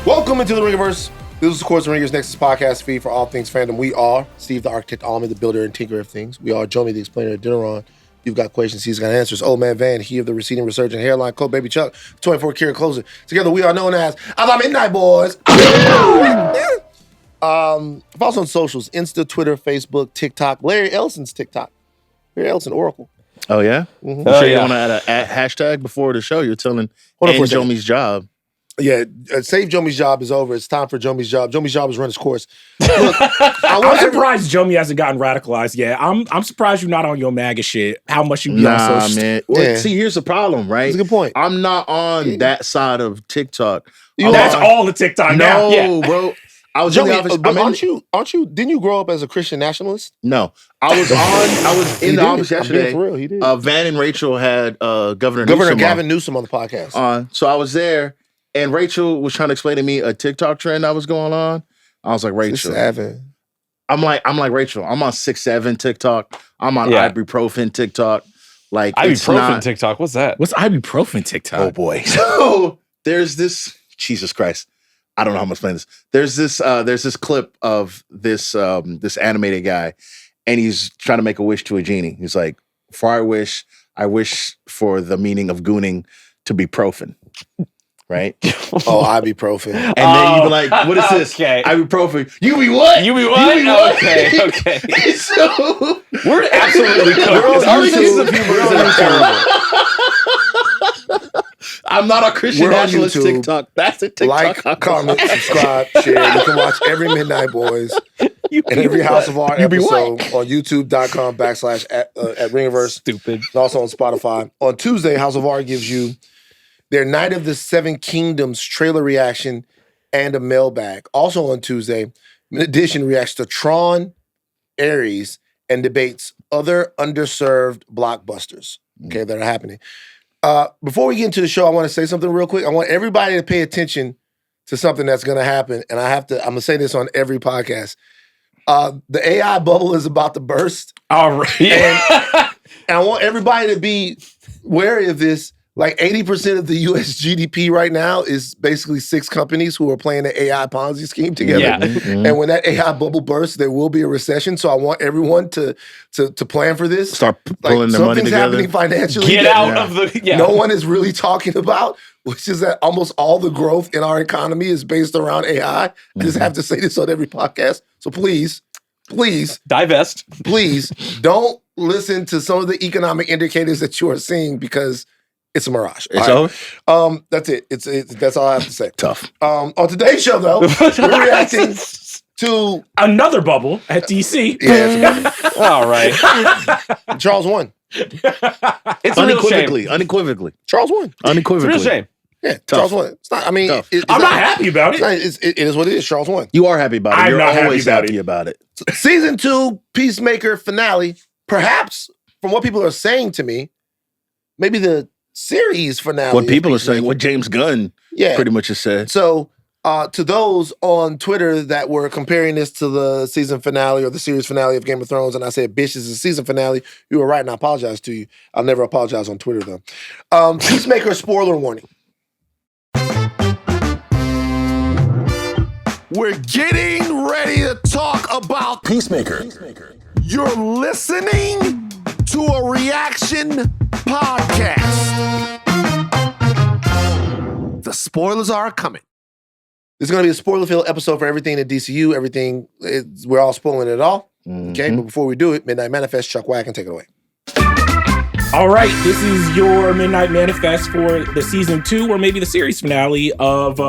Welcome into the Ringiverse. This is, of course, the Ringers Nexus podcast feed for all things fandom. We are Steve, the architect, Ahlman, the builder and tinker of things. We are Jomi, the explainer, Adeniran. You've got questions, he's got answers. Old man Van, he of the receding resurgent hairline, coat baby Chuck, 24 karat closer. Together we are known as the Midnight Boys. Follow us on socials, Insta, Twitter, Facebook, TikTok. Larry Ellison's TikTok. Larry Ellison, Oracle. Oh, yeah? Mm-hmm. You sure you want to add a hashtag before the show? You're telling Jomi's job. Yeah, Save Jomi's job is over. It's time for Jomi's job. Jomi's job is run its course. Look, I'm surprised Jomi hasn't gotten radicalized yet. I'm surprised you're not on your MAGA shit. How much you be on social? Man. Well, see, here's the problem, right? That's a good point. I'm not on that side of TikTok. That's all the TikTok now. No, bro. I was Jomi, in the office. Aren't you? Didn't you grow up as a Christian nationalist? No, I was in the office yesterday. For real, he did. Van and Rachel had Governor Gavin Newsom on the podcast. So I was there, and Rachel was trying to explain to me a TikTok trend that was going on. I was like, Rachel, 6'7". I'm like Rachel. I'm on 6'7" TikTok. I'm on ibuprofen TikTok. Like ibuprofen TikTok. What's that? What's ibuprofen TikTok? Oh boy. So there's this. Jesus Christ. I don't know how I'm gonna explain this. There's this clip of this animated guy, and he's trying to make a wish to a genie. He's like, "For I wish for the meaning of gooning to be profan." Right? Oh, ibuprofen. And then you be like, "What is this?" Okay. Ibuprofen. You be what? You be what? Okay. So we're absolutely cooked. Our sense of humor is terrible. I'm not a Christian nationalist TikTok. That's a TikTok. Like, comment, subscribe, share. You can watch every Midnight Boys and every House of Art episode on youtube.com/ at Ringiverse. Stupid. It's also on Spotify. On Tuesday, House of Art gives you their Night of the Seven Kingdoms trailer reaction and a mailbag. Also on Tuesday, in addition, reacts to Tron, Ares, and debates other underserved blockbusters that are happening. Before we get into the show, I want to say something real quick. I want everybody to pay attention to something that's going to happen, and I'm going to say this on every podcast. The AI bubble is about to burst. All right. And I want everybody to be wary of this. Like 80% of the U.S. GDP right now is basically 6 companies who are playing the AI Ponzi scheme together. Yeah. Mm-hmm. And when that AI bubble bursts, there will be a recession. So I want everyone to plan for this. Start pulling their money together. Something's happening financially. Get out of the... No one is really talking about, which is that almost all the growth in our economy is based around AI. I just have to say this on every podcast. So please, divest. Please don't listen to some of the economic indicators that you are seeing because it's a mirage. It's over? That's it. That's all I have to say. Tough. On today's show, though, we're reacting to another bubble at DC. Yeah. All right. Charles won. It's a real shame. Unequivocally. Charles won. Unequivocally. It's a real shame. Yeah, Tough. Charles won. It's not. I mean, I'm not happy about it. It is what it is. Charles won. You are happy about it. I'm You're not always happy about it. Season 2 Peacemaker finale. Perhaps, from what people are saying to me, maybe the series finale. What people are saying, what James Gunn pretty much has said. So, to those on Twitter that were comparing this to the season finale or the series finale of Game of Thrones, and I said, bitch, this is a season finale, you were right, and I apologize to you. I'll never apologize on Twitter, though. Peacemaker spoiler warning. We're getting ready to talk about Peacemaker. You're listening to a reaction podcast. The spoilers are coming. This is going to be a spoiler-filled episode for everything in DCU. We're all spoiling it all. Okay, but before we do it, Midnight Manifest, Chuck Wagon, take it away. All right, this is your Midnight Manifest for the season 2 or maybe the series finale of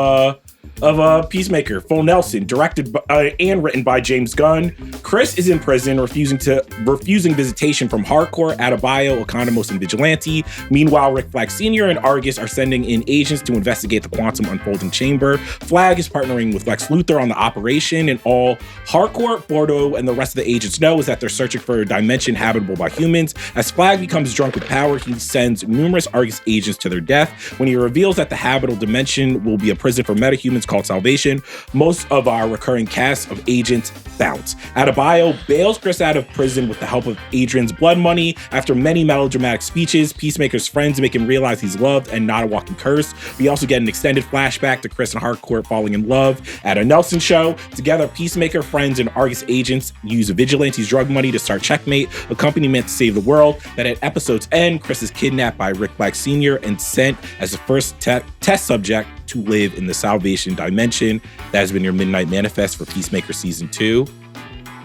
Peacemaker. Full Nelson, directed and written by James Gunn. Chris is in prison, refusing visitation from Hardcore, Adebayo, Economos, and Vigilante. Meanwhile, Rick Flag Sr. and Argus are sending in agents to investigate the Quantum Unfolding Chamber. Flag is partnering with Lex Luthor on the operation, and all Hardcore, Bordeaux, and the rest of the agents know is that they're searching for a dimension habitable by humans. As Flag becomes drunk with power, he sends numerous Argus agents to their death. When he reveals that the habitable dimension will be a prison for metahumans, humans called Salvation. Most of our recurring cast of agents bounce. Adebayo bails Chris out of prison with the help of Adrian's blood money. After many melodramatic speeches, Peacemaker's friends make him realize he's loved and not a walking curse. We also get an extended flashback to Chris and Harcourt falling in love at a Nelson show. Together, Peacemaker, friends, and Argus agents use Vigilante's drug money to start Checkmate, a company meant to save the world. That at episode's end, Chris is kidnapped by Rick Black Sr. and sent as the first test subject to live in the Salvation dimension. That has been your Midnight Manifest for Peacemaker Season 2.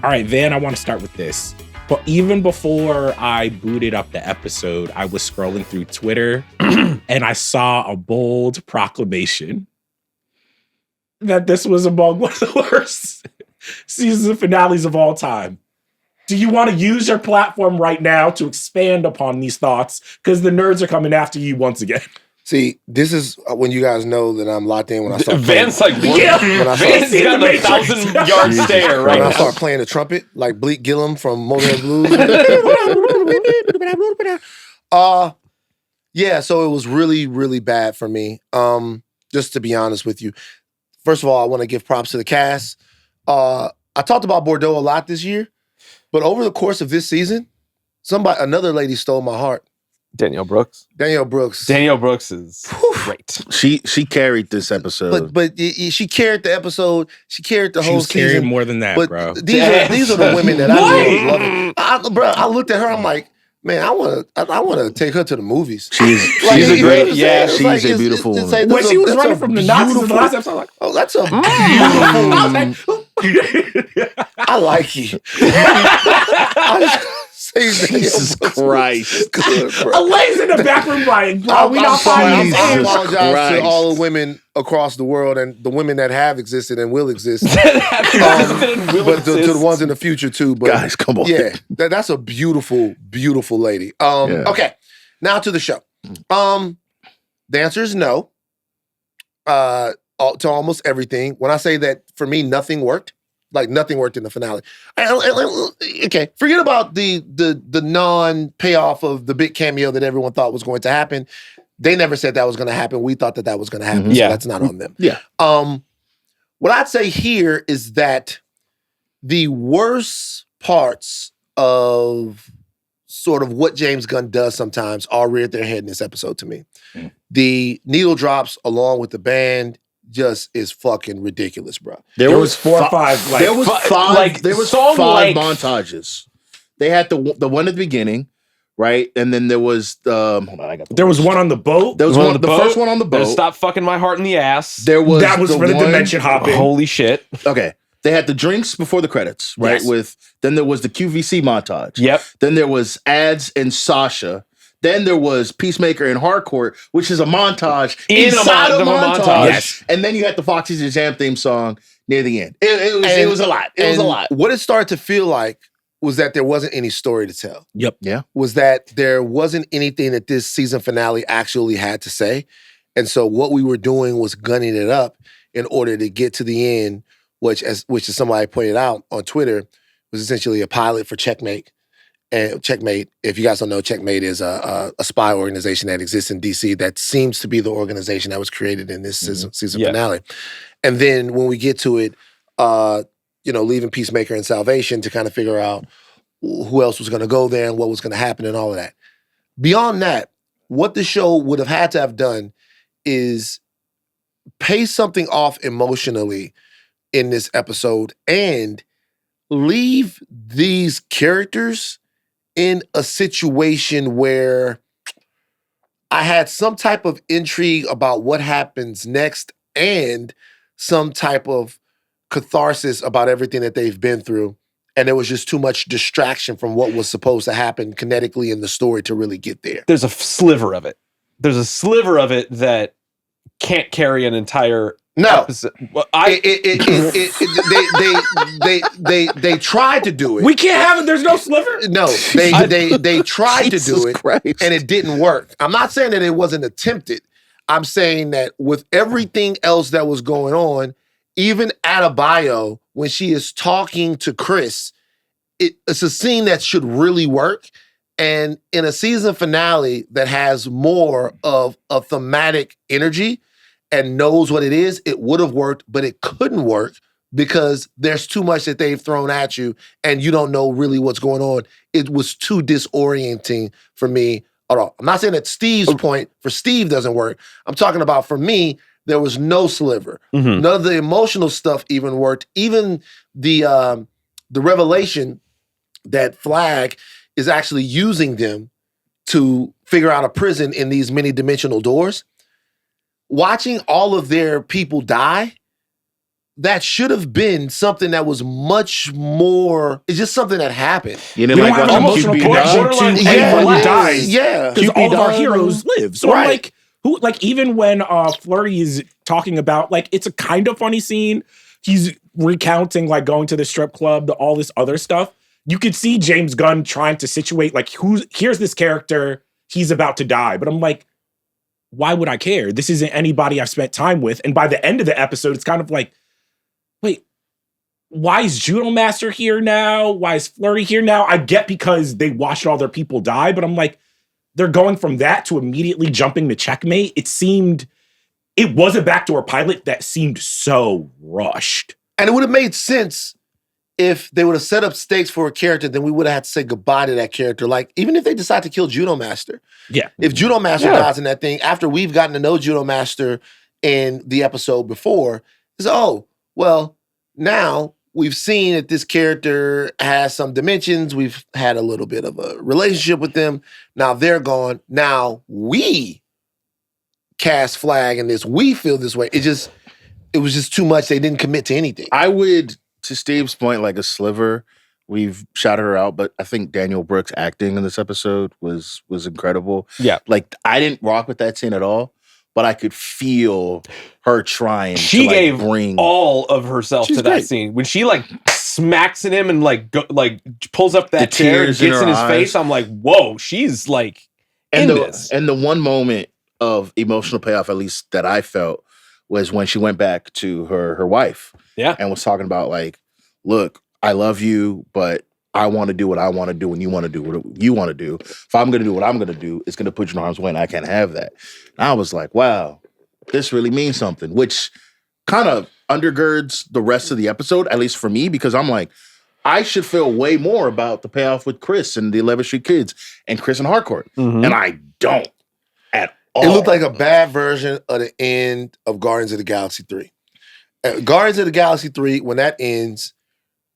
All right, Van, I want to start with this. But even before I booted up the episode, I was scrolling through Twitter and I saw a bold proclamation that this was among one of the worst season finales of all time. Do you want to use your platform right now to expand upon these thoughts? Because the nerds are coming after you once again. See, this is when you guys know that I'm locked in when I start Van's playing. like, Van's got the 1,000-yard stare right When I now. start playing the trumpet, like Bleak Gillum from Motorhead Blues. Yeah, so it was really, really bad for me. Just to be honest with you. First of all, I want to give props to the cast. I talked about Bordeaux a lot this year, but over the course of this season, another lady stole my heart. Danielle Brooks. Danielle Brooks. Danielle Brooks is great. She carried this episode. But she carried the episode. She carried the She whole was carrying season. more than that, But bro. these are the women that I really love. I looked at her. I'm like, man, I want to take her to the movies. She's Like, a you know great, what I'm saying? It's she's like, a beautiful woman. like, When she was that's running a from the Nazis in the beautiful- last episode, I'm like, Oh, that's a beautiful. I like you. I just say Jesus Christ. Good, bro. Aleya's in the back room like, bro, we not I finding Jesus apologize Christ. to all the women across the world and the women that have existed and will exist. But to the ones in the future too. But Guys, come on. yeah, that's a beautiful, beautiful lady. Yeah. Okay, now to the show. The answer is no. To almost everything. When I say that, for me, nothing worked. Like nothing worked in the finale. Okay, forget about the non-payoff of the big cameo that everyone thought was going to happen. They never said that was going to happen. We thought that was going to happen. So Yeah. that's not on them. Yeah. What I'd say here is that the worst parts of sort of what James Gunn does sometimes all reared their head in this episode to me. Mm. The needle drops along with the band just is fucking ridiculous, bro. There was 4 or 5. Like, There was five. like, there was song 5 length. montages. They had the one at the beginning, right? And then there was hold on, I got there was one on the boat. There was One one. on The the first boat. one on the There's boat. Stop fucking my heart in the ass. There was That was for the one- dimension hopping. Holy shit. Okay. They had the drinks before the credits, right? Yes. Then there was the QVC montage. Yep. Then there was ads and Sasha. Then there was Peacemaker and Harcourt, which is a montage inside a montage. Yes. And then you had the Foxy's and Jam theme song near the end. It was a lot. It was a And lot. What it started to feel like was that there wasn't any story to tell. Yep. Yeah. Was that there wasn't anything that this season finale actually had to say. And so what we were doing was gunning it up in order to get to the end, which is somebody pointed out on Twitter, was essentially a pilot for Checkmate. And Checkmate, if you guys don't know, Checkmate is a spy organization that exists in DC that seems to be the organization that was created in this season Yeah. finale. And then when we get to it, leaving Peacemaker and Salvation to kind of figure out who else was going to go there and what was going to happen and all of that. Beyond that, what the show would have had to have done is pay something off emotionally in this episode and leave these characters in a situation where I had some type of intrigue about what happens next and some type of catharsis about everything that they've been through. And there was just too much distraction from what was supposed to happen kinetically in the story to really get there. There's a sliver of it. There's a sliver of it that can't carry an entire No. episode. Well, They tried to do it. We can't have it. There's no sliver. No, they tried to do it, Christ. and it didn't work. I'm not saying that it wasn't attempted. I'm saying that with everything else that was going on, even Adebayo, when she is talking to Chris, it's a scene that should really work. And in a season finale that has more of a thematic energy and knows what it is, it would have worked, but it couldn't work because there's too much that they've thrown at you and you don't know really what's going on. It was too disorienting for me at all. I'm not saying that Steve's point for Steve doesn't work. I'm talking about for me, there was no sliver. Mhm. None of the emotional stuff even worked. Even the revelation that Flag is actually using them to figure out a prison in these many dimensional doors. Watching all of their people die, that should have been something that was much more. It's just something that happened. You know, We don't like have an watching emotional Cupid connection die? Borderline to yeah, anyone who yeah, dies. Yeah. Because all of our died. heroes live. So I'm Right. like, who? Like even when Flurry is talking about, like, it's a kind of funny scene. He's recounting like going to the strip club, all this other stuff. You could see James Gunn trying to situate like, here's this character, he's about to die. But I'm like, why would I care? This isn't anybody I've spent time with. And by the end of the episode, it's kind of like, wait, why is Judo Master here now? Why is Flurry here now? I get because they watched all their people die, but I'm like, they're going from that to immediately jumping to checkmate. It was a backdoor pilot that seemed so rushed. And it would have made sense if they would have set up stakes for a character, then we would have had to say goodbye to that character. Like, even if they decide to kill Judo Master. Yeah. If Judo Master Yeah. dies in that thing, after we've gotten to know Judo Master in the episode before, it's, oh, well, now we've seen that this character has some dimensions. We've had a little bit of a relationship with them. Now they're gone. Now we cast Flag in this. We feel this way. It was just too much. They didn't commit to anything. I would, to Steve's point, like a sliver. We've shouted her out, but I think Daniel Brooks' acting in this episode was incredible. Yeah. Like, I didn't rock with that scene at all, but I could feel her trying She to like gave bring all of herself She's to that great. scene. When she like smacks at him and like pulls up that The chair and tears gets in in her his eyes. face, I'm like, whoa, she's like and in the this. and the one moment of emotional payoff, at least that I felt, was when she went back to her wife. Yeah. And was talking about like, look, I love you, but I want to do what I want to do and you want to do what you want to do. If I'm going to do what I'm going to do, it's going to put you in harm's way and I can't have that. And I was like, wow, this really means something, which kind of undergirds the rest of the episode, at least for me, because I'm like, I should feel way more about the payoff with Chris and the 11th Street Kids and Chris and Harcourt. Mhm. And I don't at all. It looked like a bad version of the end of Guardians of the Galaxy 3. Guardians of the Galaxy 3, when that ends,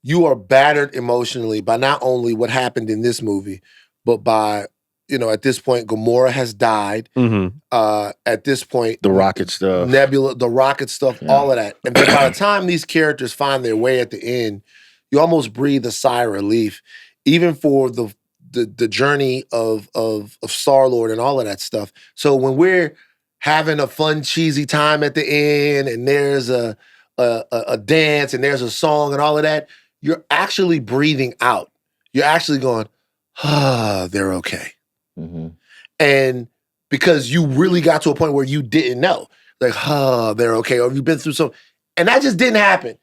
you are battered emotionally by not only what happened in this movie, but by, at this point, Gamora has died. Mm-hmm. At this point, the Rocket stuff. Nebula, the Rocket stuff, Yeah. all of that. And then by the time these characters find their way at the end, you almost breathe a sigh of relief, even for the journey of Star-Lord and all of that stuff. So when we're having a fun, cheesy time at the end, and there's a dance and there's a song and all of that, you're actually breathing out. You're actually going, they're okay. Mm-hmm. And because you really got to a point where you didn't know, like, they're okay, or you've been through some, and that just didn't happen.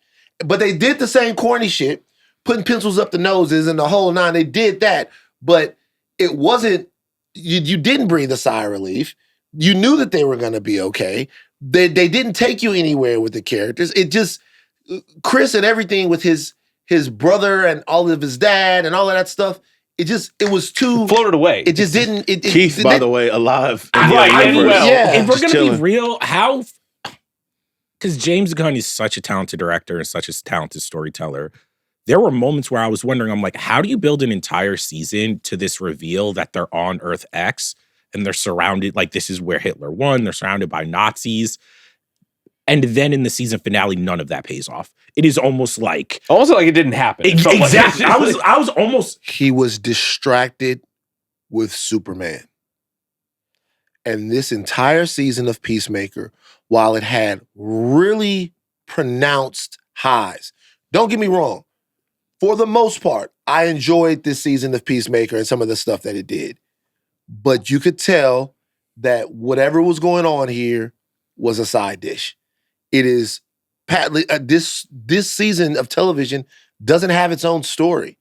But they did the same corny shit, putting pencils up the noses and the whole nine. They did that, but it wasn't. You didn't breathe a sigh of relief. You knew that they were going to be okay. They didn't take you anywhere with the characters. It just Chris and everything with his brother and all of his dad and all of that stuff. It was too Floated away. It just didn't. Keith, by the way, alive. Right, well, yeah. If we're Just gonna chilling. be real, because James Gunn is such a talented director and such a talented storyteller, there were moments where I was wondering, I'm like, how do you build an entire season to this reveal that they're on Earth X and they're surrounded, like this is where Hitler won, they're surrounded by Nazis. And then in the season finale, none of that pays off. It is almost like it didn't happen. It felt like- exactly. I was almost He was distracted with Superman. And this entire season of Peacemaker, while it had really pronounced highs, don't get me wrong, for the most part, I enjoyed this season of Peacemaker and some of the stuff that it did. But you could tell that whatever was going on here was a side dish. It is patently this season of television doesn't have its own story.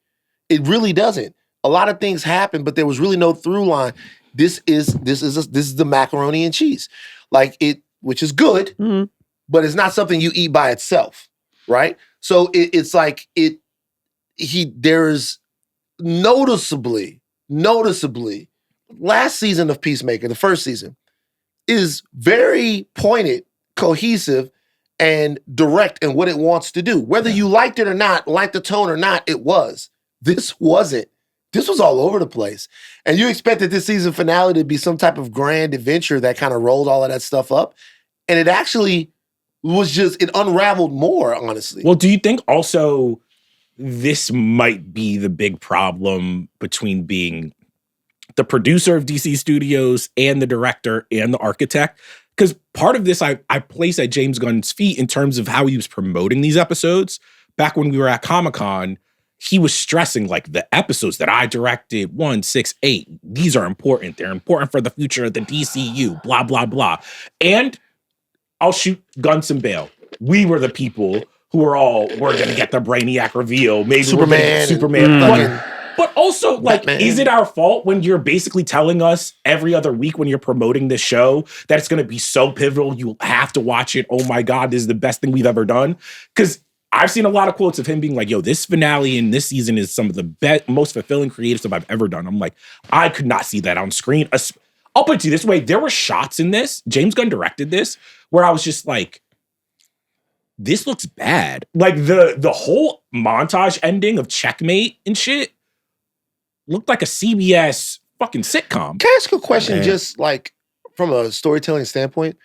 It really doesn't. A lot of things happen, but there was really no through line. This is the macaroni and cheese. Like which is good, but it's not something you eat by itself, right? So it's like there's noticeably, last season of Peacemaker, the first season, is very pointed, cohesive, and direct in what it wants to do. Whether you liked it or not, liked the tone or not, it was. This wasn't. This was all over the place. And you expected this season finale to be some type of grand adventure that kind of rolled all of that stuff up. And it actually was just, it unraveled more, honestly. Well, do you think also this might be the big problem between being the producer of DC Studios and the director and the architect? Because part of this I place at James Gunn's feet in terms of how he was promoting these episodes. Back when we were at Comic-Con, he was stressing like the episodes that I directed, 1, 6, 8, these are important. They're important for the future of the DCU, blah, blah, blah. And I'll shoot Gunn some bail. We were the people who were going to get the Brainiac reveal. Maybe Superman. But also, like, Batman. Is it our fault when you're basically telling us every other week when you're promoting this show that it's going to be so pivotal, you have to watch it? Oh my God, this is the best thing we've ever done. Because I've seen a lot of quotes of him being like, yo, this finale in this season is some of the most fulfilling creative stuff I've ever done. I'm like, I could not see that on screen. I'll put it to you this way. There were shots in this, James Gunn directed this, where I was just like, this looks bad. Like the whole montage ending of Checkmate and shit looked like a CBS fucking sitcom. Can I ask a question just like from a storytelling standpoint?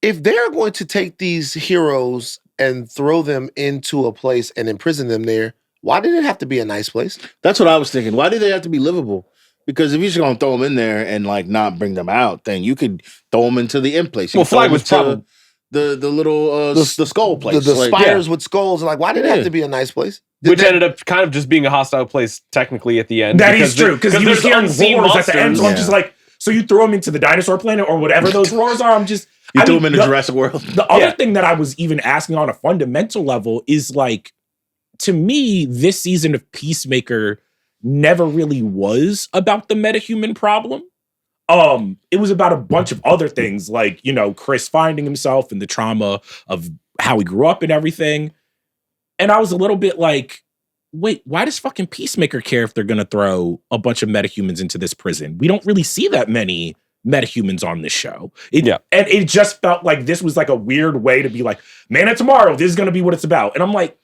If they're going to take these heroes and throw them into a place and imprison them there, why did it have to be a nice place? That's what I was thinking. Why do they have to be livable? Because if you're just going to throw them in there and like not bring them out, then you could throw them into the in place. Well, Flag was probably the little the skull place. The spiders with skulls. Like, why did it have to be a nice place? Which ended up kind of just being a hostile place technically at the end. That is true, because you was hearing roars at the end, so I'm just like, so you throw them into the dinosaur planet or whatever those roars are, I'm just... You threw them in the Jurassic World. The other thing that I was even asking on a fundamental level is like, to me, this season of Peacemaker never really was about the metahuman problem. It was about a bunch of other things, like, Chris finding himself and the trauma of how he grew up and everything. And I was a little bit like, wait, why does fucking Peacemaker care if they're going to throw a bunch of metahumans into this prison? We don't really see that many metahumans on this show. And it just felt like this was like a weird way to be like, Man of Tomorrow, this is going to be what it's about. And I'm like,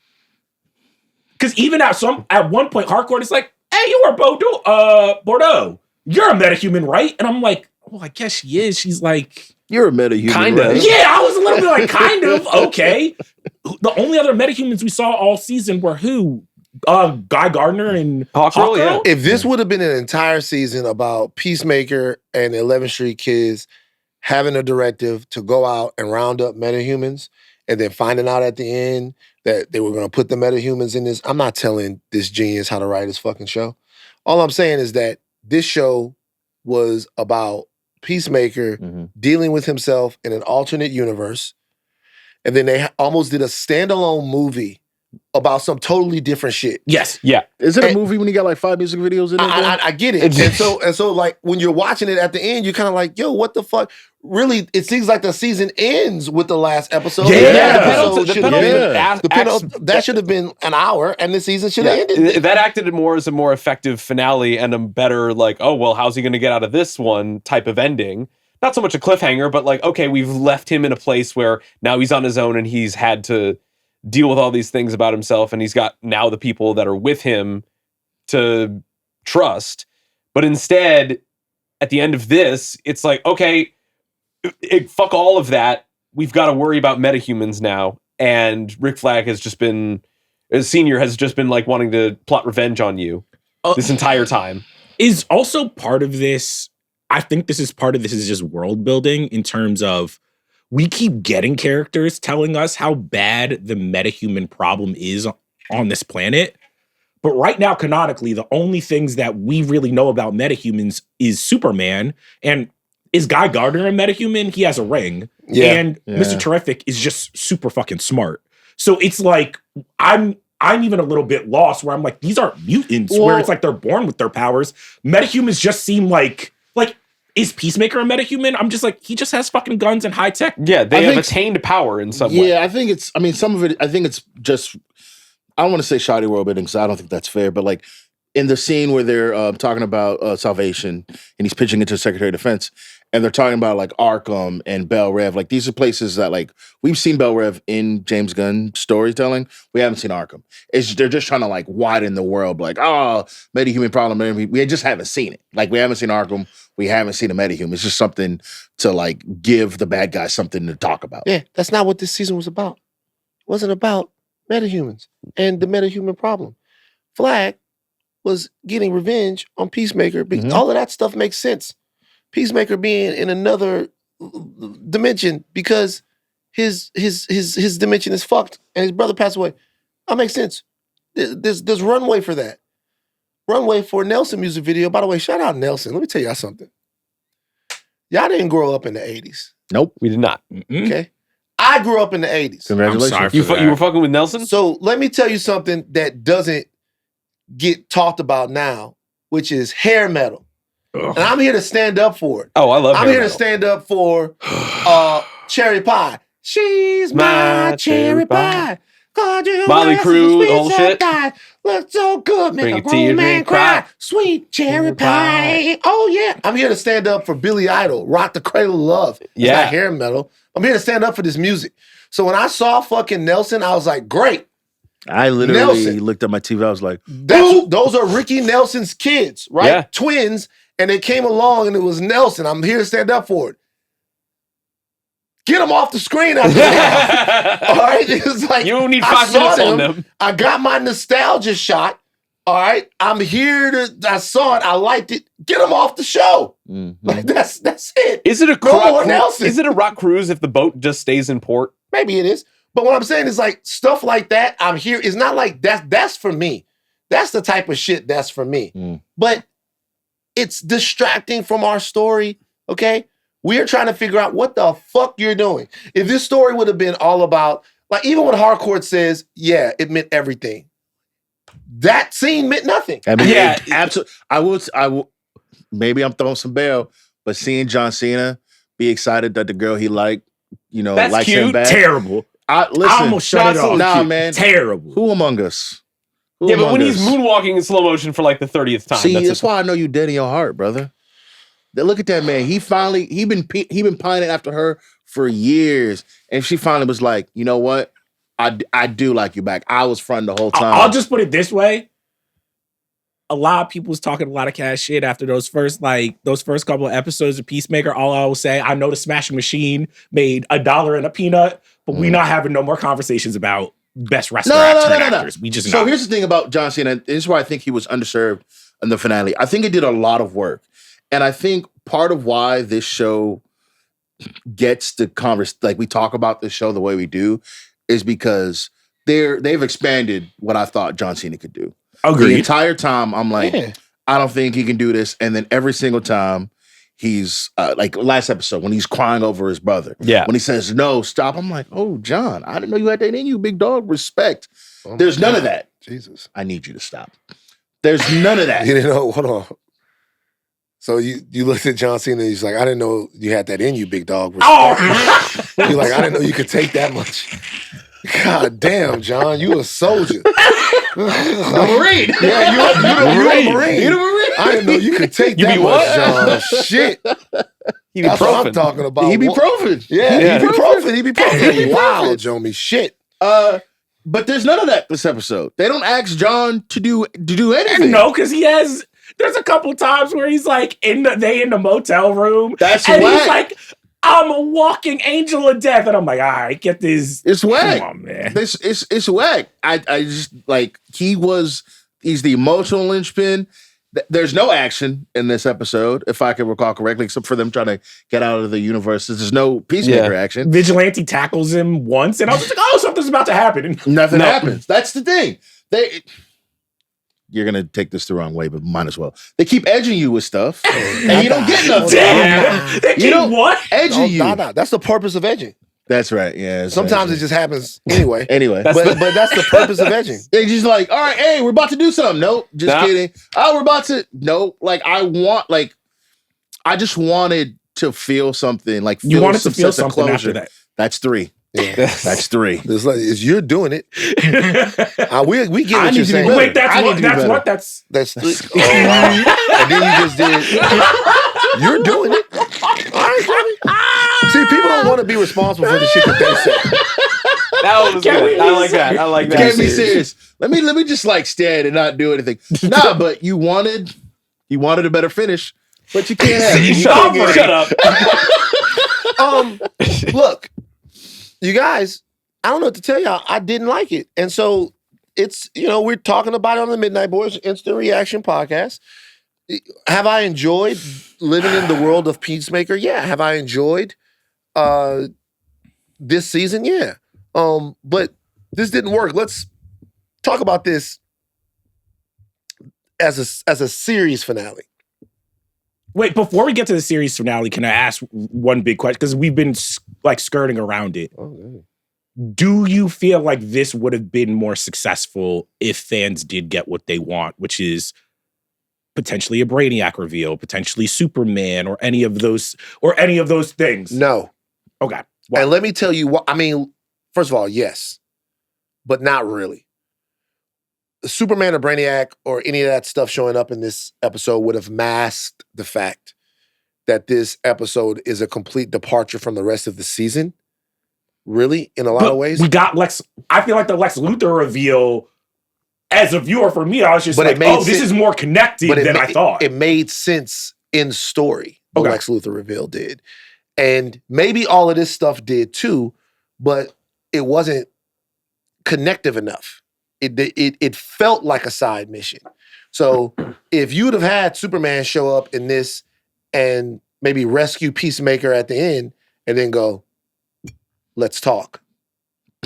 because even at one point, Harcourt is like, hey, you are Bordeaux. You're a metahuman, right? And I'm like, well, I guess she is. She's like, you're a metahuman, kind of. Right? Yeah, I was a little bit like, kind of, okay. The only other metahumans we saw all season were who? Guy Gardner and Hawkgirl, yeah. If this would have been an entire season about Peacemaker and the 11th Street Kids having a directive to go out and round up metahumans and then finding out at the end that they were going to put the metahumans in this, I'm not telling this genius how to write his fucking show. All I'm saying is that this show was about Peacemaker dealing with himself in an alternate universe, and then they almost did a standalone movie about some totally different shit. Yes. Yeah. Is it a movie when you got like 5 music videos in it? I get it. And so like when you're watching it at the end, you're kind of like, yo, what the fuck? Really, it seems like the season ends with the last episode. That should have been an hour, and the season should have ended. That acted more as a more effective finale and a better, like, oh, well, how's he going to get out of this one type of ending? Not so much a cliffhanger, but like, okay, we've left him in a place where now he's on his own and he's had to deal with all these things about himself, and he's got now the people that are with him to trust. But instead, at the end of this, it's like, okay, fuck all of that. We've got to worry about metahumans now. And Rick Flag has just been, Senior has just been like wanting to plot revenge on you this entire time. Is also part of this, I think this is just world building in terms of we keep getting characters telling us how bad the metahuman problem is on this planet. But right now, canonically, the only things that we really know about metahumans is Superman. And is Guy Gardner a metahuman? He has a ring. Yeah. And Mr. Terrific is just super fucking smart. So it's like, I'm even a little bit lost where I'm like, these aren't mutants where it's like they're born with their powers. Metahumans just seem like is Peacemaker a metahuman? I'm just like, he just has fucking guns and high tech. Yeah, they have think- attained power in some way. Yeah, I think it's. I mean, some of it. I think it's just. I don't want to say shoddy world building because I don't think that's fair. But like in the scene where they're talking about salvation and he's pitching into Secretary of Defense, and they're talking about like Arkham and Bel Rev. Like these are places that like we've seen Bel Rev in James Gunn storytelling. We haven't seen Arkham. They're just trying to like widen the world. Like metahuman problem. We just haven't seen it. Like we haven't seen Arkham. We haven't seen a metahuman. It's just something to like give the bad guys something to talk about. Yeah, that's not what this season was about. It wasn't about metahumans and the metahuman problem. Flag was getting revenge on Peacemaker. Mhm. All of that stuff makes sense. Peacemaker being in another dimension because his dimension is fucked and his brother passed away. That makes sense. There's runway for that. Runway for Nelson music video. By the way, shout out Nelson. Let me tell y'all something. Y'all didn't grow up in the 80s. Nope. We did not. Okay? I grew up in the 80s. Congratulations. I'm sorry You, for that. you were fucking with Nelson? So let me tell you something that doesn't get talked about now, which is hair metal. Ugh. And I'm here to stand up for it. Oh, I love I'm hair here to metal. stand up for Cherry Pie. She's My my cherry cherry pie. pie. God, you Motley are Crue, sweet the whole shit. pie. Look so good, Bring make a a tear, grown man drink, cry. cry. Sweet cherry Cherry pie. pie. Oh yeah. I'm here to stand up for Billy Idol. Rock the Cradle of Love. It's Yeah. not hair metal. I'm here to stand up for this music. So when I saw fucking Nelson, I was like, great. I literally Nelson. looked at my TV. I was like, Those are Ricky Nelson's kids, right? Yeah. Twins, and they came along and it was Nelson. I'm here to stand up for it. Get them off the screen after that. All right? It's like You don't need I 5 saw minutes on them. I got my nostalgia shot. All right. I'm here to I saw it. I liked it. Get them off the show. mhm. Like that's it. Is it a No more rock Nelson. Is it a rock cruise if the boat just stays in port? Maybe it is. But what I'm saying is like stuff like that, I'm here. It's not like that's for me. That's the type of shit that's for me. Mm. But it's distracting from our story, okay? We're trying to figure out what the fuck you're doing. If this story would have been all about, like even when Harcourt says, yeah, it meant everything. That scene meant nothing. I mean, Yeah. absolutely. I will. Maybe I'm throwing some bail, but seeing John Cena be excited that the girl he liked, That's likes him cute. back. Terrible. Listen, I almost shut not it so- off. Nah, Cute. man. Terrible. Who among us? Who Yeah, but among when he's us? moonwalking in slow motion for like the 30th time. See, that's that's why I know you dead in your heart, brother. Look at that man. He been pining after her for years, and she finally was like, you know what? I do like you back. I was fronting the whole time. I'll just put it this way. A lot of people was talking a lot of cash shit after those first couple of episodes of Peacemaker. All I will say, I know the Smashing Machine made $1 and a peanut, but we not having no more conversations about best wrestler actors. We just So not. here's the thing about John Cena. This is why I think he was underserved in the finale. I think it did a lot of work, and I think part of why this show gets the like we talk about this show the way we do is because they've expanded what I thought John Cena could do. The Agreed. entire time, I'm like, Yeah. I don't think he can do this. And then every single time, he's like last episode when he's crying over his brother. Yeah. When he says no, stop. I'm like, oh, John, I didn't know you had that in you, big dog. Respect. Oh my There's none of God. that. Jesus. I need you to stop. There's none of that. You didn't know, hold on. So you looked at John Cena and he's like, I didn't know you had that in you, big dog. Oh, You're like, I didn't know you could take that much. God damn, John, you a soldier. A Marine. Yeah, you a Marine. You a Marine. I didn't know you could take You that be much, what? John. Shit. He That's what I'm ibuprofen. talking about. Ibuprofen. Yeah, ibuprofen. Ibuprofen. Wow, Jomi. Shit. But there's none of that this episode. They don't ask John to do anything. no, because there's a couple times where he's like in the motel room. That's and whack. he's like, I'm a walking angel of death. And I'm like, all right, get this. It's whack. Come on, man. It's whack. I just like he's the emotional linchpin. There's no action in this episode, if I can recall correctly, except for them trying to get out of the universe. There's no Peacemaker action. Vigilante tackles him once, and I was just like, oh, something's about to happen. Nothing No. happens. That's the thing. You're gonna take this the wrong way, but might as well. They keep edging you with stuff, and you don't get nothing. Damn. They You keep don't- what? Edging you. No. That's the purpose of edging. That's right. Yeah. it's Sometimes edging. it just happens anyway. anyway. That's but that's the purpose of edging. They just like, all right, hey, we're about to do something. Nope, just Nah. kidding. Oh, we're about to. Nope. Like I I just wanted to feel something like You wanted to some feel sense of something after closure. that. That's 3. You wanted to Some feel sense of something after closure. that. That's 3. Yeah. That's 3. It's like you're doing it. We get I what need you're to be saying. better. Wait, I need to be better. That's 3. Oh wow. And then you just did. You're doing it. All right, Johnny. See, people don't want to be responsible for the shit that they say. That was Can we good. I like that. I like Can't that. be serious. Let me just like stand and not do anything. Nah, but you wanted a better finish, but you can't have it. You Stop can't it. get it. Shut up. Look, you guys, I don't know what to tell y'all. I didn't like it. And so it's, we're talking about it on the Midnight Boys Instant Reaction podcast. Have I enjoyed living in the world of Peacemaker? Yeah. Have I enjoyed this season? Yeah. But this didn't work. Let's talk about this as a series finale. Wait, before we get to the series finale, can I ask one big question? Because we've been like skirting around it. Okay. Do you feel like this would have been more successful if fans did get what they want, which is potentially a Brainiac reveal, potentially Superman, or any of those things? No. Okay. Why? And let me tell you what, first of all, yes, but not really. Superman or Brainiac or any of that stuff showing up in this episode would have masked the fact that this episode is a complete departure from the rest of the season. Really, in a lot of ways. We got I feel like the Lex Luthor reveal, as a viewer for me, I was just But like, it made this sense- is more connected than I thought. It made sense in story. The Okay. Lex Luthor reveal did. And maybe all of this stuff did too, but it wasn't connective enough. It felt like a side mission. So if you'd have had Superman show up in this and maybe rescue Peacemaker at the end and then go, let's talk.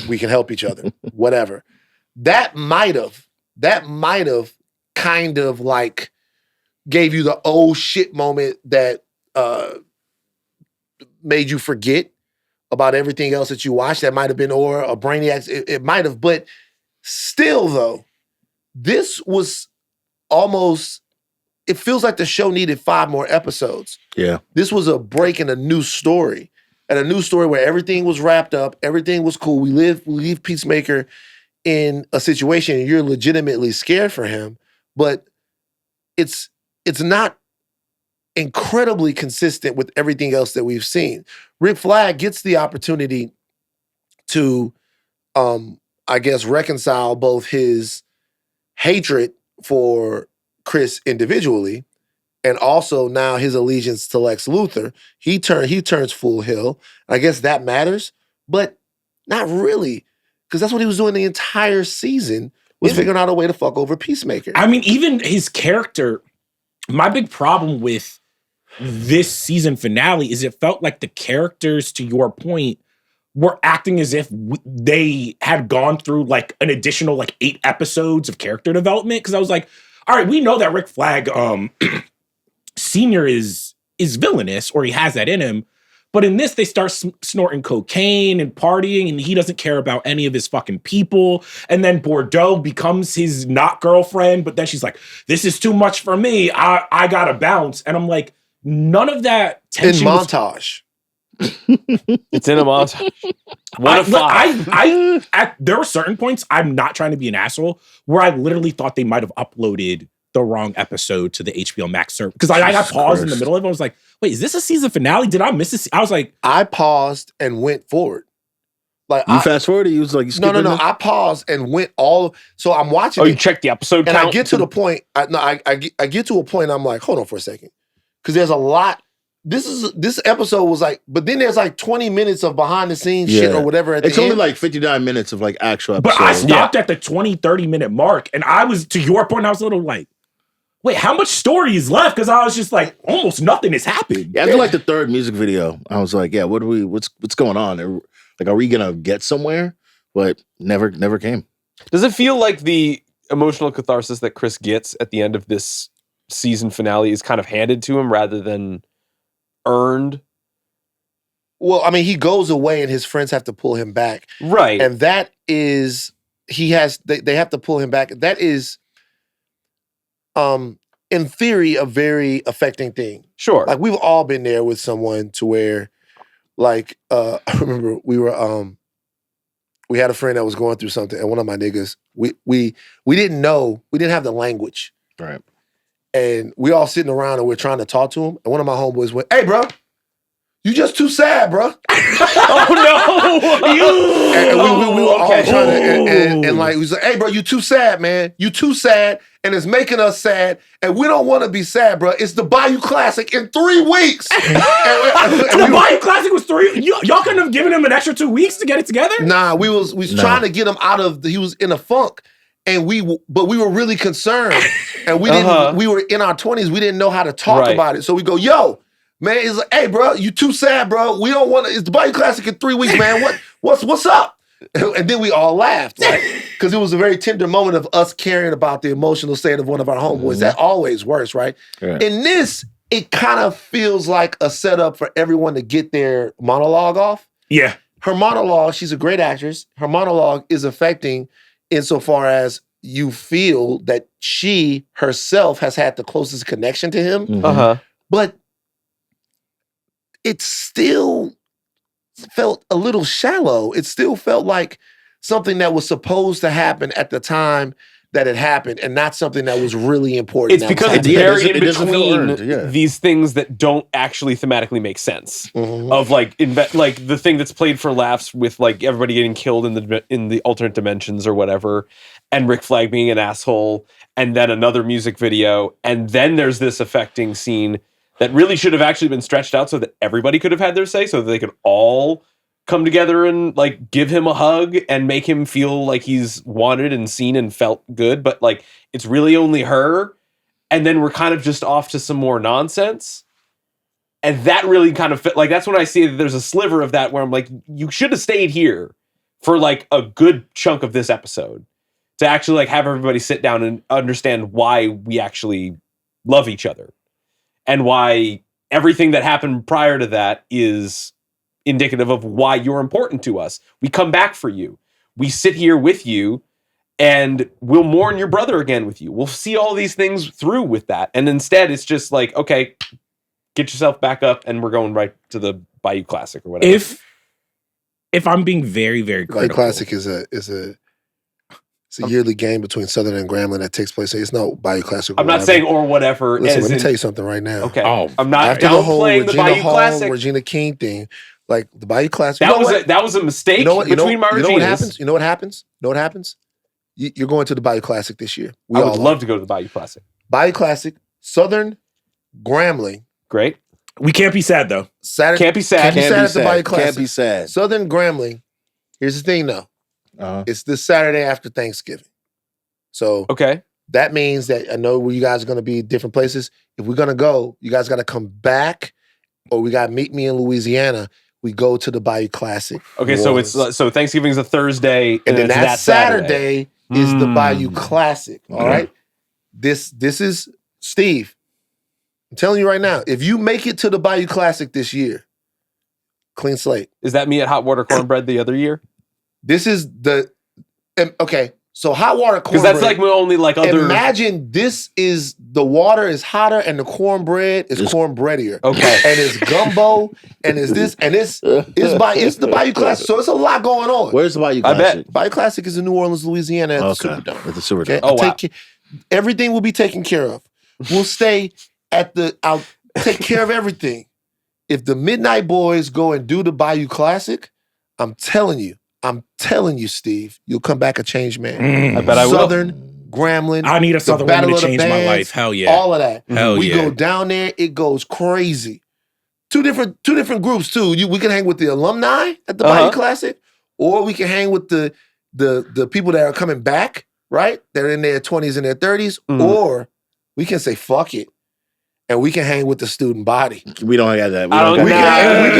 We can help each other. Whatever. That might have kind of like gave you the oh shit moment that made you forget about everything else that you watched. That might have been, or a Brainiac. It might have, but still though, this was almost, it feels like the show needed 5 more episodes. Yeah. This was a break in a new story. And a new story where everything was wrapped up, everything was cool. We leave Peacemaker in a situation and you're legitimately scared for him, but it's not incredibly consistent with everything else that we've seen. Rick Flag gets the opportunity to, I guess, reconcile both his hatred for Chris individually and also now his allegiance to Lex Luthor. He turns full heel. I guess that matters, but not really, because that's what he was doing the entire season, was figuring out a way to fuck over Peacemaker. I mean, even his character, my big problem with this season finale is it felt like the characters, to your point, were acting as if they had gone through like an additional like 8 episodes of character development. Because I was like, all right, we know that Rick Flag Senior is villainous, or he has that in him. But in this, they start snorting cocaine and partying, and he doesn't care about any of his fucking people. And then Bordeaux becomes his not girlfriend, but then she's like, this is too much for me. I gotta bounce. And I'm like, none of that tension in was- montage. It's in a montage. One of 5. There were certain points, I'm not trying to be an asshole, where I literally thought they might have uploaded the wrong episode to the HBO Max server. Because I got paused in the middle of it. I was like, wait, is this a season finale? Did I miss this? I was like, I paused and went forward. Like You fast forward, or you was like, you no. skipping this? I paused and went so I'm watching Oh, it, you checked the episode and count? I get to the point. I get to a point. I'm like, hold on for a second, because there's a lot. This episode was like, but then there's like 20 minutes of behind the scenes shit Yeah. or whatever at It's the only end. like 59 minutes of like actual but episode. I stopped at the 20-30 minute mark. And I was, to your point, I was a little like, wait, how much story is left? Because I was just like, almost nothing has happened. Yeah, after like the 3rd music video, I was like, yeah, what's going on? Are we gonna get somewhere? But never came. Does it feel like the emotional catharsis that Chris gets at the end of this season finale is kind of handed to him rather than earned? Well, I mean, he goes away and his friends have to pull him back. Right. And that is, they have to pull him back. That is, in theory, a very affecting thing. Sure. Like we've all been there with someone to where, like, I remember we had a friend that was going through something, and one of my niggas, we didn't know, we didn't have the language. Right. And we all sitting around and we're trying to talk to him, and one of my homeboys went, "Hey, bro, you just too sad, bro." Oh no! And we were all trying to, and like, we was like, "Hey, bro, you too sad, man. You too sad, and it's making us sad, and we don't want to be sad, bro. It's the Bayou Classic in 3 weeks." The Bayou Classic was 3. Y'all couldn't have given him an extra 2 weeks to get it together? Nah, we was trying to get him out of, he was in a funk. And but we were really concerned. And we didn't, we were in our 20s, we didn't know how to talk about it. So we go, "Yo, man," he's like, "Hey, bro, you too sad, bro. We don't want to, it's the Bayou Classic in 3 weeks, man. What's up?" And then we all laughed, because it was a very tender moment of us caring about the emotional state of one of our homeboys. That always works, right? Yeah. In this, it kind of feels like a setup for everyone to get their monologue off. Yeah. Her monologue, she's a great actress. Her monologue is affecting insofar as you feel that she herself has had the closest connection to him. But it still felt a little shallow. It still felt like something that was supposed to happen at the time that it happened, and not something that was really important. It's because it's very in between these things that don't actually thematically make sense. Of like the thing that's played for laughs with like everybody getting killed in the alternate dimensions or whatever, and Rick Flag being an asshole, and then another music video, and then there's this affecting scene that really should have actually been stretched out so that everybody could have had their say, so that they could all come together and like give him a hug and make him feel like he's wanted and seen and felt good. But like, it's really only her. And then we're kind of just off to some more nonsense. And that really kind of fit. Like, that's when I see that there's a sliver of that where I'm like, you should have stayed here for like a good chunk of this episode to actually like have everybody sit down and understand why we actually love each other and why everything that happened prior to that is indicative of why you're important to us. We come back for you. We sit here with you, and we'll mourn your brother again with you. We'll see all these things through with that. And instead, it's just like, okay, get yourself back up, and we're going right to the Bayou Classic or whatever. If I'm being very, very critical, Bayou Classic is a yearly game between Southern and Grambling that takes place. It's no Bayou Classic. I'm not saying or whatever. Listen, let me tell you something right now. Okay. I'm not downplaying the Bayou Classic. Regina King thing. Like the Bayou Classic. That was a mistake between my Reginas. You know what happens? You know what happens? You know what happens? You're going to the Bayou Classic this year. I would love to go to the Bayou Classic. Bayou Classic, Southern, Grambling. Great. We can't be sad though. Can't be sad. Can't be sad at the Bayou Classic. Can't be sad. Southern, Grambling. Here's the thing though. It's this Saturday after Thanksgiving. So that means that I know where you guys are going to be different places. If we're going to go, you guys got to come back, or we got to meet me in Louisiana. We go to the Bayou Classic. Okay, so Thanksgiving's a Thursday, and then that Saturday is the Bayou Classic. All right, this is Steve. I'm telling you right now, if you make it to the Bayou Classic this year, clean slate. Is that me at Hot Water Cornbread the other year? This is okay. So hot water cornbread. Because that's like only like other. Imagine this is the water is hotter and the cornbread is cornbreadier. Okay. And it's gumbo and it's this and it's the Bayou Classic. So it's a lot going on. Where's the Bayou Classic? I bet. Bayou Classic is in New Orleans, Louisiana at the Superdome. At the Superdome. Okay? Oh, wow. Everything will be taken care of. We'll stay I'll take care of everything. If the Midnight Boys go and do the Bayou Classic, I'm telling you, Steve, you'll come back a changed man. I bet I will. Southern, Grambling. I need a Southern woman to change my life. Hell yeah. All of that. We go down there, it goes crazy. Two different groups too. We can hang with the alumni at the Bayou Classic, or we can hang with the people that are coming back, right? They're in their 20s and their 30s, or we can say fuck it. And we can hang with the student body. We don't have that. We can hang with the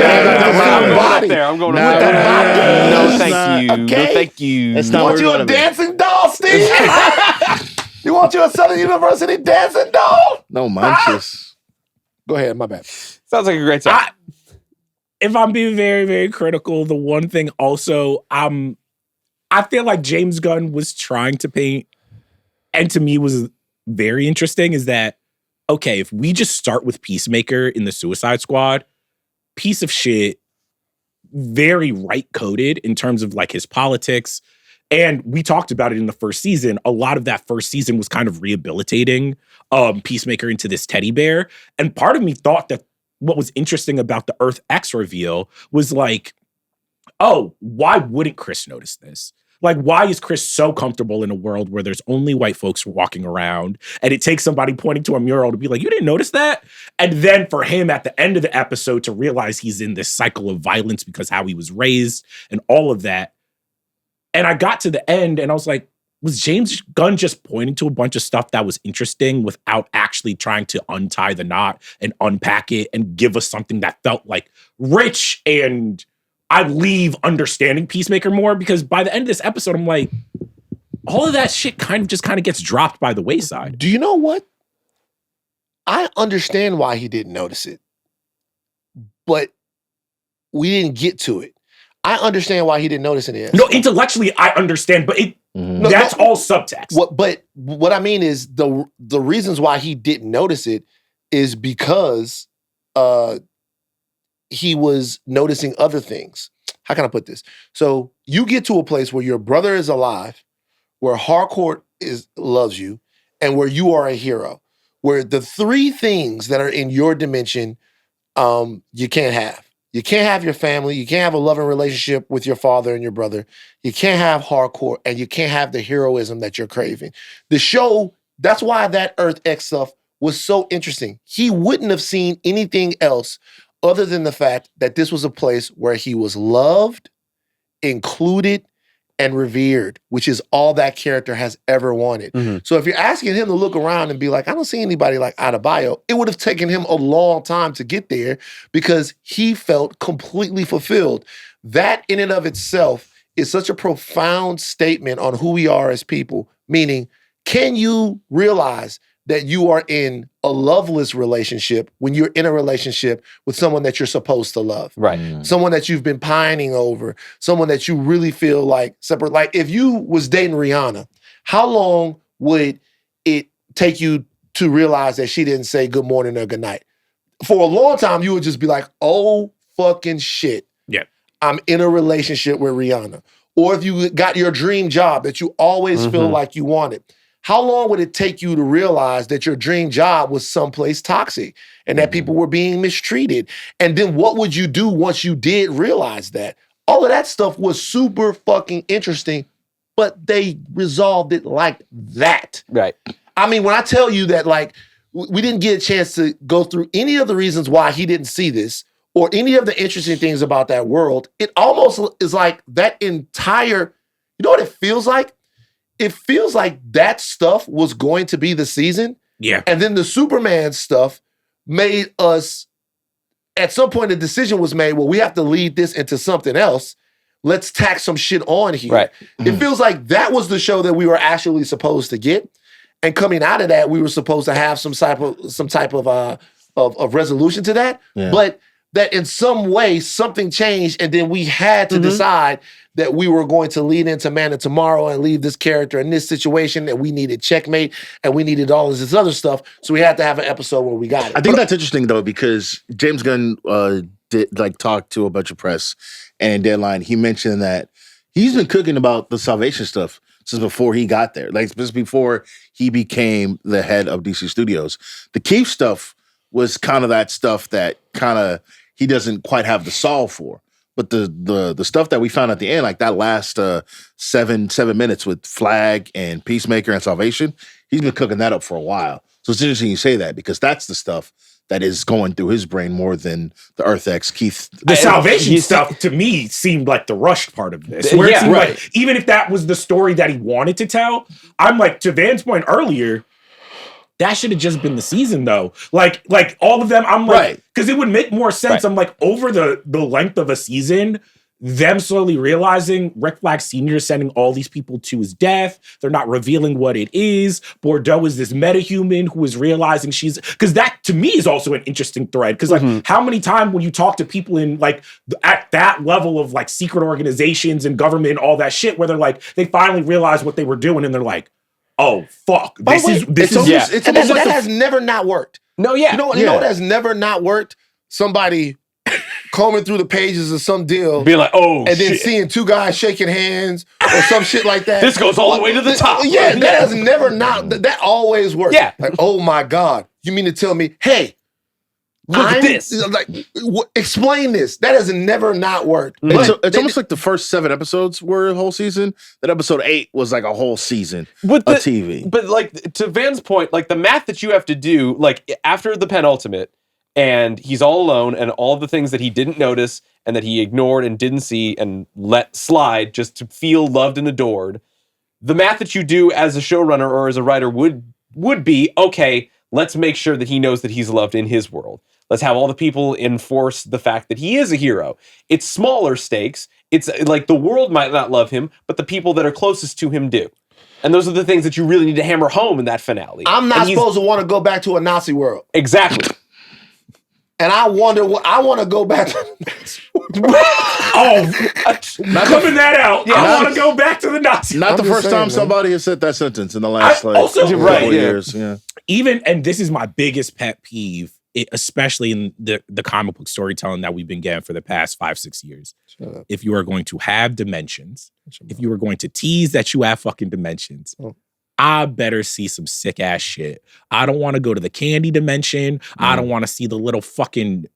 student body. I'm going to No, thank you. Okay? No, thank you. That's You not want you a dancing doll, Steve? You want you a Southern University dancing doll? No manches. Go ahead, my bad. Sounds like a great time. If I'm being very, very critical, the one thing also, I feel like James Gunn was trying to paint, and to me was very interesting, is that okay, if we just start with Peacemaker in the Suicide Squad, piece of shit, very right-coded in terms of like his politics. And we talked about it in the first season. A lot of that first season was kind of rehabilitating Peacemaker into this teddy bear. And part of me thought that what was interesting about the Earth X reveal was like, oh, why wouldn't Chris notice this? Like, why is Chris so comfortable in a world where there's only white folks walking around and it takes somebody pointing to a mural to be like, you didn't notice that? And then for him at the end of the episode to realize he's in this cycle of violence because how he was raised and all of that. And I got to the end and I was like, was James Gunn just pointing to a bunch of stuff that was interesting without actually trying to untie the knot and unpack it and give us something that felt like rich? And I leave understanding Peacemaker more, because by the end of this episode, I'm like, all of that shit kind of gets dropped by the wayside. Do you know what? I understand why he didn't notice it, but we didn't get to it. I understand why he didn't notice any of that No, stuff. intellectually, I understand, but that's all subtext. What I mean is the reasons why he didn't notice it is because he was noticing other things. How can I put this? So you get to a place where your brother is alive, where Harcourt loves you, and where you are a hero, where the three things that are in your dimension you can't have. You can't have your family. You can't have a loving relationship with your father and your brother. You can't have Harcourt, and you can't have the heroism that you're craving. The show, that's why that Earth X stuff was so interesting. He wouldn't have seen anything else other than the fact that this was a place where he was loved, included, and revered, which is all that character has ever wanted. Mm-hmm. So if you're asking him to look around and be like, I don't see anybody like Adebayo, it would have taken him a long time to get there because he felt completely fulfilled. That in and of itself is such a profound statement on who we are as people, meaning, can you realize that you are in a loveless relationship when you're in a relationship with someone that you're supposed to love? Right. Someone that you've been pining over, someone that you really feel like separate. Like if you was dating Rihanna, how long would it take you to realize that she didn't say good morning or good night? For a long time, you would just be like, oh, fucking shit. Yeah. I'm in a relationship with Rihanna. Or if you got your dream job that you always feel like you wanted, how long would it take you to realize that your dream job was someplace toxic and that people were being mistreated? And then what would you do once you did realize that? All of that stuff was super fucking interesting, but they resolved it like that. Right. I mean, when I tell you that, like, we didn't get a chance to go through any of the reasons why he didn't see this or any of the interesting things about that world, it almost is like that entire, you know what it feels like? It feels like that stuff was going to be the season. Yeah. And then the Superman stuff made us, at some point a decision was made, well, we have to lead this into something else. Let's tack some shit on here. Right. It feels like that was the show that we were actually supposed to get. And coming out of that, we were supposed to have some type of resolution to that. Yeah. But that in some way, something changed, and then we had to decide that we were going to lead into Man of Tomorrow and leave this character in this situation, and we needed checkmate, and we needed all of this other stuff. So we had to have an episode where we got it. I think that's interesting though, because James Gunn did talk to a bunch of press, and in Deadline, he mentioned that he's been cooking about the Salvation stuff since before he got there, like just before he became the head of DC Studios. The Keith stuff was kind of that stuff that kind of he doesn't quite have the solve for. But the stuff that we found at the end, like that last 7 minutes with Flag and Peacemaker and Salvation, he's been cooking that up for a while. So it's interesting you say that, because that's the stuff that is going through his brain more than the Earth X Keith. The Salvation stuff to me seemed like the rushed part of this. Where it seemed like, even if that was the story that he wanted to tell, I'm like, to Van's point earlier, that should have just been the season, though. Like all of them, I'm like, because it would make more sense. I'm like, over the length of a season, them slowly realizing Rick Flag Sr. is sending all these people to his death. They're not revealing what it is. Bordeaux is this metahuman who is realizing she's, because that to me is also an interesting thread. Because like, how many times when you talk to people in like at that level of like secret organizations and government and all that shit, where they're like, they finally realize what they were doing and they're like, oh fuck, By this the way, is this it's is almost, it's And almost like that has never not worked. No, yeah. You know Yeah. what has never not worked? Somebody combing through the pages of some deal Being like, oh, and then shit. seeing two guys shaking hands or some shit like that. This goes all the way to the top. Yeah, that has never not. That always works. Yeah. Like, oh my God, you mean to tell me, hey, Look at this. Like, explain this. That has never not worked. It's almost like the first 7 episodes were a whole season. That episode 8 was like a whole season With of TV. But like to Van's point, like the math that you have to do, like after the penultimate, and he's all alone, and all the things that he didn't notice and that he ignored and didn't see and let slide just to feel loved and adored. The math that you do as a showrunner or as a writer would be, okay, let's make sure that he knows that he's loved in his world. Let's have all the people enforce the fact that he is a hero. It's smaller stakes. It's like the world might not love him, but the people that are closest to him do. And those are the things that you really need to hammer home in that finale. I'm not supposed to want to go back to a Nazi world. Exactly. And I wonder what I want to go back to. oh, coming that out. Yeah. I want to go back to the Nazis. Not I'm the just first saying, time man. somebody has said that sentence in the last Right, couple yeah. years. Yeah. Even, and this is my biggest pet peeve, especially in the comic book storytelling that we've been getting for the past 5-6 years. Shut up. If you are going to have dimensions, if you are going to tease that you have fucking dimensions, I better see some sick ass shit. I don't want to go to the candy dimension. I don't want to see the little fucking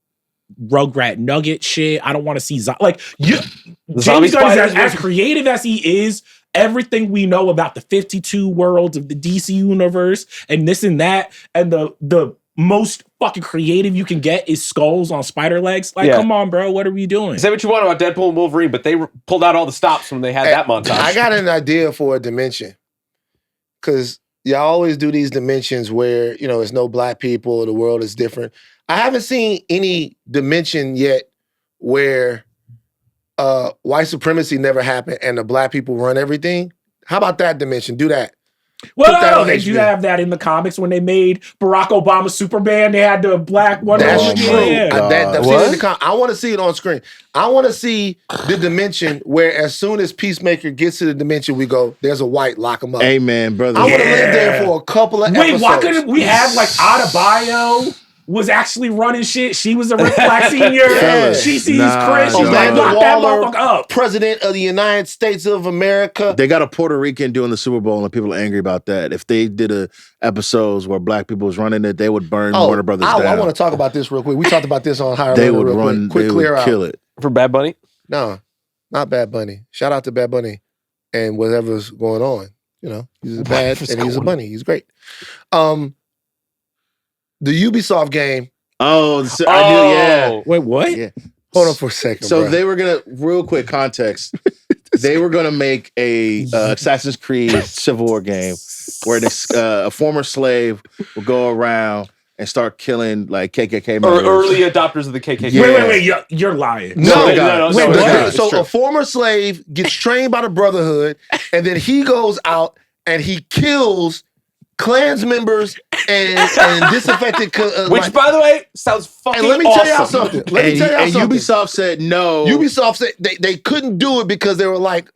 Rugrat Nugget shit. I don't want to see James Gunn is as creative as he is. Everything we know about the 52 worlds of the DC universe and this and that, and the most fucking creative you can get is skulls on spider legs. Like, come on, bro, what are we doing? Say what you want about Deadpool and Wolverine, but they pulled out all the stops when they had that montage. I got an idea for a dimension. Because y'all always do these dimensions where, it's no black people, the world is different. I haven't seen any dimension yet where white supremacy never happened and the black people run everything. How about that dimension? Do that. Well, they do have that in the comics when they made Barack Obama Superman. They had the black Wonder Woman. That's true. Yeah. I've seen it in the I want to see it on screen. I want to see the dimension where as soon as Peacemaker gets to the dimension, we go, there's a white, lock him up. Amen, brother. I want to live there for a couple of episodes. Wait, why couldn't we have like Adebayo was actually running shit? She was a Rick Flag Senior. Yeah. She sees Nah, Chris. She's like, Amanda lock that Waller, motherfucker up. President of the United States of America. They got a Puerto Rican doing the Super Bowl, and people are angry about that. If they did episodes where black people was running it, they would burn Warner Brothers down. I want to talk about this real quick. We talked about this on Higher They Level would real run. quick. They Quick clear would out. kill it. For Bad Bunny? No, not Bad Bunny. Shout out to Bad Bunny and whatever's going on. He's bad and he's a bunny. He's great. The Ubisoft game. Oh, I knew. Yeah. Wait, what? Yeah. Hold on for a second. So bro. they were gonna, real quick context. They were gonna make a Assassin's Creed Civil War game where a former slave will go around and start killing like KKK Or members. early adopters of the KKK. Yeah. Wait, you're lying. No, no, wait, no, what? no, So true. a former slave gets trained by the Brotherhood, and then he goes out and he kills Klans members and disaffected. Which, by the way, sounds fucking and let me awesome. tell y'all something. Let me tell y'all and something. Ubisoft said no. Ubisoft said they couldn't do it because they were like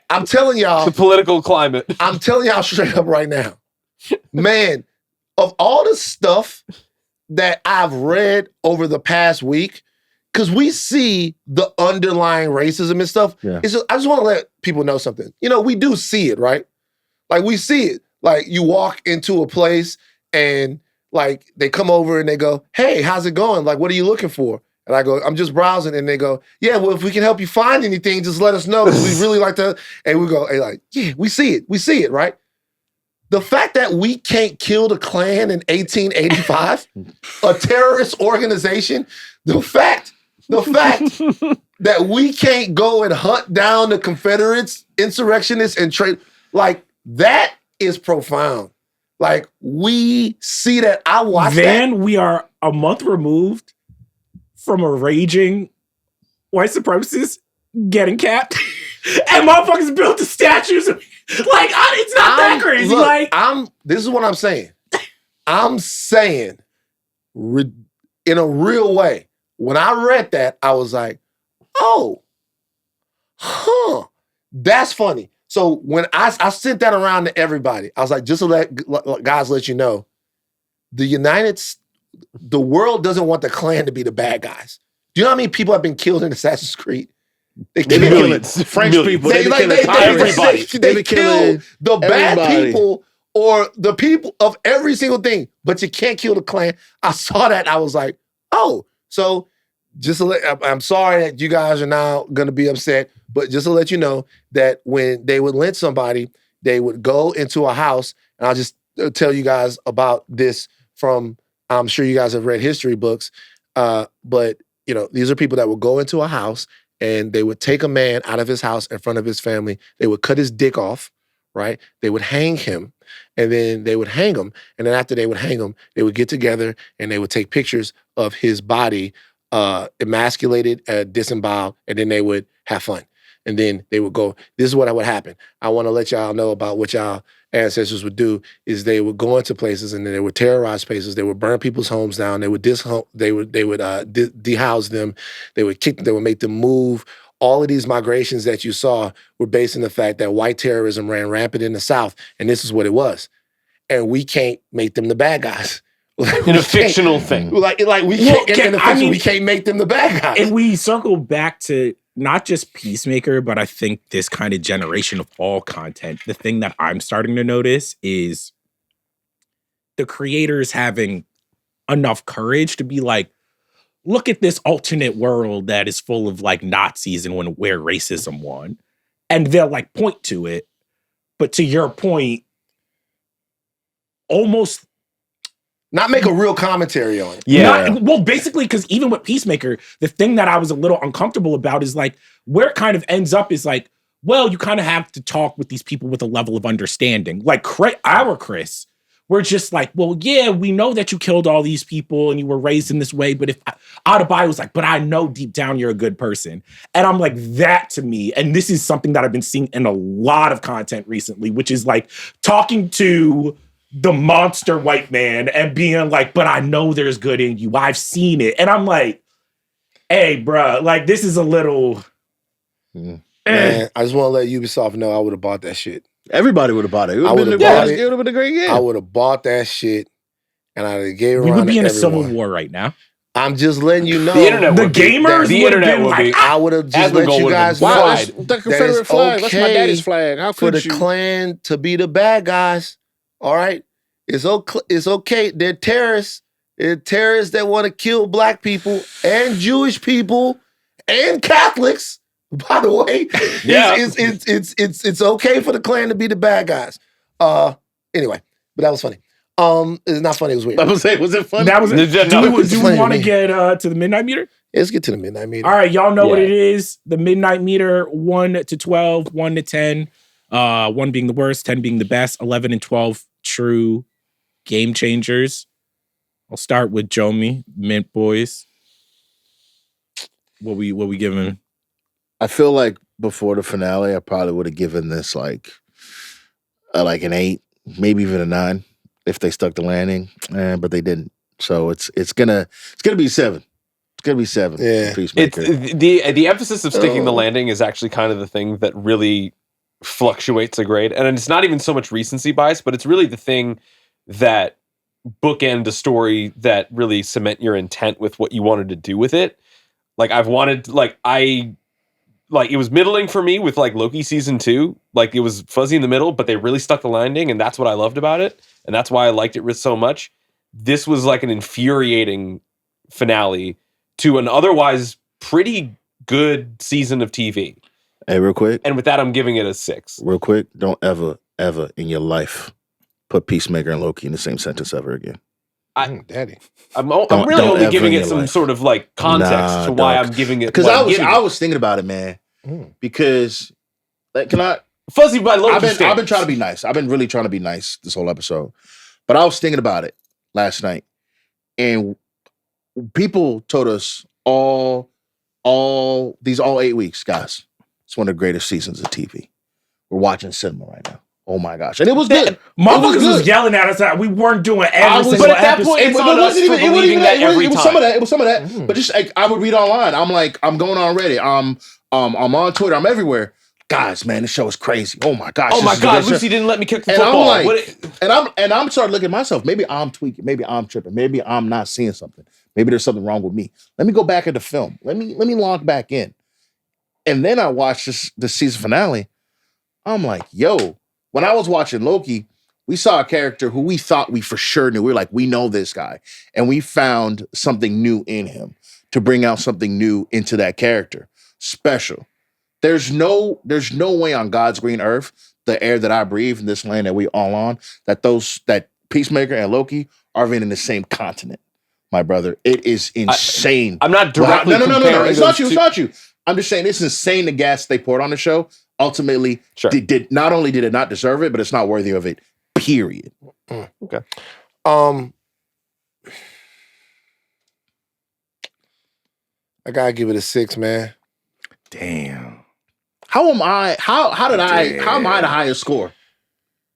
I'm telling y'all. The political climate. I'm telling y'all straight up right now, man. Of all the stuff that I've read over the past week, because we see the underlying racism and stuff. Yeah. I just want to let people know something. We do see it, right? Like we see it. Like you walk into a place and like they come over and they go, "Hey, how's it going? Like, what are you looking for?" And I go, "I'm just browsing." And they go, "Yeah, well, if we can help you find anything, just let us know because we really like to." And we go, "Hey, like, yeah, we see it, right?" The fact that we can't kill the Klan in 1885, a terrorist organization, the fact that we can't go and hunt down the Confederates, insurrectionists, and trade, like that is profound. Like we see that. I watched that. We are a month removed from a raging white supremacist getting capped, and motherfuckers built the statues. It's not that crazy. Look, this is what I'm saying. I'm saying, in a real way. When I read that, I was like, "Oh, huh, that's funny." So when I sent that around to everybody, I was like, just to let you know, the world doesn't want the Klan to be the bad guys. Do you know how many people have been killed in Assassin's Creed? They've been killing French people. They've been killing everybody. They kill the bad people or the people of every single thing, but you can't kill the Klan. I saw that. I was like, oh, so just to I'm sorry that you guys are now going to be upset, but just to let you know that when they would lynch somebody, they would go into a house, and I'll just tell you guys about this from, I'm sure you guys have read history books, but these are people that would go into a house and they would take a man out of his house in front of his family. They would cut his dick off, right? They would hang him, and then they would hang him. And then after they would hang him, they would get together and they would take pictures of his body, emasculated, disemboweled, and then they would have fun. And then they would go, this is what would happen. I want to let y'all know about what y'all ancestors would do is they would go into places and then they would terrorize places. They would burn people's homes down. They would dehouse them. They would kick them. They would make them move. All of these migrations that you saw were based on the fact that white terrorism ran rampant in the South, and this is what it was. And we can't make them the bad guys. In a fictional thing. We can't make them the bad guys. And we circle back to not just Peacemaker, but I think this kind of generation of all content. The thing that I'm starting to notice is the creators having enough courage to be like, look at this alternate world that is full of like Nazis and where racism won. And they'll like point to it. But to your point, almost not make a real commentary on it. Yeah. Basically, because even with Peacemaker, the thing that I was a little uncomfortable about is like where it kind of ends up is like, well, you kind of have to talk with these people with a level of understanding. Like our Chris, we're just like, well, yeah, we know that you killed all these people and you were raised in this way. But if Adebayo was like, but I know deep down you're a good person. And I'm like, that to me, and this is something that I've been seeing in a lot of content recently, which is like talking to the monster white man and being like, but I know there's good in you. I've seen it. And I'm like, hey, bruh, like this is a little... Man, I just want to let Ubisoft know I would have bought that shit. Everybody would have bought it. It would have been a great game. I would have bought that shit and I'd have gave it around. We would be in everyone. a civil war right now. I'm just letting you know. The internet would be. I would have just let you guys know. The Confederate flag. That's my daddy's flag. How could for the Klan to be the bad guys. All right? It's okay. They're terrorists. They're terrorists that want to kill black people and Jewish people and Catholics. By the way, it's okay for the Klan to be the bad guys. Anyway, but that was funny. It's not funny. It was weird. I was saying, was it funny? That was it. Do we want to get to the midnight meter? Yeah, let's get to the midnight meter. All right, y'all know what it is. The midnight meter: 1 to 12, 1 to 10. 1 being the worst, 10 being the best. 11 and 12 true game changers. I'll start with Jomi, Mint Boys. What we giving? I feel like before the finale, I probably would have given this like an 8, maybe even a 9 if they stuck the landing, but they didn't. So it's gonna be 7. It's gonna be 7. Yeah, Peacemaker. The emphasis of sticking the landing is actually kind of the thing that really fluctuates a grade, and it's not even so much recency bias, but it's really the thing that bookend a story that really cement your intent with what you wanted to do with it. Like it was middling for me with like Loki season 2. Like it was fuzzy in the middle, but they really stuck the landing, and that's what I loved about it, and that's why I liked it so much. This was like an infuriating finale to an otherwise pretty good season of TV. Hey, real quick. And with that, I'm giving it a 6. Real quick, don't ever in your life put Peacemaker and Loki in the same sentence ever again. Daddy. I'm really only giving it some sort of like context to why I'm giving it. Because I was thinking about it, man. Because can I fuzzy by Loki? I've been trying to be nice. I've been really trying to be nice this whole episode. But I was thinking about it last night, and people told us all 8 weeks, guys, it's one of the greatest seasons of TV. We're watching cinema right now. Oh my gosh. And it was good. Motherfuckers was yelling at us that we weren't doing every single But at that point, it's on us for believing that every time. It was some of that. But just like, I would read online. I'm like, I'm going on Reddit. I'm on Twitter. I'm everywhere. guys, man, this show is crazy. Oh my gosh. Oh my this is God, the best Lucy show." didn't let me kick the And football. I'm like, I'm starting looking at myself. Maybe I'm tweaking. Maybe I'm tripping. Maybe I'm not seeing something. Maybe there's something wrong with me. Let me go back into film. Let me log back in. And then I watched the season finale. I'm like, yo, when I was watching Loki, we saw a character who we thought we for sure knew. We were like, we know this guy. And we found something new in him to bring out something new into that character. Special. There's no way on God's green earth, the air that I breathe in this land that we all on, that Peacemaker and Loki are even in the same continent, my brother. It is insane. I'm not directly No. comparing It's those not two. you. I'm just saying it's insane the gas they poured on the show. Ultimately, Sure. did not only did it not deserve it, but it's not worthy of it. Period. Okay. I gotta give it a 6, man. Damn. How am I? How am I the highest score?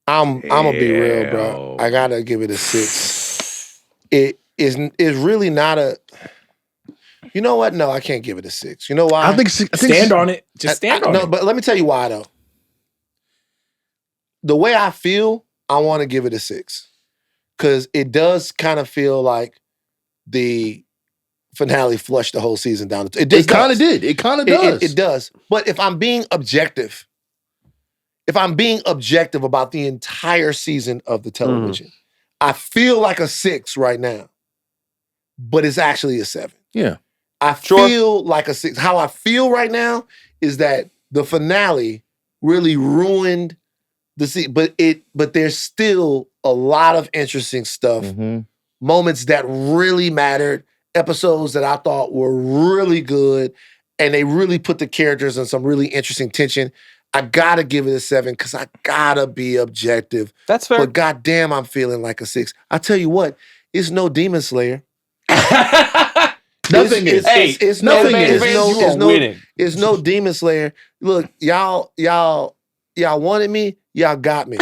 I'm gonna be real, bro. I gotta give it a 6. It is really not a. You know what? No, I can't give it a 6. You know why? I think Stand on it. Just stand on no, it. but let me tell you why though. The way I feel, I want to give it a 6. Because it does kind of feel like the finale flushed the whole season down. It kind of did. It kind of does. It does. But if I'm being objective about the entire season of the television, I feel like a 6 right now. But it's actually a 7. Yeah. I feel like a 6. How I feel right now is that the finale really ruined the season. But there's still a lot of interesting stuff. Moments that really mattered. Episodes that I thought were really good. And they really put the characters in some really interesting tension. I gotta give it a 7 because I gotta be objective. That's fair. But goddamn, I'm feeling like a 6. I tell you what, it's no Demon Slayer. Nothing is. It's no Demon Slayer. Look, y'all wanted me. Y'all got me.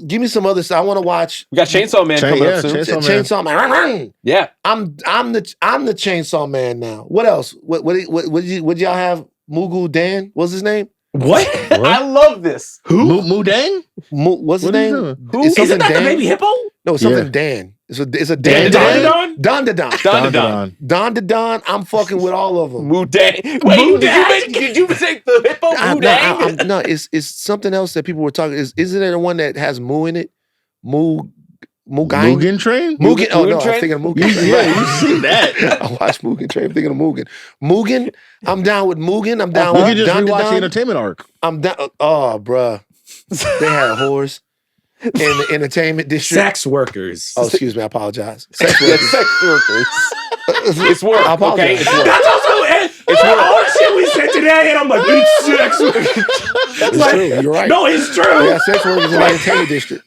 Give me some other stuff. I want to watch. We got Chainsaw Man coming up soon. Chainsaw Man. Yeah, I'm the Chainsaw Man now. What else? What y'all have? Mugu Dan? What's his name? What? I love this. Who? Mudang? What's his name? Who? Isn't that the baby hippo? No, it's something Dan. It's a Dan. Don. I'm fucking with all of them. Mudang. Wait, did you take the hippo? Mudang? No, it's something else that people were talking. Isn't it the one that has Moo in it? Mugen Train? Mugen. Oh no, I'm thinking of Mugen. Yeah, you see that. I watched Mugen Train. I'm thinking of Mugen. Mugen. I'm down with Mugen. I'm down We with can just Don rewatch the entertainment arc. I'm down. Oh, bruh. They had whores in the entertainment district. Sex workers. Oh, excuse me. I apologize. Sex workers. It's work. I apologize. Okay, it's work. That's also all the shit we said today, and I'm like, it's sex workers. It's true. You're right. No, it's true. They got sex workers in the entertainment district.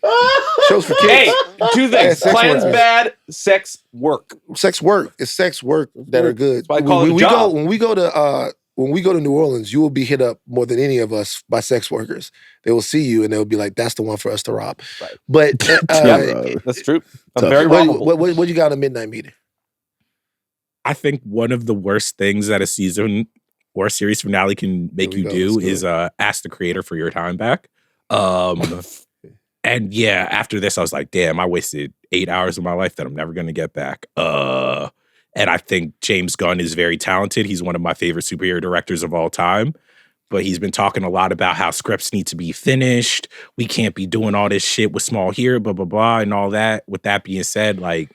Shows for kids. Hey, two things. sex Plans workers. bad, sex work. Sex work. It's sex work that are good. why I call it a job. When we go to New Orleans, you will be hit up more than any of us by sex workers. They will see you and they'll be like, "That's the one for us to rob." Right. But That's true. I'm very robbable. what you got on a midnight meeting? I think one of the worst things that a season or a series finale can make you do is ask the creator for your time back. And yeah, after this, I was like, damn, I wasted 8 hours of my life that I'm never going to get back. And I think James Gunn is very talented. He's one of my favorite superhero directors of all time. But he's been talking a lot about how scripts need to be finished. We can't be doing all this shit with small here, blah, blah, blah, and all that. With that being said, like,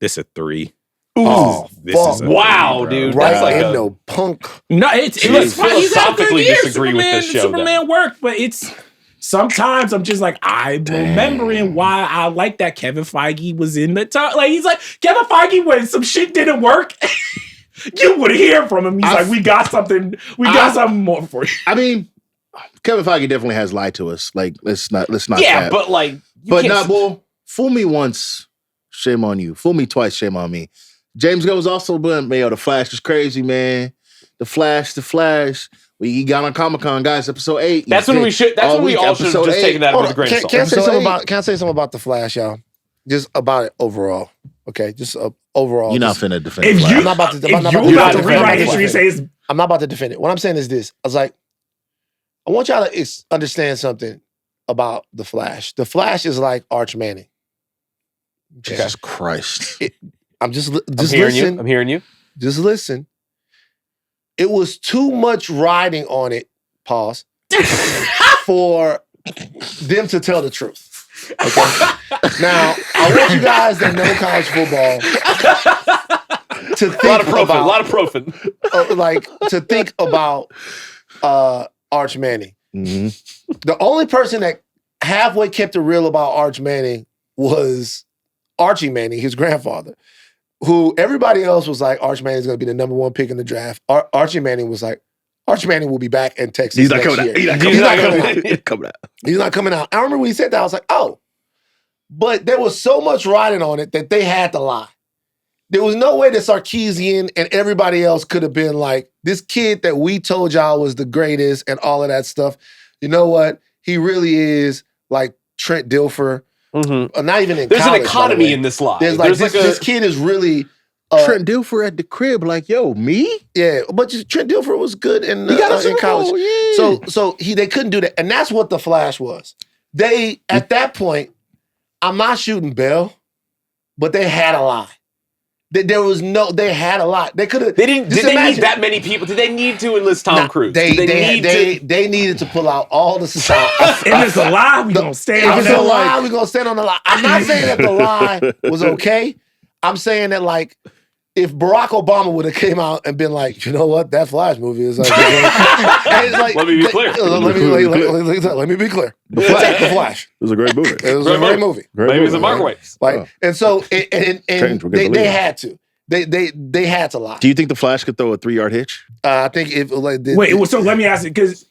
this is a 3. Oh, this is a wow, 3, dude. Right That's like in a- no punk. No, it's Let's fine. He's had good philosophically years. disagree with this show, Superman worked, but it's sometimes I'm just like, I'm remembering why I like that Kevin Feige was in the top. Like, he's like, Kevin Feige, when some shit didn't work, you would hear from him. He's like, we got something more for you. I mean, Kevin Feige definitely has lied to us. Like, let's not. Yeah, that. but like, well, fool me once, shame on you. Fool me twice, shame on me. James Gunn was also been, the Flash is crazy, man. The Flash. We got on Comic-Con, guys, episode 8. That's when we all should have just taken that with a grain of salt. Can I say something about the Flash, y'all? Just about it overall. Okay, just overall. You're not finna defend If the Flash. you I'm not about to rewrite history, say it's I'm not about to defend it. What I'm saying is this. I was like, I want y'all to understand something about the Flash. The Flash is like Arch Manning. Jesus Christ. I'm just hearing listen. you. I'm hearing you. Just listen. It was too much riding on it, pause, for them to tell the truth. Okay? Now, I want you guys that know college football to think A lot of profin. To think about Arch Manning. Mm-hmm. The only person that halfway kept it real about Arch Manning was Archie Manning, his grandfather, who everybody else was like, Arch Manning is going to be the number 1 pick in the draft. Archie Manning was like, Arch Manning will be back in Texas He's not next coming year. out. He's not coming out. Coming out. He's not coming out. I remember when he said that, I was like, oh. But there was so much riding on it that they had to lie. There was no way that Sarkisian and everybody else could have been like, this kid that we told y'all was the greatest and all of that stuff. You know what? He really is like Trent Dilfer. Mm-hmm. Not even in There's college, an economy in this lie. There's this kid is really... Trent Dilfer at the crib, like, yo, me? Yeah, but Trent Dilfer was good in college. Yeah. So they couldn't do that. And that's what the Flash was. They, at that point, I'm not shooting Bell, but they had a lie. They had a lot. They could have. Did they need that many people? Did they need to enlist Tom Cruise? They needed to pull out all the stuff. If it's a lie, we're going to stand on that. If it's a lie, we're going to stand on the lie. I'm not saying that the lie was okay. I'm saying that, like, if Barack Obama would have came out and been like, you know what, that Flash movie is like, let me be clear. Let me be clear. The Flash. It was a great movie. It was a great movie. Maybe it's a microwaves. And so they had to. They had to lie. Do you think the Flash could throw a 3-yard hitch? I think if so let me ask you, because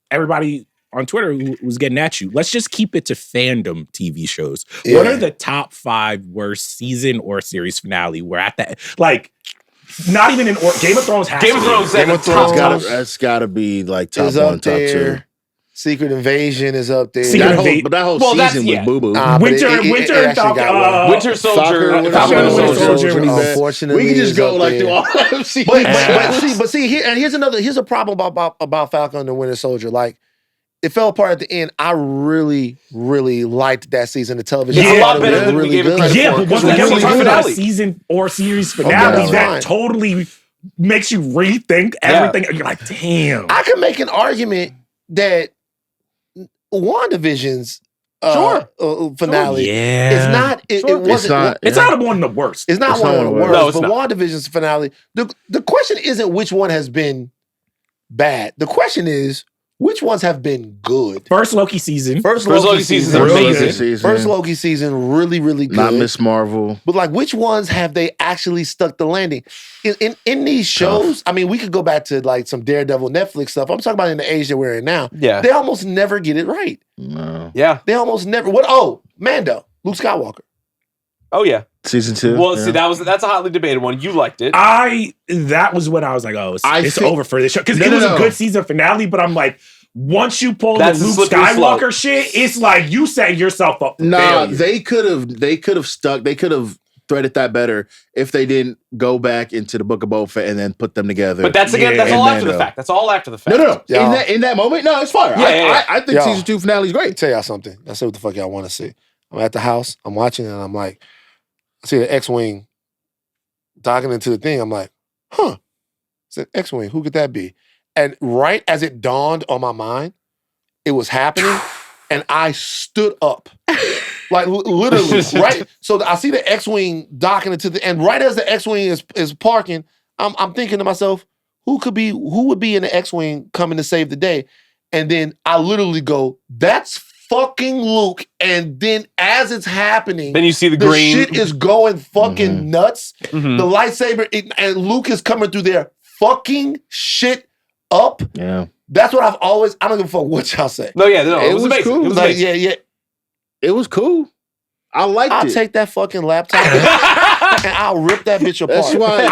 everybody on Twitter was getting at you. Let's just keep it to fandom TV shows. Yeah. What are the top 5 worst season or series finale? We're at that, like, not even in Game of Thrones. Game of Thrones that's got to be like top 1, top 2. Secret Invasion is up there. But that whole season was boo-boo. Winter Soldier. Unfortunately, we can just go like through all of seasons. But see, here's a problem about Falcon and the Winter Soldier. Like, it fell apart at the end. I really, really liked that season of television. It's a lot better than we gave it credit for. Yeah, but once we get to a season or series finale, that totally makes you rethink everything. And you're like, damn. I can make an argument that WandaVision's finale is not. It's not one of the worst. It's not one of the worst. No, it's but not. WandaVision's finale. The question isn't which one has been bad. The question is, which ones have been good? First Loki season. First Loki season is amazing. First Loki season, really, really good. Not Miss Marvel. But like, which ones have they actually stuck the landing? In these shows, I mean, we could go back to like some Daredevil Netflix stuff. I'm talking about in the age that we're in now. Yeah. They almost never get it right. No. Yeah. They almost never. What? Oh, Mando, Luke Skywalker. Oh, yeah. Season 2. Well, see, that's a hotly debated one. You liked it. That was when I was like, oh, it's over for this show. Because it was a good season finale, but I'm like, once you pull the Luke Skywalker shit, it's like you set yourself up for failure. They could have threaded that better if they didn't go back into the Book of Boba Fett and then put them together. But that's all after the fact. That's all after the fact. No. In that moment, no, it's fire. I think season 2 finale is great. Tell y'all something. That's what the fuck y'all want to see. I'm at the house. I'm watching and I'm like, I see the X-Wing docking into the thing. I'm like, huh. I said, X-Wing, who could that be? And right as it dawned on my mind, it was happening, and I stood up. Like, literally, right? So I see the X-Wing docking into the, and right as the X-Wing is parking, I'm thinking to myself, who would be in the X-Wing coming to save the day? And then I literally go, that's fucking Luke. And then as it's happening, then you see the green shit is going fucking nuts. Mm-hmm. The lightsaber, and Luke is coming through there, fucking shit up. Yeah. That's what I don't give a fuck what y'all say. It was amazing. Cool. It was amazing. Yeah. It was cool. I liked it. I'll take that fucking laptop and I'll rip that bitch apart. That's why. You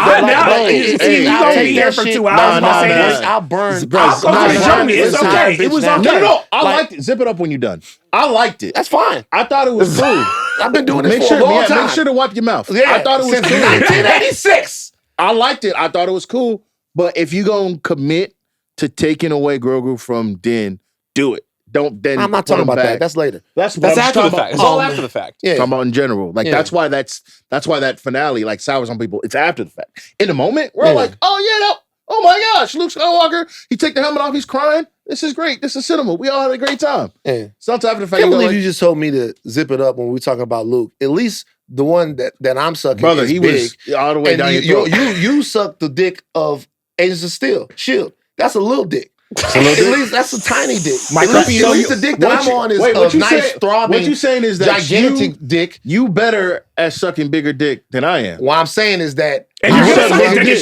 gonna be here for 2 hours. I'll burn. Jomi, it's okay. It was okay. No. I liked it. Zip it up when you're done. I liked it. That's fine. I thought it was cool. I've been doing this for a long time. Make sure to wipe your mouth. Yeah, I thought it was since cool. 1986. I liked it. I thought it was cool. But if you gonna commit to taking away Grogu from Din do it. Don't then. I'm not put talking them about that. back. That's later. That's after the talking fact. about. It's all Oh, after the fact. Yeah. Talking about in general. Like Yeah. that's why that finale like sours on people. It's after the fact. In the moment, we're Yeah. like, oh yeah, no, oh my gosh, Luke Skywalker. He take the helmet off. He's crying. This is great. This is cinema. We all had a great time. Yeah. So after the I fact, can't you go believe like, you just told me to zip it up when we were talking about Luke. At least the one that I'm sucking brother, is he big. was all the way down And your throat. you suck the dick of Agents of Shield. That's a little dick. It's a little At dick. least that's a tiny dick. Mike, At least the dick that I'm on is what a you nice, say- throbbing, What you saying is that gigantic dick. you better at sucking bigger dick than I am. What I'm saying is that And I you're suck gonna big suck it dick.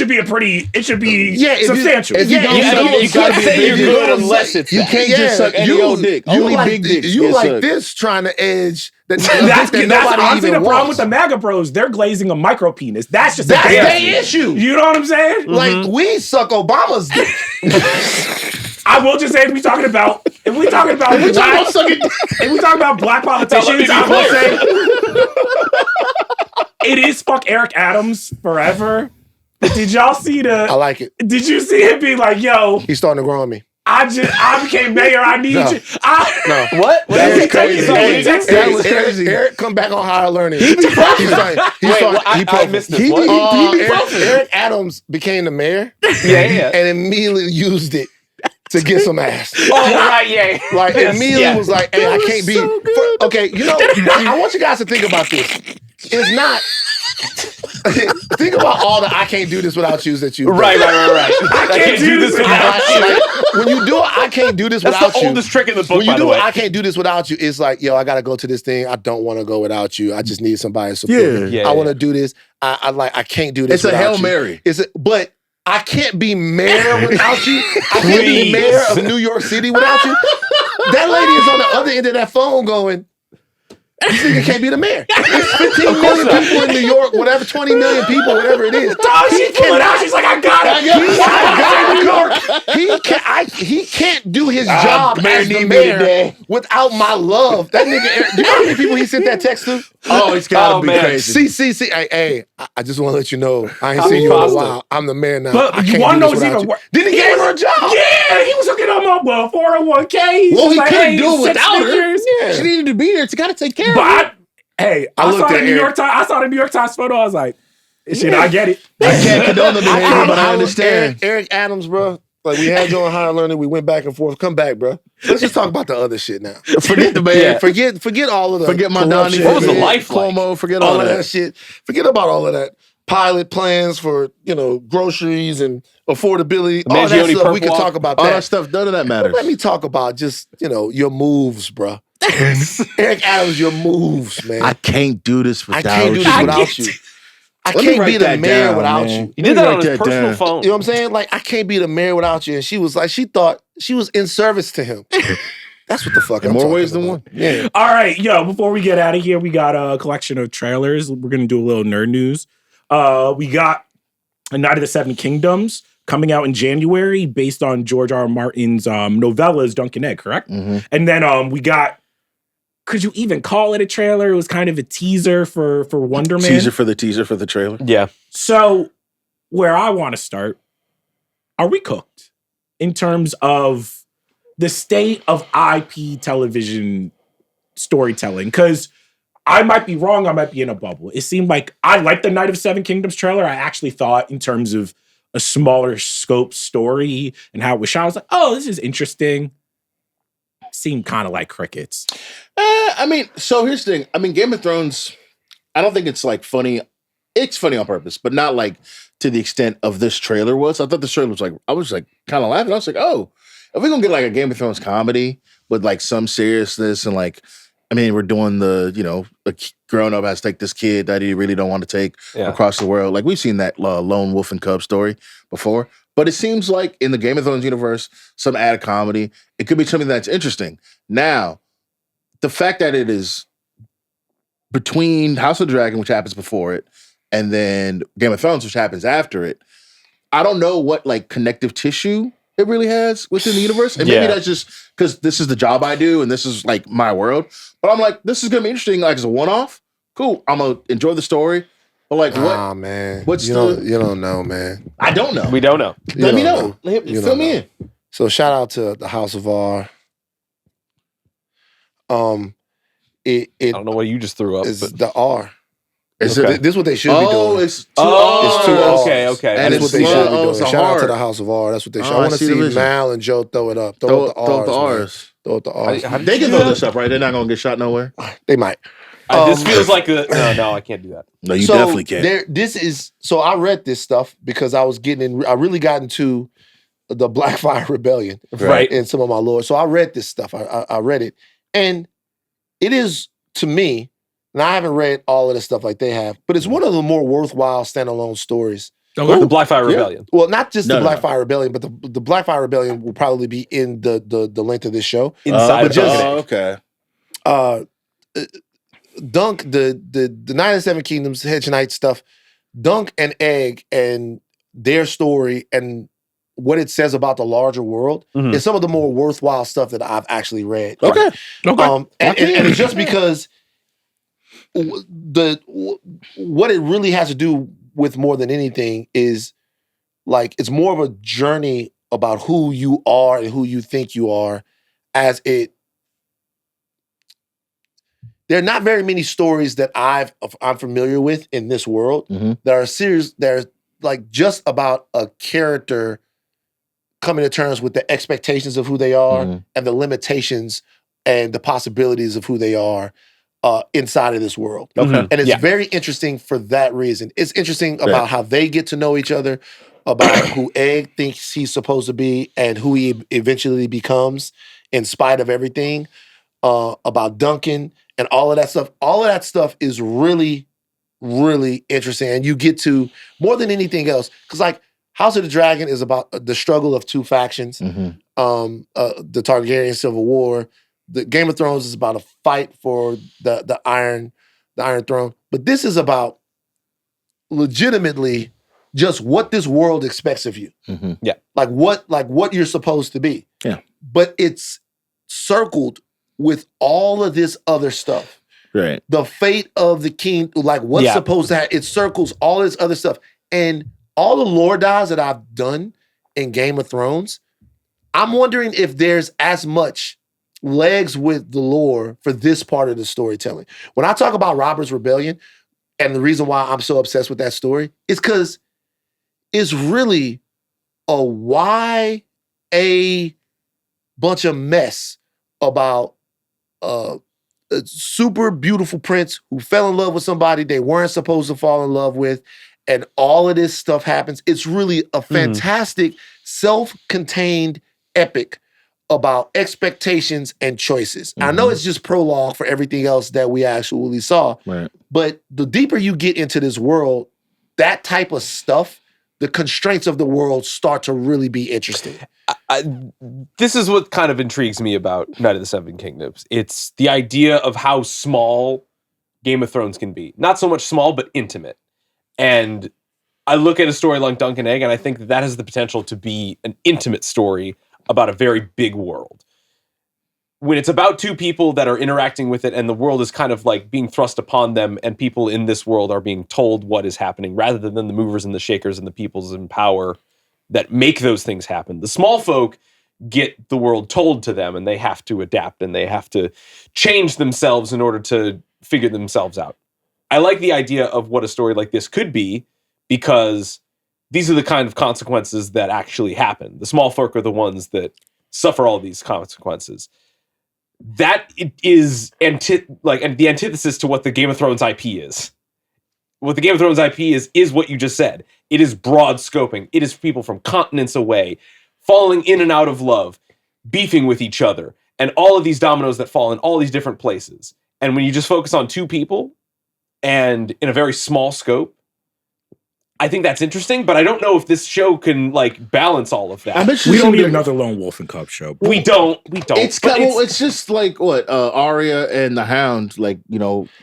should be Yeah, if you- substantial. if you Yeah, don't you suck- can't- you can't say you're good unless it's You that. can't just suck any old dick. Only like, big dicks. You get like sucked. this trying to edge that that's nobody honestly even the problem with wants. the MAGA bros. They're glazing a micro penis. That's just That's a their damn issue. You know what I'm saying? Like we suck Obama's dick. I will just say if we talking about black politicians, me be I will clear. say it is fuck Eric Adams forever. But did y'all see I like it. Did you see him be like, yo, He's starting to grow on me. I became mayor, I need No. you. No. What? That is was it? crazy. Hey, That was crazy. Eric, come back on higher learning. He be profit. I missed this. He What? be profit. Eric Adams became the mayor Yeah. and immediately used it to get some ass. Oh, right, yeah. Like Yes, immediately yeah. was like, hey, I can't be. so good. Okay, you know, I want you guys to think about this. It's not. Think about all the I can't do this without yous that you. Right. I can't do this without you. Like, when you do it, I can't do this That's without the you. oldest trick in the book, When you by the do way. it, I can't do this without you. It's like, yo, I gotta go to this thing. I don't want to go without you. I just need somebody to support me. Yeah. I want to do this. I can't do this. It's a without Hail you. Mary. But I can't be mayor without you. I can't be Please. mayor of New York City without you. That lady is on the other end of that phone going, this nigga can't be the mayor. There's 15 million not. people in New York, whatever, 20 million people, whatever it is. She's pulling out. She's like, I got it. He can't do his job mayor as the need me mayor today. without my love. That nigga, Eric, do you know how many people he sent that text to? Oh, it's gotta Oh, be man. crazy. See. Hey, I just want to let you know, I ain't How seen you in a pasta. while. I'm the mayor now. But I you can't wanna do know this what's without even you. worse? Then he gave her a job. Yeah, he was hooking them up. Well, 401k. Well, he like, couldn't hey, do it 6 without her. figures. Yeah. She needed to be there. She got to take care But of it. I I saw looked the at New Eric. York Times. I saw the New York Times photo. I was like, shit, I get it. I can't condone the behavior, but I How- understand. Eric Adams, bro. Like we had you on higher learning. We went back and forth. Come back, bro. Let's just talk about the other shit now. Forget the mayor. Yeah. Forget all of the Forget my corruption. Donnie. What was the Forget life like? Cuomo. Forget all all of that. that shit. Forget about all of that. Pilot plans for groceries and affordability. All that Mangione stuff. We Perp can Walk. talk about All that that. stuff. None of that matters. Let me talk about just your moves, bro. Eric Adams, your moves, man. I can't do this I without can't do you. this without you. I Let me can't write be the that mayor down, without man. you. He did that on Write his that personal down. phone. You know what I'm saying? Like, I can't be the mayor without you. And she was like, she thought she was in service to him. That's what the fuck In I'm more talking ways than about. one. Yeah. All right, before we get out of here, we got a collection of trailers. We're going to do a little nerd news. We got A Night of the Seven Kingdoms coming out in January based on George R. R. Martin's novellas, Dunk and Egg, correct? Mm-hmm. And then we got, could you even call it a trailer? It was kind of a teaser for Wonder Man. Teaser for the trailer. Yeah. So where I want to start, are we cooked in terms of the state of IP television storytelling? Because I might be wrong. I might be in a bubble. It seemed like I liked the Night of Seven Kingdoms trailer. I actually thought in terms of a smaller scope story and how it was shot, I was like, oh, this is interesting. Seemed kind of like crickets. I mean, so here's the thing. I mean, Game of Thrones, I don't think it's like funny. It's funny on purpose, but not like to the extent of this trailer was. I thought this trailer was like, I was like kind of laughing. I was like, oh, if we're gonna get like a Game of Thrones comedy with like some seriousness and like, I mean, we're doing the, a grown up has to take this kid that he really don't want to take across the world. Like we've seen that lone wolf and cub story before, but it seems like in the Game of Thrones universe, some added comedy, it could be something that's interesting. Now, the fact that it is between House of the Dragon, which happens before it, and then Game of Thrones, which happens after it, I don't know what like connective tissue it really has within the universe. And maybe that's just because this is the job I do and this is like my world. But I'm like, this is gonna be interesting, like as a one-off. Cool. I'm gonna enjoy the story. But like what? Ah, man. What's you don't know, man. I don't know. We don't know. Let me don't know. You Fill don't me know. in. So shout out to the House of R. It I don't know what you just threw up. is But the R. Is Okay. it? This is what they should be doing. It's two It's two R's. okay, Rs. okay. And That's it's what they should be slow. doing. It's a Shout out to hard. the House of R. That's what they should. Oh, I I want to see the see vision. Mal and Joe throw it up. Throw up the R's. the man. R's. Throw up the R's. How did They you can do throw that? this up, right? They're not gonna get shot nowhere. They might. This feels like no, I can't do that. No, you so definitely can't. This is so. I read this stuff because I was getting in. I really got into the Blackfire Rebellion, Right. in some of my lore. So I read this stuff. I read it, and it is to me. And I haven't read all of the stuff like they have, but it's one of the more worthwhile standalone stories. The Blackfire Rebellion. Well, not just the No. Blackfire Rebellion, but the Blackfire Rebellion will probably be in the length of this show. Inside but of just- Duncan. okay. Dunk, the Night of the Seven Kingdoms, Hedge Knight stuff, Dunk and Egg and their story and what it says about the larger world Mhm. is some of the more worthwhile stuff that I've actually read. Okay. And it's just because what it really has to do with more than anything is like it's more of a journey about who you are and who you think you are as it. There are not very many stories that I'm familiar with in this world Mhm. that are serious. They're like just about a character coming to terms with the expectations of who they are Mhm. and the limitations and the possibilities of who they are inside of this world. Okay. And it's Yeah. very interesting for that reason. It's interesting about Right. how they get to know each other, about who Egg thinks he's supposed to be and who he eventually becomes in spite of everything, about Duncan and all of that stuff. All of that stuff is really, really interesting. And you get to, more than anything else, because like House of the Dragon is about the struggle of two factions, Mhm. the Targaryen Civil War. The Game of Thrones is about a fight for the Iron Throne. But this is about legitimately just what this world expects of you. Mhm. Like what you're supposed to be. Yeah. But it's circled with all of this other stuff. Right. The fate of the king, like what's Yeah. supposed to happen. It circles all this other stuff. And all the lore dives that I've done in Game of Thrones, I'm wondering if there's as much legs with the lore for this part of the storytelling. When I talk about Robert's Rebellion, and the reason why I'm so obsessed with that story is because it's really a bunch of mess about a super beautiful prince who fell in love with somebody they weren't supposed to fall in love with, and all of this stuff happens. It's really a fantastic, self-contained epic about expectations and choices. I know it's just prologue for everything else that we actually saw, Right. but the deeper you get into this world, that type of stuff, the constraints of the world start to really be interesting. This is what kind of intrigues me about Night of the Seven Kingdoms. It's the idea of how small Game of Thrones can be. Not so much small, but intimate. And I look at a story like Dunk and Egg, and I think that has the potential to be an intimate story about a very big world. When it's about two people that are interacting with it and the world is kind of like being thrust upon them and people in this world are being told what is happening rather than the movers and the shakers and the peoples in power that make those things happen. The small folk get the world told to them and they have to adapt and they have to change themselves in order to figure themselves out. I like the idea of what a story like this could be because these are the kind of consequences that actually happen. The small folk are the ones that suffer all these consequences. That is and the antithesis to what the Game of Thrones IP is. What the Game of Thrones IP is what you just said. It is broad scoping. It is people from continents away, falling in and out of love, beefing with each other, and all of these dominoes that fall in all these different places. And when you just focus on two people and in a very small scope, I think that's interesting, but I don't know if this show can like balance all of that. I'm interested We don't in need the- another Lone Wolf and Cub show. We don't. It's but it's just like what Arya and the Hound, like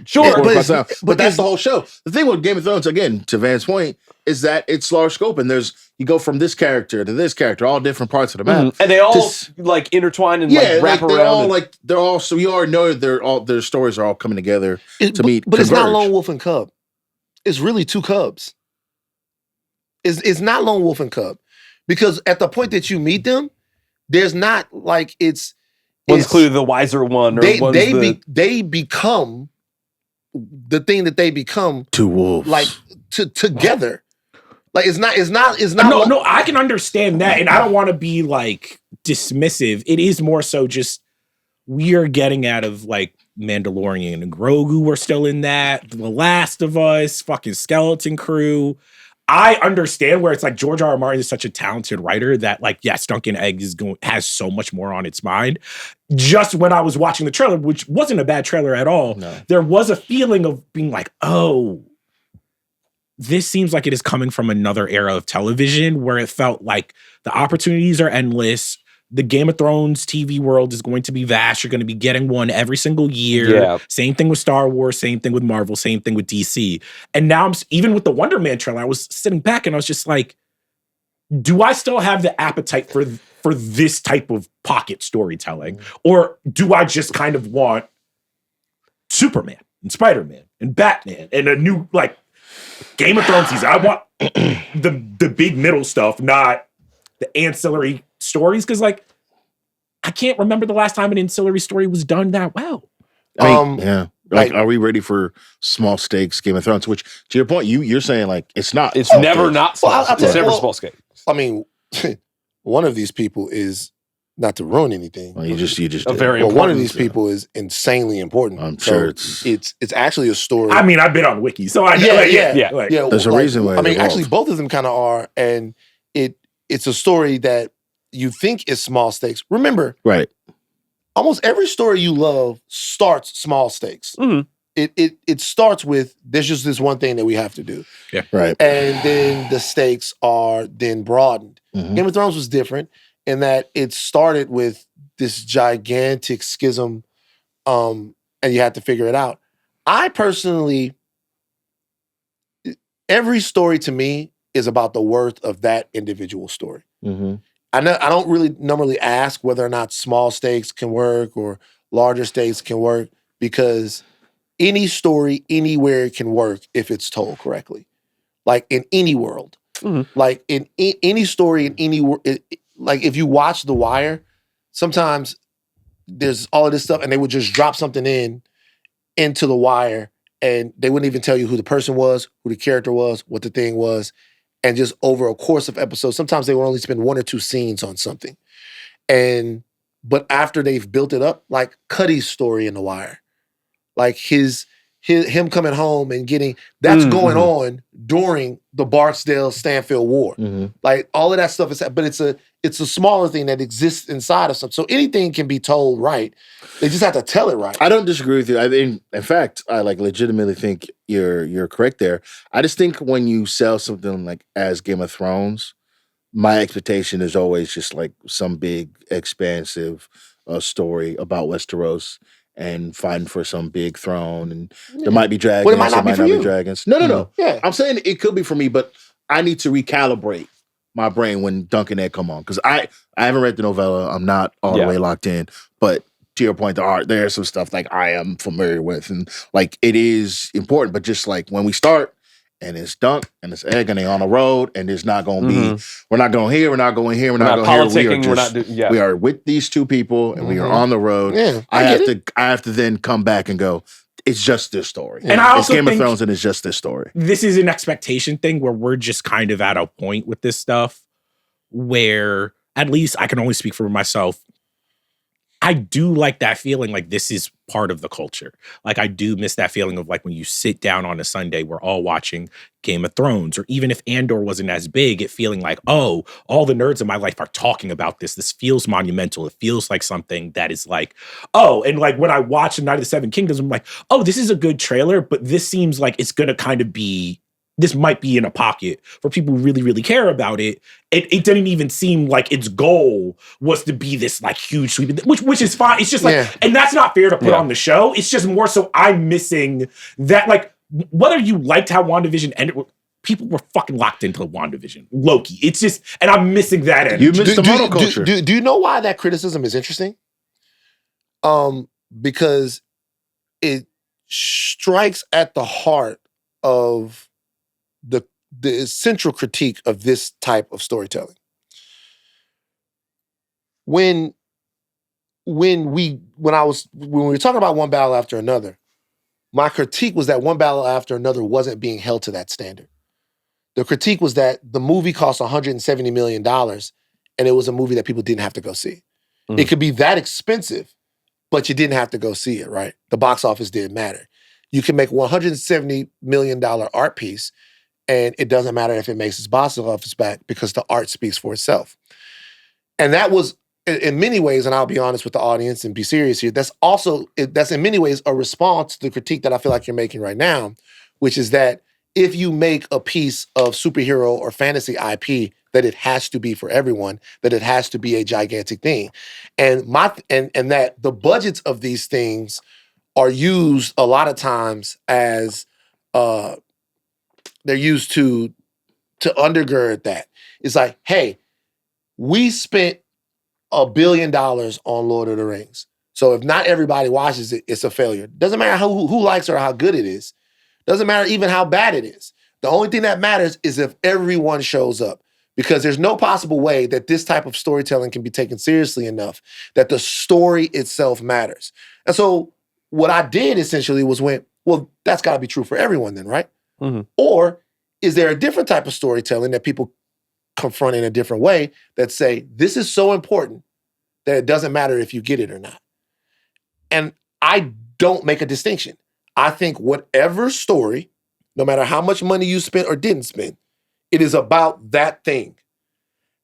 Sure, but that's the whole show. The thing with Game of Thrones, again, to Van's point, is that it's large scope, and you go from this character to this character, all different parts of the map, and they all Just- like intertwine and yeah, like wrap like around. they're all so you already know their stories are all coming together to meet. But it's not converge. Lone Wolf and Cub. It's really two cubs. It's not Lone Wolf and Cub. Because at the point that you meet them, there's not like it's One's it's- clearly the wiser one, or one's they become the thing that they become, Two wolves. like together. Like it's not No, I can understand that, and I don't want to be like dismissive. It is more so just we are getting out of like Mandalorian and Grogu were still in that. The Last of Us, fucking Skeleton Crew. I understand where it's like George R. R. Martin is such a talented writer that, like, yes, Duncan Egg has so much more on its mind. Just when I was watching the trailer, which wasn't a bad trailer at all, there was a feeling of being like, oh, this seems like it is coming from another era of television where it felt like the opportunities are endless. The Game of Thrones TV world is going to be vast. You're going to be getting one every single year. Yeah. Same thing with Star Wars, same thing with Marvel, same thing with DC. And now even with the Wonder Man trailer, I was sitting back and I was just like, do I still have the appetite for this type of pocket storytelling? Or do I just kind of want Superman and Spider-Man and Batman and a new, like, Game of Thrones season? I want the big middle stuff, not the ancillary stories, because like I can't remember the last time an ancillary story was done that well. Yeah. Like, are we ready for small stakes Game of Thrones? Which, to your point, you're saying like it's not. It's never not small. Well, it's never small scale. I mean, one of these people is, not to ruin anything. Well, you just a did. very Well, important. one of these people is insanely important. I'm So sure it's actually a story. I mean, I've been on Wiki, so I know. yeah. There's a reason why I mean, it actually, evolved. both of them kind of are, and it's a story that you think is small stakes. Remember, right. almost every story you love starts small stakes. Mhm. It starts with there's just this one thing that we have to do, Right. and then the stakes are then broadened. Mhm. Game of Thrones was different in that it started with this gigantic schism, and you had to figure it out. I personally, every story to me is about the worth of that individual story. Mm-hmm. I don't really normally ask whether or not small stakes can work or larger stakes can work, because any story anywhere can work if it's told correctly. Like in any world, like in any story in any world, like if you watch The Wire, sometimes there's all of this stuff and they would just drop something into The Wire and they wouldn't even tell you who the person was, who the character was, what the thing was. And just over a course of episodes, sometimes they would only spend 1 or 2 scenes on something. But after they've built it up, like Cuddy's story in The Wire, like him coming home and getting, that's going on during the Barksdale-Stanfield War. Mm-hmm. Like all of that stuff is, but it's a smaller thing that exists inside of something. So anything can be told right. They just have to tell it right. I don't disagree with you. I mean, in fact, I like legitimately think you're correct there. I just think when you sell something like as Game of Thrones, my expectation is always just like some big expansive story about Westeros and fighting for some big throne, and there might be dragons, Well, it might not there be might for not you. be dragons. No. Yeah. I'm saying it could be for me, but I need to recalibrate my brain when Duncan Egg come on, because I haven't read the novella. I'm not all the way locked in, but to your point, there's some stuff like I am familiar with, and like it is important. But just like when we start, and it's Dunk and it's Egg, and they on the road, and there's not going to be. We're not going here. We're not going here. We're not going here. We are with these two people, and we are on the road. Yeah, I have to then come back and go, it's just this story. And I it's also Game of think Thrones, and it's just this story. This is an expectation thing where we're just kind of at a point with this stuff where, at least I can only speak for myself, I do like that feeling like this is part of the culture. Like I do miss that feeling of like when you sit down on a Sunday, we're all watching Game of Thrones, or even if Andor wasn't as big, it feeling like, oh, all the nerds in my life are talking about this. This feels monumental. It feels like something that is like, oh, and like when I watch Night of the Seven Kingdoms, I'm like, oh, this is a good trailer, but this seems like it's going to kind of be, this might be in a pocket for people who really, really care about it. It didn't even seem like its goal was to be this like huge sweep, which is fine. It's just like, and that's not fair to put on the show. It's just more so I'm missing that, like, whether you liked how WandaVision ended, people were fucking locked into WandaVision. Loki. It's just, and I'm missing that energy. You missed the monoculture. Do you know why that criticism is interesting? Because it strikes at the heart of the central critique of this type of storytelling. When when we were talking about one battle after another, my critique was that one battle after another wasn't being held to that standard. The critique was that the movie cost $170 million and it was a movie that people didn't have to go see. Mm. It could be that expensive, but you didn't have to go see it, right? The box office didn't matter. You can make $170 million art piece and it doesn't matter if it makes its box office back because the art speaks for itself. And that was, in many ways, and I'll be honest with the audience and be serious here, that's in many ways a response to the critique that I feel like you're making right now, which is that if you make a piece of superhero or fantasy IP, that it has to be for everyone, that it has to be a gigantic thing. And that the budgets of these things are used a lot of times as they're used to undergird that. It's like, hey, we spent $1 billion on Lord of the Rings. So if not everybody watches it, it's a failure. Doesn't matter who likes it or how good it is. Doesn't matter even how bad it is. The only thing that matters is if everyone shows up. Because there's no possible way that this type of storytelling can be taken seriously enough that the story itself matters. And so what I did essentially was well, that's got to be true for everyone then, right? Mm-hmm. Or is there a different type of storytelling that people confront in a different way that say, this is so important that it doesn't matter if you get it or not? And I don't make a distinction. I think whatever story, no matter how much money you spent or didn't spend, it is about that thing.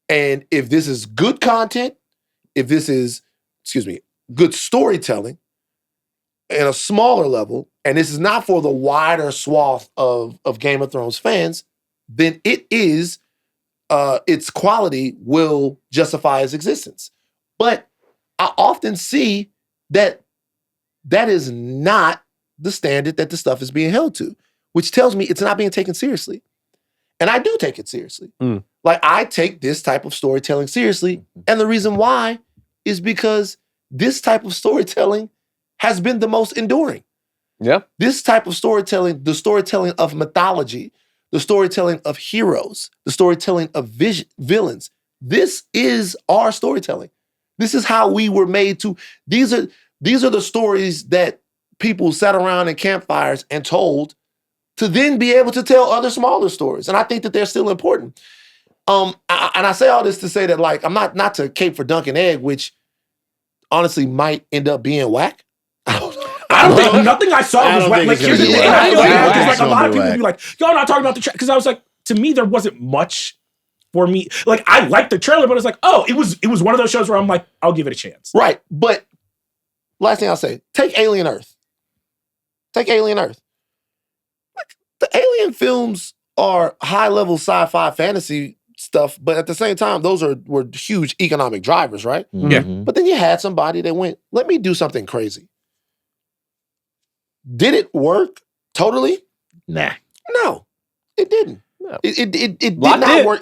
And if this is good content, if this is, good storytelling at a smaller level, and this is not for the wider swath of Game of Thrones fans, then it is, its quality will justify its existence. But I often see that is not the standard that the stuff is being held to, which tells me it's not being taken seriously. And I do take it seriously. Mm. Like, I take this type of storytelling seriously. And the reason why is because this type of storytelling has been the most enduring. Yeah. This type of storytelling, the storytelling of mythology, the storytelling of heroes, the storytelling of villains, this is our storytelling. This is how we were made to, these are the stories that people sat around in campfires and told to then be able to tell other smaller stories. And I think that they're still important. And I say all this to say that, like, I'm not to cape for Dunk and Egg, which honestly might end up being whack. I don't think nothing I saw was whack. Like, here's the thing. I feel bad because, like, a lot of people be like, yo, I'm not talking about the trailer. Because I was like, to me, there wasn't much for me. Like, I liked the trailer, but it's like, oh, it was one of those shows where I'm like, I'll give it a chance. Right. But last thing I'll say, take Alien Earth. Take Alien Earth. Like, the Alien films are high-level sci-fi fantasy stuff, but at the same time, those were huge economic drivers, right? Yeah. But then you had somebody that went, let me do something crazy. Did it work totally? Nah. No, it didn't. No. It did not work.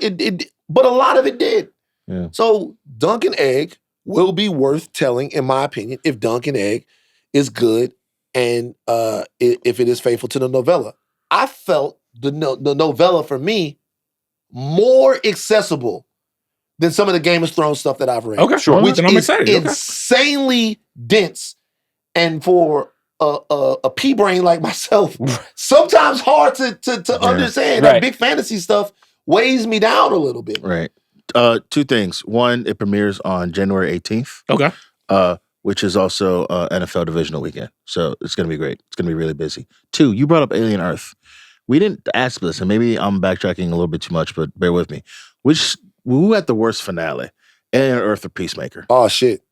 But a lot of it did. Yeah. So Dunk and Egg will be worth telling, in my opinion, if Dunk and Egg is good and if it is faithful to the novella. I felt the novella, for me, more accessible than some of the Game of Thrones stuff that I've read. Okay, sure. Which Then I'm is excited. insanely dense, and for a pea brain like myself, sometimes hard to understand. Right. That big fantasy stuff weighs me down a little bit. Right. Two things. One, it premieres on January 18th. Okay. Which is also NFL divisional weekend. So it's going to be great. It's going to be really busy. Two, you brought up Alien Earth. We didn't ask this, and maybe I'm backtracking a little bit too much, but bear with me. Who had the worst finale? Alien Earth or Peacemaker? Oh, shit.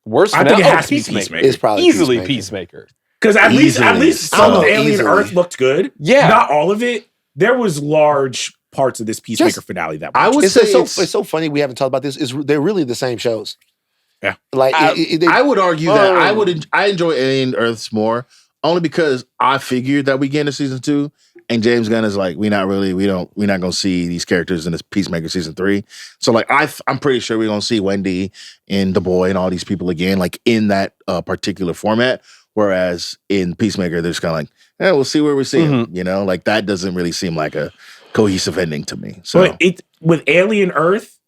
Worst I finale? think it has to be Peacemaker. Peacemaker. It's probably Easily Peacemaker. Peacemaker. Because at least I some don't of know, Alien easily. Earth looked good. Yeah. Not all of it. There was large parts of this Peacemaker finale that were I would It's say so funny we haven't talked about this. They're really the same shows. Yeah. Like I would argue that I enjoy Alien Earths more only because I figured that we get into season 2 and James Gunn is like, we're not gonna see these characters in this Peacemaker season 3. So like I'm pretty sure we're gonna see Wendy and the boy and all these people again, like in that particular format. Whereas in Peacemaker, they're just kind of like, we'll see where we see him. You know, like that doesn't really seem like a cohesive ending to me. So But with Alien Earth,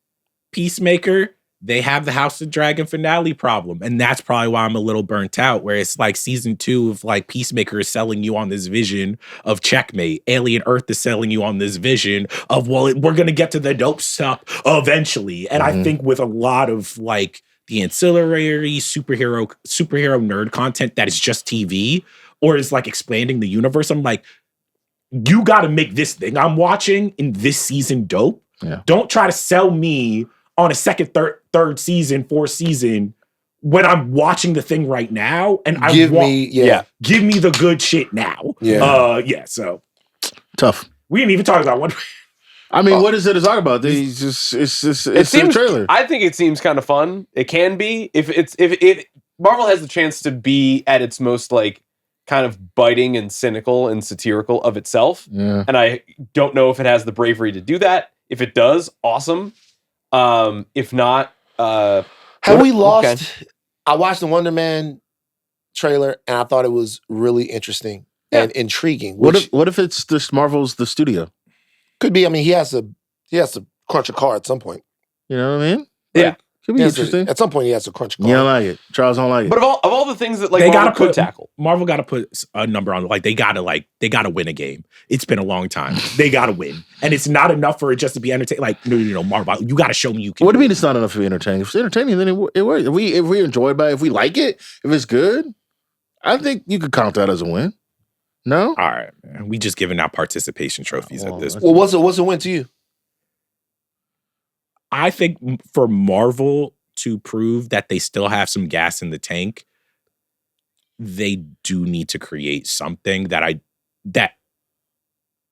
Peacemaker, they have the House of Dragon finale problem. And that's probably why I'm a little burnt out, where it's like season 2 of like Peacemaker is selling you on this vision of checkmate. Alien Earth is selling you on this vision of, well, we're going to get to the dope stuff eventually. And I think with a lot of like the ancillary superhero nerd content that is just TV or is like expanding the universe, I'm like, you got to make this thing I'm watching in this season dope. Yeah. Don't try to sell me on a second, third season, fourth season when I'm watching the thing right now, and give me the good shit now. So tough. We didn't even talk about one. I mean, what is it to talk about? It's a trailer. I think it seems kind of fun. It can be if Marvel has the chance to be at its most like kind of biting and cynical and satirical of itself. Yeah. And I don't know if it has the bravery to do that. If it does, awesome. If not, have we lost? Okay. I watched the Wonder Man trailer and I thought it was really interesting and intriguing. What if it's just Marvel's the studio? Could be. I mean, he has to crunch a car at some point. You know what I mean? Yeah. Could be interesting. At some point, he has to crunch a car. You don't like it. Charles don't like it. But of all the things that like they Marvel gotta tackle, Marvel got to put a number on. Like they got to win a game. It's been a long time. They got to win, and it's not enough for it just to be entertaining. Like no, Marvel, you got to show me you can. What do you mean it's not enough to be entertaining? If it's entertaining, then it works. If we enjoy it, if we like it, if it's good, I think you could count that as a win. No, all right, man. We just giving out participation trophies at this point. Well, what's a win to you? I think for Marvel to prove that they still have some gas in the tank, they do need to create something that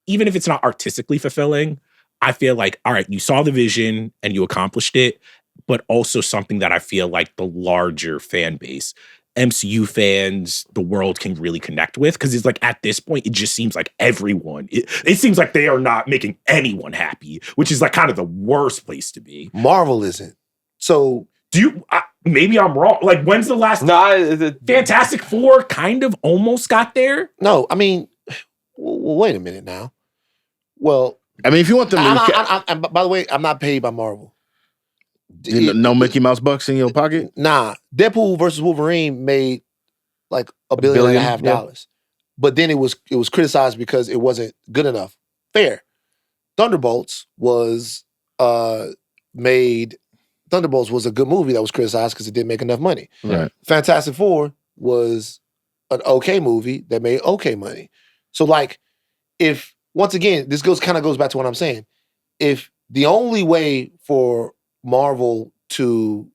even if it's not artistically fulfilling, I feel like, all right, you saw the vision and you accomplished it, but also something that I feel like the larger fan base, MCU fans, the world can really connect with. Because it's like at this point, it just seems like everyone, it seems like they are not making anyone happy, which is like kind of the worst place to be. Marvel isn't. So maybe I'm wrong. Like, when's the last? Fantastic Four kind of almost got there. No, I mean, well, wait a minute now. Well, I mean, if you want them, by the way, I'm not paid by Marvel. No Mickey Mouse bucks in your pocket. Nah, Deadpool versus Wolverine made like $1.5 billion, but then it was criticized because it wasn't good enough. Fair. Thunderbolts was made. Thunderbolts was a good movie that was criticized because it didn't make enough money. Right. Fantastic Four was an okay movie that made okay money. So like, if once again, this goes back to what I'm saying. If the only way for Marvel to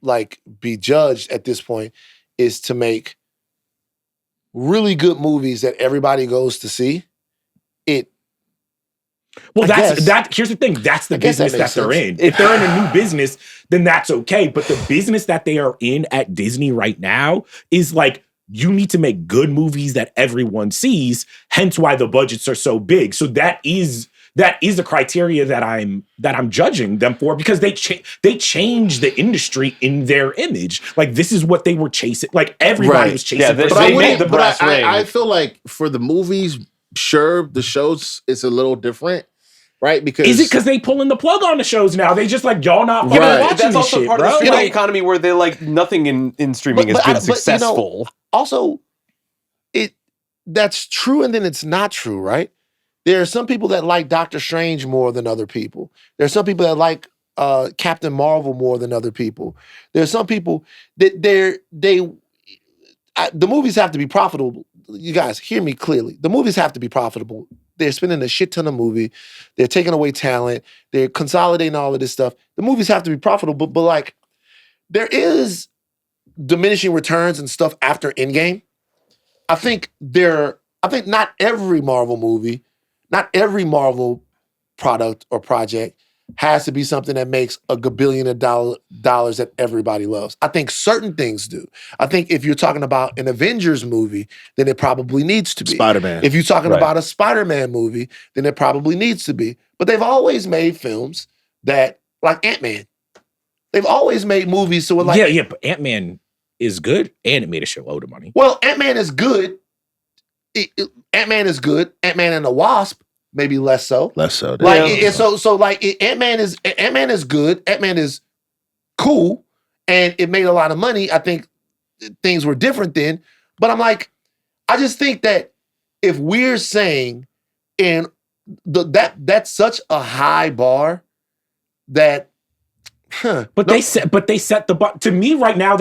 like be judged at this point is to make really good movies that everybody goes to see, here's the thing. That's the business that they're in. If they're in a new business, then that's okay. But the business that they are in at Disney right now is like, you need to make good movies that everyone sees, hence why the budgets are so big. So that is the criteria that I'm judging them for, because they change the industry in their image. Like, this is what they were chasing. Like, everybody was chasing. Yeah, they made the brass ring. I feel like for the movies, sure, the shows is a little different, right? Because is it because they pulling the plug on the shows now? They just like, y'all not fucking watching that's also this shit, part bro. of the streaming economy where they like nothing in streaming has been successful. Also, that's true, and then it's not true, right? There are some people that like Doctor Strange more than other people. There are some people that like Captain Marvel more than other people. There are some people that the movies have to be profitable. You guys, hear me clearly. The movies have to be profitable. They're spending a shit ton of movie. They're taking away talent. They're consolidating all of this stuff. The movies have to be profitable, but like, there is diminishing returns and stuff after Endgame. I think not every Marvel movie, not every Marvel product or project has to be something that makes $1 billion dollars that everybody loves. I think certain things do. I think if you're talking about an Avengers movie, then it probably needs to be. Spider-Man. If you're talking about a Spider-Man movie, then it probably needs to be. But they've always made films that, like Ant-Man. They've always made movies so like... Yeah, but Ant-Man is good, and it made a shitload of money. Well, Ant-Man is good. Ant-Man is good. Ant-Man and the Wasp, maybe less so. Less so. Like Ant-Man is good. Ant-Man is cool, and it made a lot of money. I think things were different then. But I'm like, I just think that if we're saying and that's such a high bar that But they set the bar. To me, right now,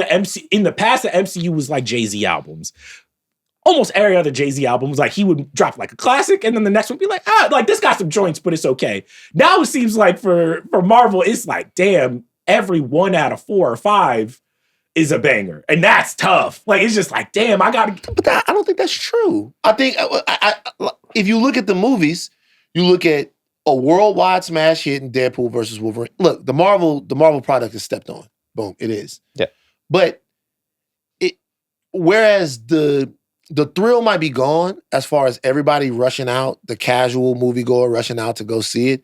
in the past, the MCU was like Jay-Z albums. Almost every other Jay-Z album was like he would drop like a classic, and then the next one would be like, like this got some joints, but it's okay. Now it seems like for Marvel, it's like, damn, every 1 out of 4 or 5 is a banger, and that's tough. Like it's just like, damn, I gotta. But I don't think that's true. I think if you look at the movies, you look at a worldwide smash hit in Deadpool versus Wolverine. Look, the Marvel product is stepped on. Boom, it is. Yeah. But whereas the thrill might be gone as far as everybody rushing out, the casual moviegoer rushing out to go see it,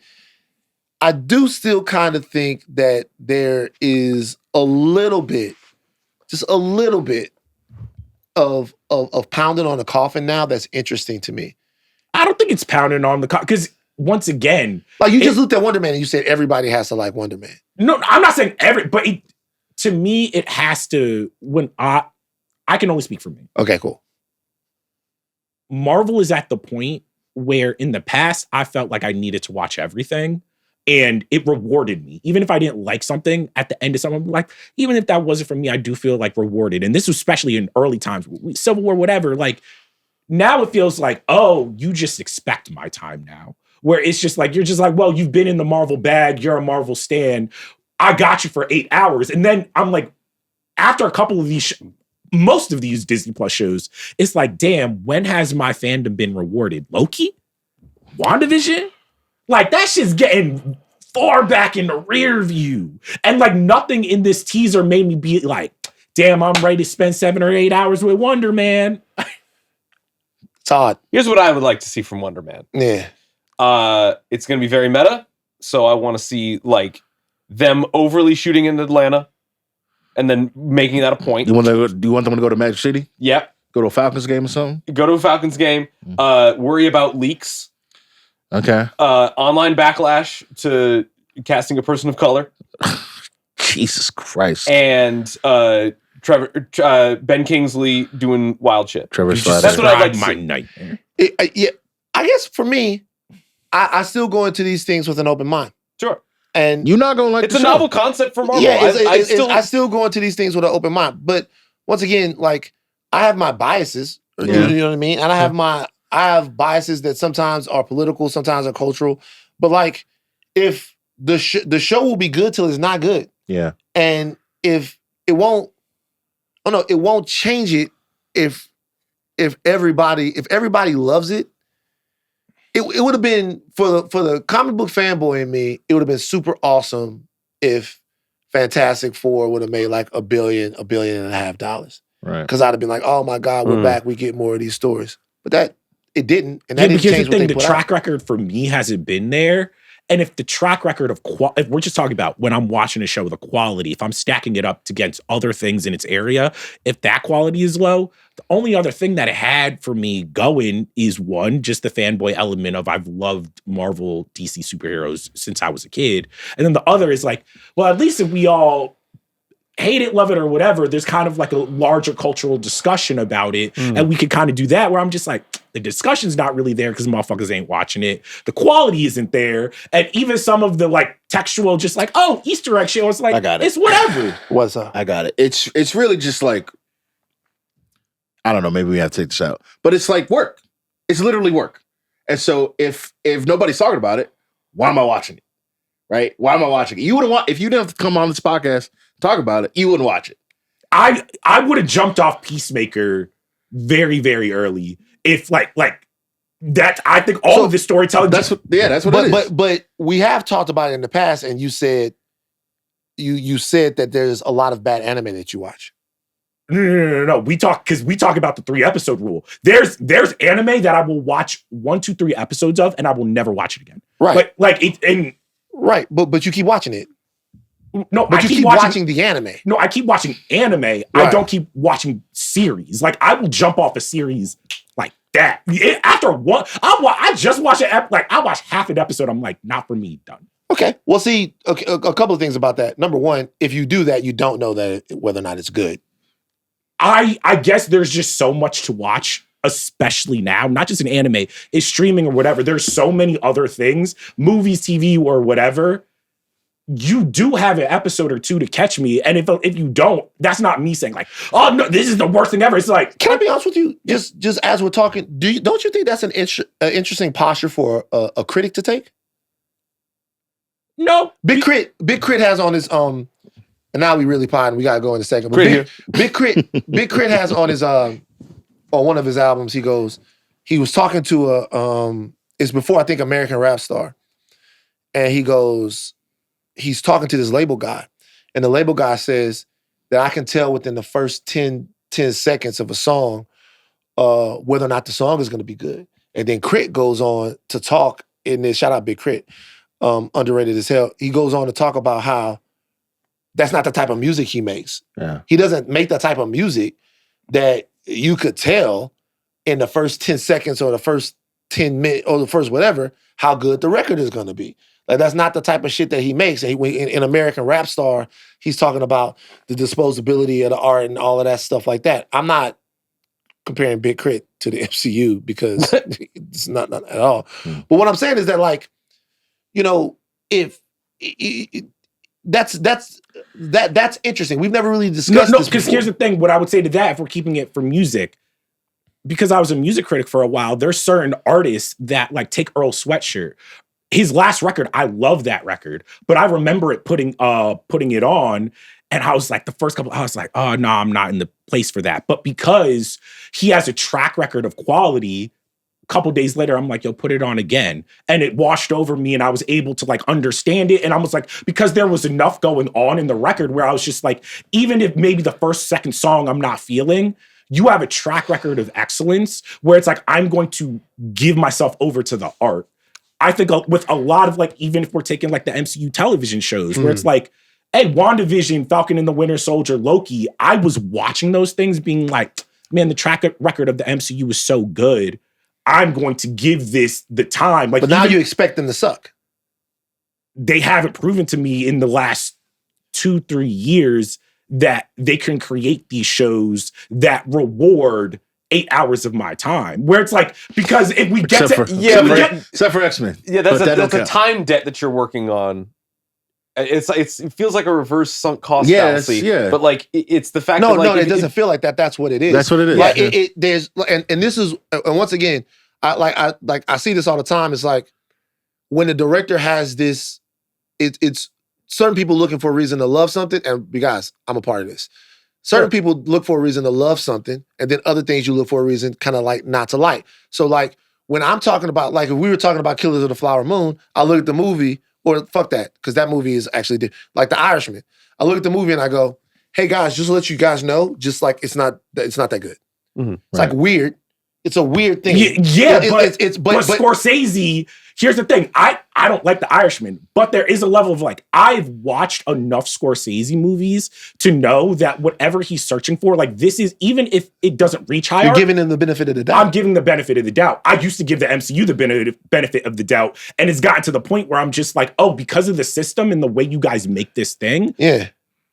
I do still kind of think that there is a little bit, just a little bit of pounding on the coffin now that's interesting to me. I don't think it's pounding on the coffin because once again, like you just looked at Wonder Man and you said everybody has to like Wonder Man. No, I'm not saying but to me, it has to. When I can only speak for me. Okay, cool. Marvel is at the point where in the past I felt like I needed to watch everything and it rewarded me. Even if I didn't like something at the end of something, like, even if that wasn't for me, I do feel like rewarded. And this was especially in early times, Civil War, whatever. Like now it feels like, oh, you just expect my time now. Where it's just like, you're just like, well, you've been in the Marvel bag. You're a Marvel stan. I got you for 8 hours. And then I'm like, after a couple of these most of these Disney Plus shows, it's like, damn, when has my fandom been rewarded? Loki? WandaVision? Like, that shit's getting far back in the rear view. And like, nothing in this teaser made me be like, damn, I'm ready to spend 7 or 8 hours with Wonder Man. It's odd. Here's what I would like to see from Wonder Man. Yeah. It's going to be very meta. So I want to see like them overly shooting in Atlanta. And then making that a point. Do you want them to go to Magic City? Yep. Go to a Falcons game or something? Go to a Falcons game. Worry about leaks. Okay. Online backlash to casting a person of color. Jesus Christ. And Ben Kingsley doing wild shit. Trevor Slattery. That's what I'd like to my see. nightmare. Yeah, I guess for me, I still go into these things with an open mind. Sure. And you're not gonna like it's the a show. novel concept for Marvel. Yeah, I still go into these things with an open mind. But once again, like I have my biases. You know what I mean? And I have biases that sometimes are political, sometimes are cultural. But like, if the show will be good till it's not good. Yeah. And if it won't change it if everybody loves it. It would have been for the comic book fanboy in me, it would have been super awesome if Fantastic Four would have made like $1.5 billion. Right. Because I'd have been like, oh my God, we're back. We get more of these stories. But that it didn't. And that didn't change what they the put track out. record for me hasn't been there. And if the track record of if we're just talking about when I'm watching a show, the quality, if I'm stacking it up against other things in its area, if that quality is low, the only other thing that it had for me going is one, just the fanboy element of I've loved Marvel, DC superheroes since I was a kid. And then the other is like, well, at least if we all hate it, love it, or whatever, there's kind of like a larger cultural discussion about it. And we could kind of do that where I'm just like, the discussion's not really there because motherfuckers ain't watching it. The quality isn't there. And even some of the like textual, just like, oh, Easter egg shit, it's like, I got it. It's whatever. What's up? I got it. It's really just like, I don't know, maybe we have to take this out. But it's like work. It's literally work. And so if nobody's talking about it, why am I watching it? Right? Why am I watching it? You wouldn't want, if you didn't have to come on this podcast, talk about it, you wouldn't watch it. I would have jumped off Peacemaker very, very early. If like that, I think all of the storytelling. That's what it is. But we have talked about it in the past, and you said you said that there's a lot of bad anime that you watch. No. We talk about the 3-episode rule. There's anime that I will watch 1, 2, 3 episodes of, and I will never watch it again. Right. But like it and right. But you keep watching it. No, but I you keep watching the anime. No, I keep watching anime. Right. I don't keep watching series. Like I will jump off a series like that. After one, I just watch it. Like I watch half an episode. I'm like, not for me. Done. Okay. Well, see, a couple of things about that. Number one, if you do that, you don't know whether or not it's good. I guess there's just so much to watch, especially now, not just in anime, it's streaming or whatever. There's so many other things, movies, TV, or whatever. You do have an episode or two to catch me. And if you don't, that's not me saying like, oh no, this is the worst thing ever. It's like, can I be honest with you? Just as we're talking, don't you think that's an interesting posture for a critic to take? no. Big Crit has on his and now we really pine. We gotta go in a second. But Big Crit has on his on one of his albums. He was talking to it's before I think American Rap Star, and he's talking to this label guy, and the label guy says that I can tell within the first 10 seconds of a song whether or not the song is going to be good. And then Crit goes on to talk in this, shout out Big Crit, underrated as hell. He goes on to talk about how that's not the type of music he makes. Yeah. He doesn't make the type of music that you could tell in the first 10 seconds or the first 10 minutes or the first whatever, how good the record is going to be. Like, that's not the type of shit that he makes. And in American Rap Star, he's talking about the disposability of the art and all of that stuff like that. I'm not comparing Big Crit to the MCU because it's not at all. But what I'm saying is that, like, you know, if that's interesting. We've never really discussed this because before. here's the thing. What I would say to that, if we're keeping it for music, because I was a music critic for a while, there's certain artists that, like, take Earl Sweatshirt. His last record, I love that record, but I remember it putting it on, and I was like, the first couple, I was like, oh no, I'm not in the place for that. But because he has a track record of quality, a couple days later, I'm like, yo, put it on again. And it washed over me, and I was able to, like, understand it. And I was like, because there was enough going on in the record where I was just like, even if maybe the first, second song I'm not feeling, you have a track record of excellence where it's like, I'm going to give myself over to the art. I think with a lot of, like, even if we're taking, like, the MCU television shows where it's like, hey, WandaVision, Falcon and the Winter Soldier, Loki, I was watching those things being like, man, the track record of the MCU is so good. I'm going to give this the time. Like, but now you expect them to suck. They haven't proven to me in the last 2-3 years that they can create these shows that reward 8 hours of my time, where it's like, because if we get except for X-Men. Yeah, that's a time debt that you're working on. It feels like a reverse sunk cost fallacy. Yeah. But, like, it's the fact no, that, like, it doesn't feel like that. That's what it is. That's what it is. Like, there's and this is, and once again, I see this all the time. It's like when the director has this, it's certain people looking for a reason to love something, and guys, I'm a part of this. Certain people look for a reason to love something, and then other things you look for a reason kind of like not to like. So, like, when I'm talking about, like, if we were talking about Killers of the Flower Moon, I look at the movie, or fuck that, because that movie is actually like The Irishman. I look at the movie and I go, hey guys, just to let you guys know, just like it's not that good. Mm-hmm. It's like weird. It's a weird thing. But Scorsese, here's the thing. I don't like The Irishman, but there is a level of, like, I've watched enough Scorsese movies to know that whatever he's searching for, like, this is, even if it doesn't reach higher. You're giving him the benefit of the doubt. I'm giving the benefit of the doubt. I used to give the MCU the benefit of the doubt, and it's gotten to the point where I'm just like, oh, because of the system and the way you guys make this thing,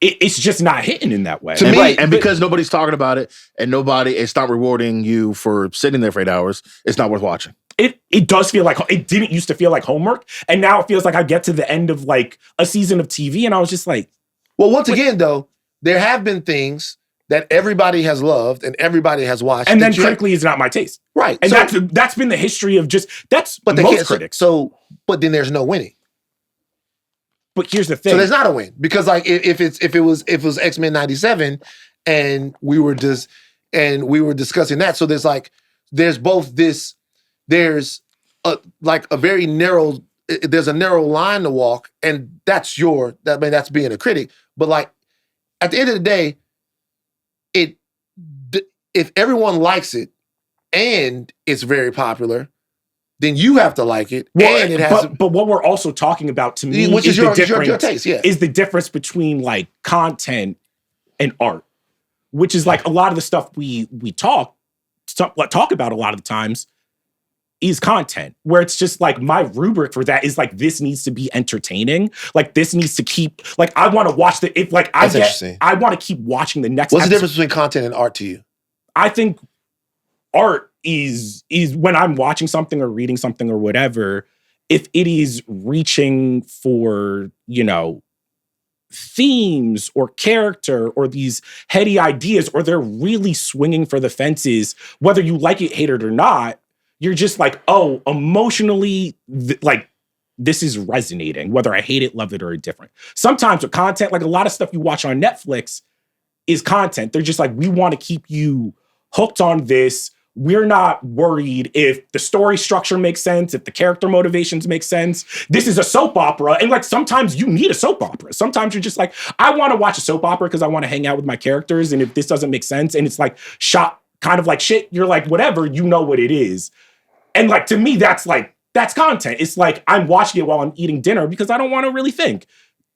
it's just not hitting in that way. To me, and because nobody's talking about it, and it's not rewarding you for sitting there for 8 hours, it's not worth watching. It does feel like, it didn't used to feel like homework, and now it feels like I get to the end of, like, a season of TV, and I was just like, well, once again, though, there have been things that everybody has loved and everybody has watched, and then critically is not my taste, right? And so, that's been the history of most critics. But then there's no winning. But here's the thing. So there's not a win, because, like, if it was X-Men 97 and we were discussing that. So there's a very narrow, there's a narrow line to walk, and that's being a critic. But, like, at the end of the day, if everyone likes it and it's very popular, then you have to like it, and it has. But what we're also talking about, to me, which is your taste, is the difference between, like, content and art, which is, like, a lot of the stuff we talk about a lot of the times is content, where it's just like my rubric for that is like, this needs to be entertaining. Like this needs to keep, like I want to watch I want to keep watching the next What's episode. the difference between content and art to you? I think art is when I'm watching something or reading something or whatever, if it is reaching for, themes or character or these heady ideas, or they're really swinging for the fences, whether you like it, hate it or not, you're just like, oh, emotionally, this is resonating, whether I hate it, love it, or indifferent. Sometimes with content, like a lot of stuff you watch on Netflix is content. They're just like, we want to keep you hooked on this. We're not worried if the story structure makes sense, if the character motivations make sense. This is a soap opera. And like, sometimes you need a soap opera. Sometimes you're just like, I want to watch a soap opera because I want to hang out with my characters. And if this doesn't make sense and it's like shot kind of like shit, you're like, whatever, you know what it is. And like, to me, that's content. It's like, I'm watching it while I'm eating dinner because I don't want to really think.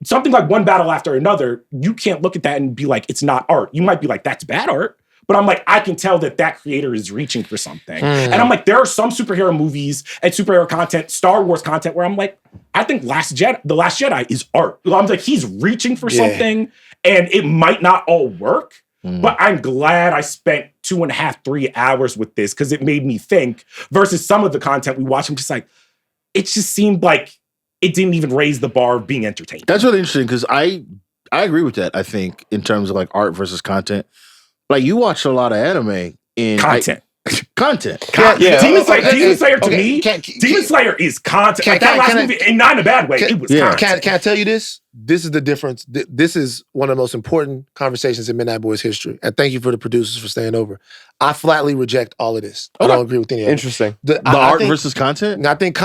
Something like One Battle After Another, you can't look at that and be like, it's not art. You might be like, that's bad art. But I'm like, I can tell that creator is reaching for something. And I'm like, there are some superhero movies and superhero content, Star Wars content, where I'm like, I think The Last Jedi is art. I'm like, he's reaching for something, and it might not all work, but I'm glad I spent 2.5, 3 hours with this because it made me think, versus some of the content we watch, I'm just like, it just seemed like it didn't even raise the bar of being entertaining. That's really interesting because I agree with that, I think, in terms of like art versus content. Like, you watch a lot of anime in content. Content. Yeah. Demon Slayer to me, Demon Slayer is content. Like that last movie, and not in a bad way. It was content. Can I tell you this? This is the difference. This is one of the most important conversations in Midnight Boys history. And thank you for the producers for staying over. I flatly reject all of this. I don't agree with any of it. Interesting. The art versus content? I think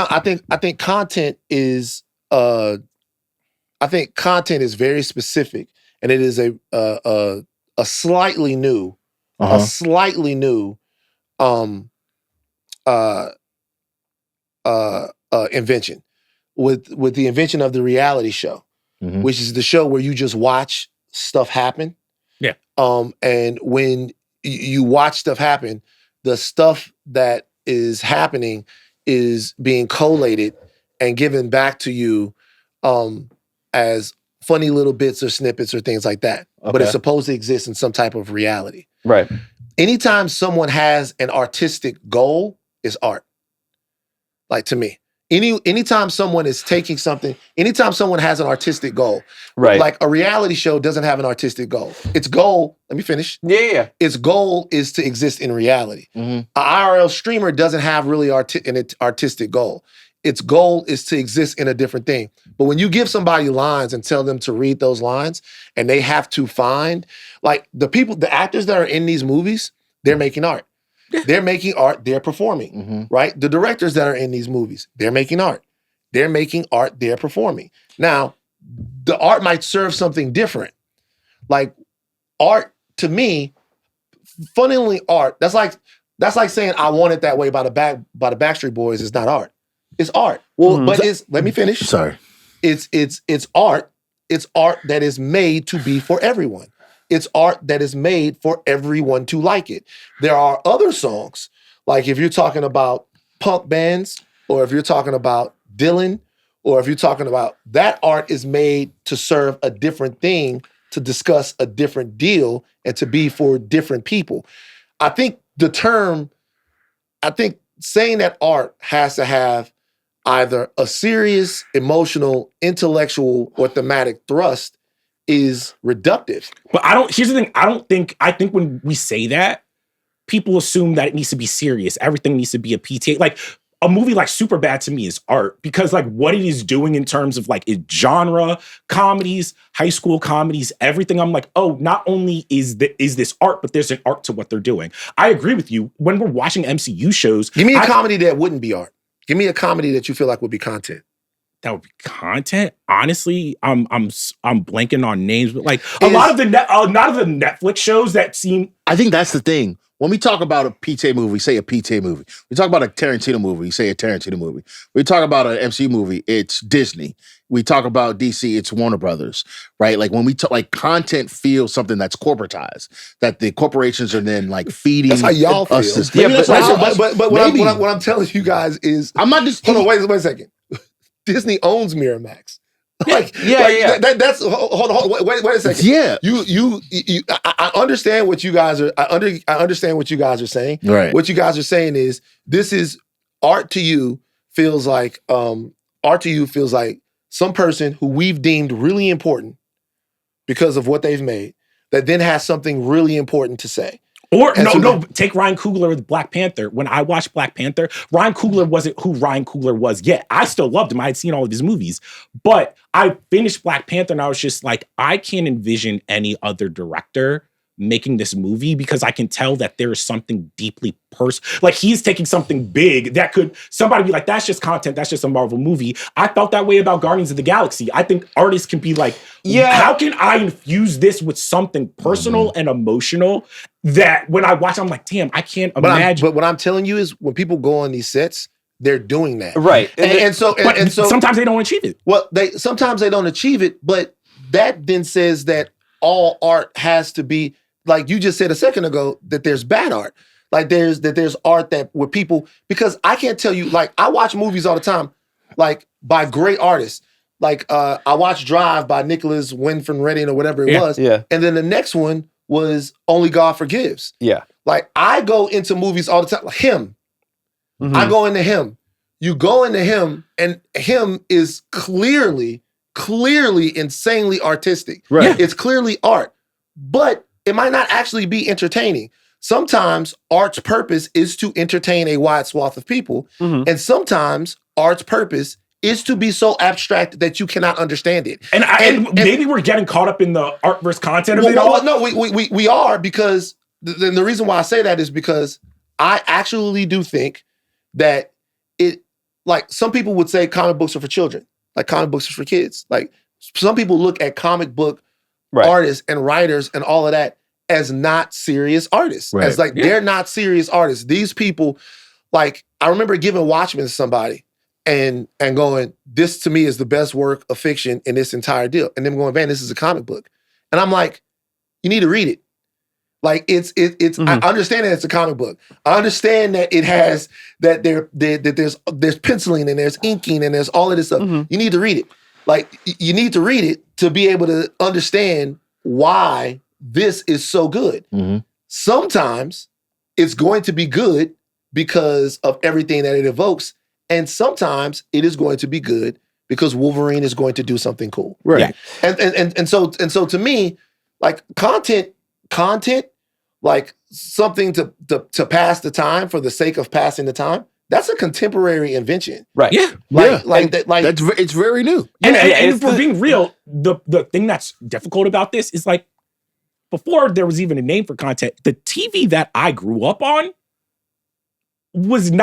content is I think content is very specific, and it is a slightly new invention with the invention of the reality show, which is the show where you just watch stuff happen. Yeah. And when you watch stuff happen, the stuff that is happening is being collated and given back to you as funny little bits or snippets or things like that. Okay. But it's supposed to exist in some type of reality. Right. Anytime someone has an artistic goal, is art. Like, to me. Anytime someone is taking something, anytime someone has an artistic goal, right? Like a reality show doesn't have an artistic goal. Its goal, let me finish. Yeah. Its goal is to exist in reality. An IRL streamer doesn't have really an artistic goal. Its goal is to exist in a different thing. But when you give somebody lines and tell them to read those lines, and they have to find, like, the actors that are in these movies, they're making art. They're making art, they're performing, right? The directors that are in these movies, they're making art. They're making art, they're performing. Now, the art might serve something different. Like, art, to me, funnily art, that's like saying I Want It That Way by the Backstreet Boys is not art. It's art. Well, but let me finish. Sorry. It's art. It's art that is made to be for everyone. It's art that is made for everyone to like it. There are other songs, like if you're talking about punk bands, or if you're talking about Dylan, or if you're talking about, that art is made to serve a different thing, to discuss a different deal, and to be for different people. I think saying that art has to have either a serious, emotional, intellectual, or thematic thrust is reductive. But here's the thing, I think when we say that, people assume that it needs to be serious. Everything needs to be a PTA. Like, a movie like Superbad to me is art, because like what it is doing in terms of like its genre, comedies, high school comedies, everything. I'm like, oh, not only is this art, but there's an art to what they're doing. I agree with you. When we're watching MCU shows, give me a comedy that wouldn't be art. Give me a comedy that you feel like would be content. That would be content. Honestly, I'm blanking on names, but like a lot of the Netflix shows that seem. I think that's the thing. when we talk about a PTA movie, say a PTA movie. We talk about a Tarantino movie, say a Tarantino movie. We talk about an MC movie, it's Disney. We talk about DC, it's Warner Brothers, right? Like when we talk, like content feels something that's corporatized, that the corporations are then like feeding. That's how y'all feel. us this- Yeah, Maybe but- that's how- But maybe. what I'm telling you guys is, I'm not just hold on, wait a second. Disney owns Miramax. Yeah. That's hold on, wait a second. Yeah. I understand what you guys are. I understand what you guys are saying. Right. What you guys are saying is this is art to you feels like some person who we've deemed really important because of what they've made that then has something really important to say. Or And take Ryan Coogler with Black Panther. When I watched Black Panther, Ryan Coogler wasn't who Ryan Coogler was yet. I still loved him. I had seen all of his movies. But I finished Black Panther and I was just like, I can't envision any other director making this movie because I can tell that there is something deeply personal. Like he's taking something big that could, somebody be like, that's just content, that's just a Marvel movie. I felt that way about Guardians of the Galaxy. I think artists can be like, how can I infuse this with something personal and emotional that when I watch, I'm like, damn, I can't imagine. But what I'm telling you is when people go on these sets, they're doing that. Right. And so sometimes they don't achieve it. Well, sometimes they don't achieve it, but that then says that all art has to be, like you just said a second ago, that there's bad art. Like there's art that where people, because I can't tell you, like I watch movies all the time, like by great artists. Like I watched Drive by Nicholas Winfrey Redding or whatever it was. Yeah. And then the next one was Only God Forgives. Yeah. Like I go into movies all the time. Like Him. Mhm. I go into Him. You go into Him, and Him is clearly insanely artistic. Right. Yeah. It's clearly art. But it might not actually be entertaining. Sometimes art's purpose is to entertain a wide swath of people. Mhm. And sometimes art's purpose is to be so abstract that you cannot understand it. And maybe we're getting caught up in the art versus content of it all. No, we are, because the reason why I say that is because I actually do think that it, like some people would say comic books are for children, like comic books are for kids. Like some people look at comic book artists and writers and all of that as not serious artists. Right. As like, they're not serious artists. These people, like, I remember giving Watchmen to somebody and going, this to me is the best work of fiction in this entire deal. And them going, man, this is a comic book. And I'm like, you need to read it. Like it's I understand that it's a comic book. I understand that it has that there's penciling and there's inking and there's all of this stuff. You need to read it. Like you need to read it to be able to understand why this is so good. Sometimes it's going to be good because of everything that it evokes, and sometimes it is going to be good because Wolverine is going to do something cool. Right. Yeah. And so to me, like content, like something to pass the time for the sake of passing the time, that's a contemporary invention. Right. Yeah. It's very new. And Yeah, if we're being real, the thing that's difficult about this is like, before there was even a name for content, the TV that I grew up on did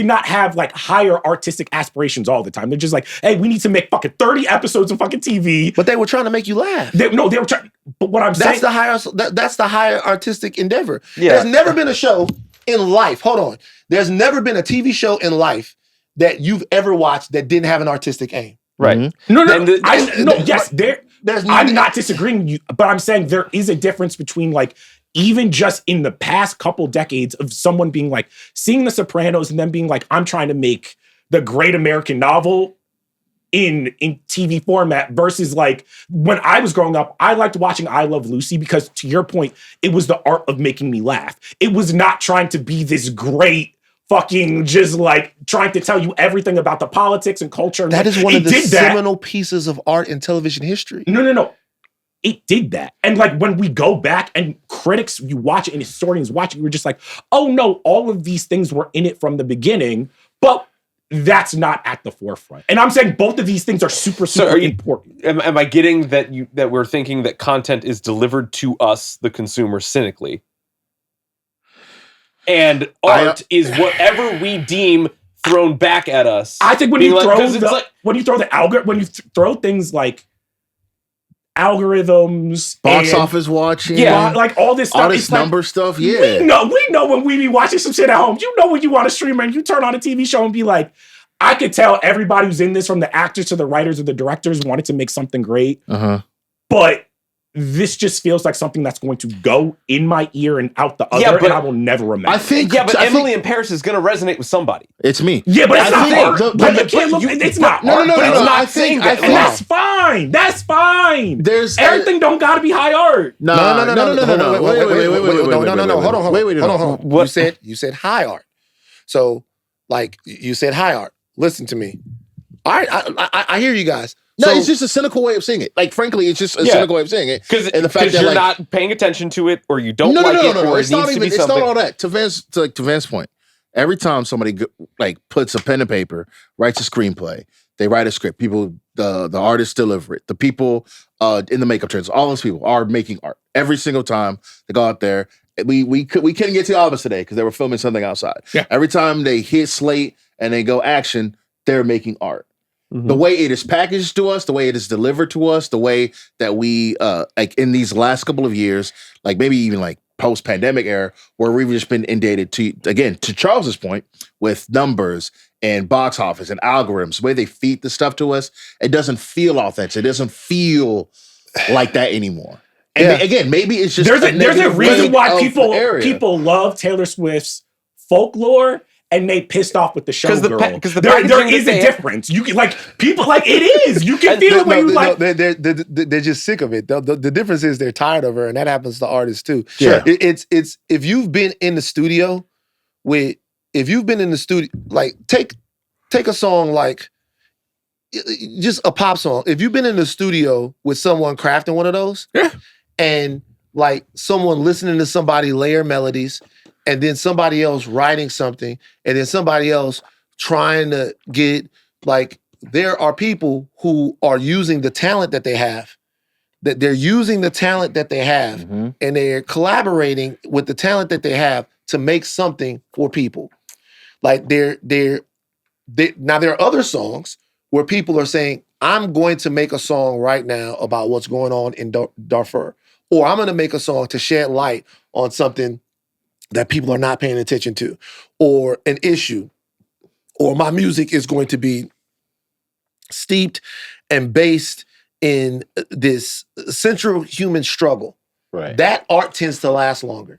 not have like higher artistic aspirations all the time. They're just like, hey, we need to make fucking 30 episodes of fucking TV. But they were trying to make you laugh. They were trying. But what I'm saying, that's the higher artistic endeavor. Yeah. There's never been a show in life. Hold on. There's never been a TV show in life that you've ever watched that didn't have an artistic aim. Right. I'm not disagreeing with you, but I'm saying there is a difference between like, even just in the past couple decades of someone being like, seeing The Sopranos and then being like, I'm trying to make the great American novel in TV format versus like, when I was growing up, I liked watching I Love Lucy because, to your point, it was the art of making me laugh. It was not trying to be this great fucking just like trying to tell you everything about the politics and culture. That is one of the seminal pieces of art in television history. No. It did that. And like when we go back and critics, you watch it and historians watch it, you're just like, oh no, all of these things were in it from the beginning, but that's not at the forefront. And I'm saying both of these things are super important. Am I getting that we're thinking that content is delivered to us, the consumer, cynically? And art is whatever we deem thrown back at us. I think when you throw the algorithm, when you throw things like algorithms, Box and office watching. like all this stuff. All this It's like, number stuff. Yeah. we know when we be watching some shit at home. You know when you want to stream and you turn on a TV show and be like, I could tell everybody who's in this, from the actors to the writers or the directors, wanted to make something great. But this just feels like something that's going to go in my ear and out the other, and I will never remember. I think, but Emily in Paris is going to resonate with somebody. It's me. Yeah, but it's not art. It's not art. No. I think that's fine. That's fine. There's everything don't gotta be high art. No. Hold on. What? You said high art. So, like, you said high art. Listen to me. All right, I hear you guys. No, it's just a cynical way of seeing it. Like, frankly, it's just a cynical way of saying it. Because you're not paying attention to it, or you don't like it, or it needs to be something. It's not all that. To Vance's point, every time somebody puts a pen to paper, writes a screenplay, they write a script. People, the artists deliver it. The people in the makeup trailers, all those people are making art. Every single time they go out there, we couldn't get to the office today because they were filming something outside. Yeah. Every time they hit slate and they go action, they're making art. The way it is packaged to us, the way it is delivered to us, the way that we, like in these last couple of years, like maybe even like post-pandemic era, where we've just been inundated to Charles's point, with numbers and box office and algorithms, the way they feed the stuff to us, it doesn't feel authentic. It doesn't feel like that anymore. And again, maybe it's just there's a reason why people love Taylor Swift's folklore. And they pissed off with the show girl. There is a difference. You can, like, people, like, it is. You can feel it when you like. They're just sick of it. The difference is they're tired of her, and that happens to artists too. Sure. It's if you've been in the studio like take a song like just a pop song. If you've been in the studio with someone crafting one of those, and like someone listening to somebody layer melodies, and then somebody else writing something, and then somebody else trying to get, like, there are people who are using the talent that they have, and they're collaborating with the talent that they have to make something for people. Like, now there are other songs where people are saying, I'm going to make a song right now about what's going on in Darfur, or I'm going to make a song to shed light on something that people are not paying attention to, or an issue, or my music is going to be steeped and based in this central human struggle. Right. That art tends to last longer.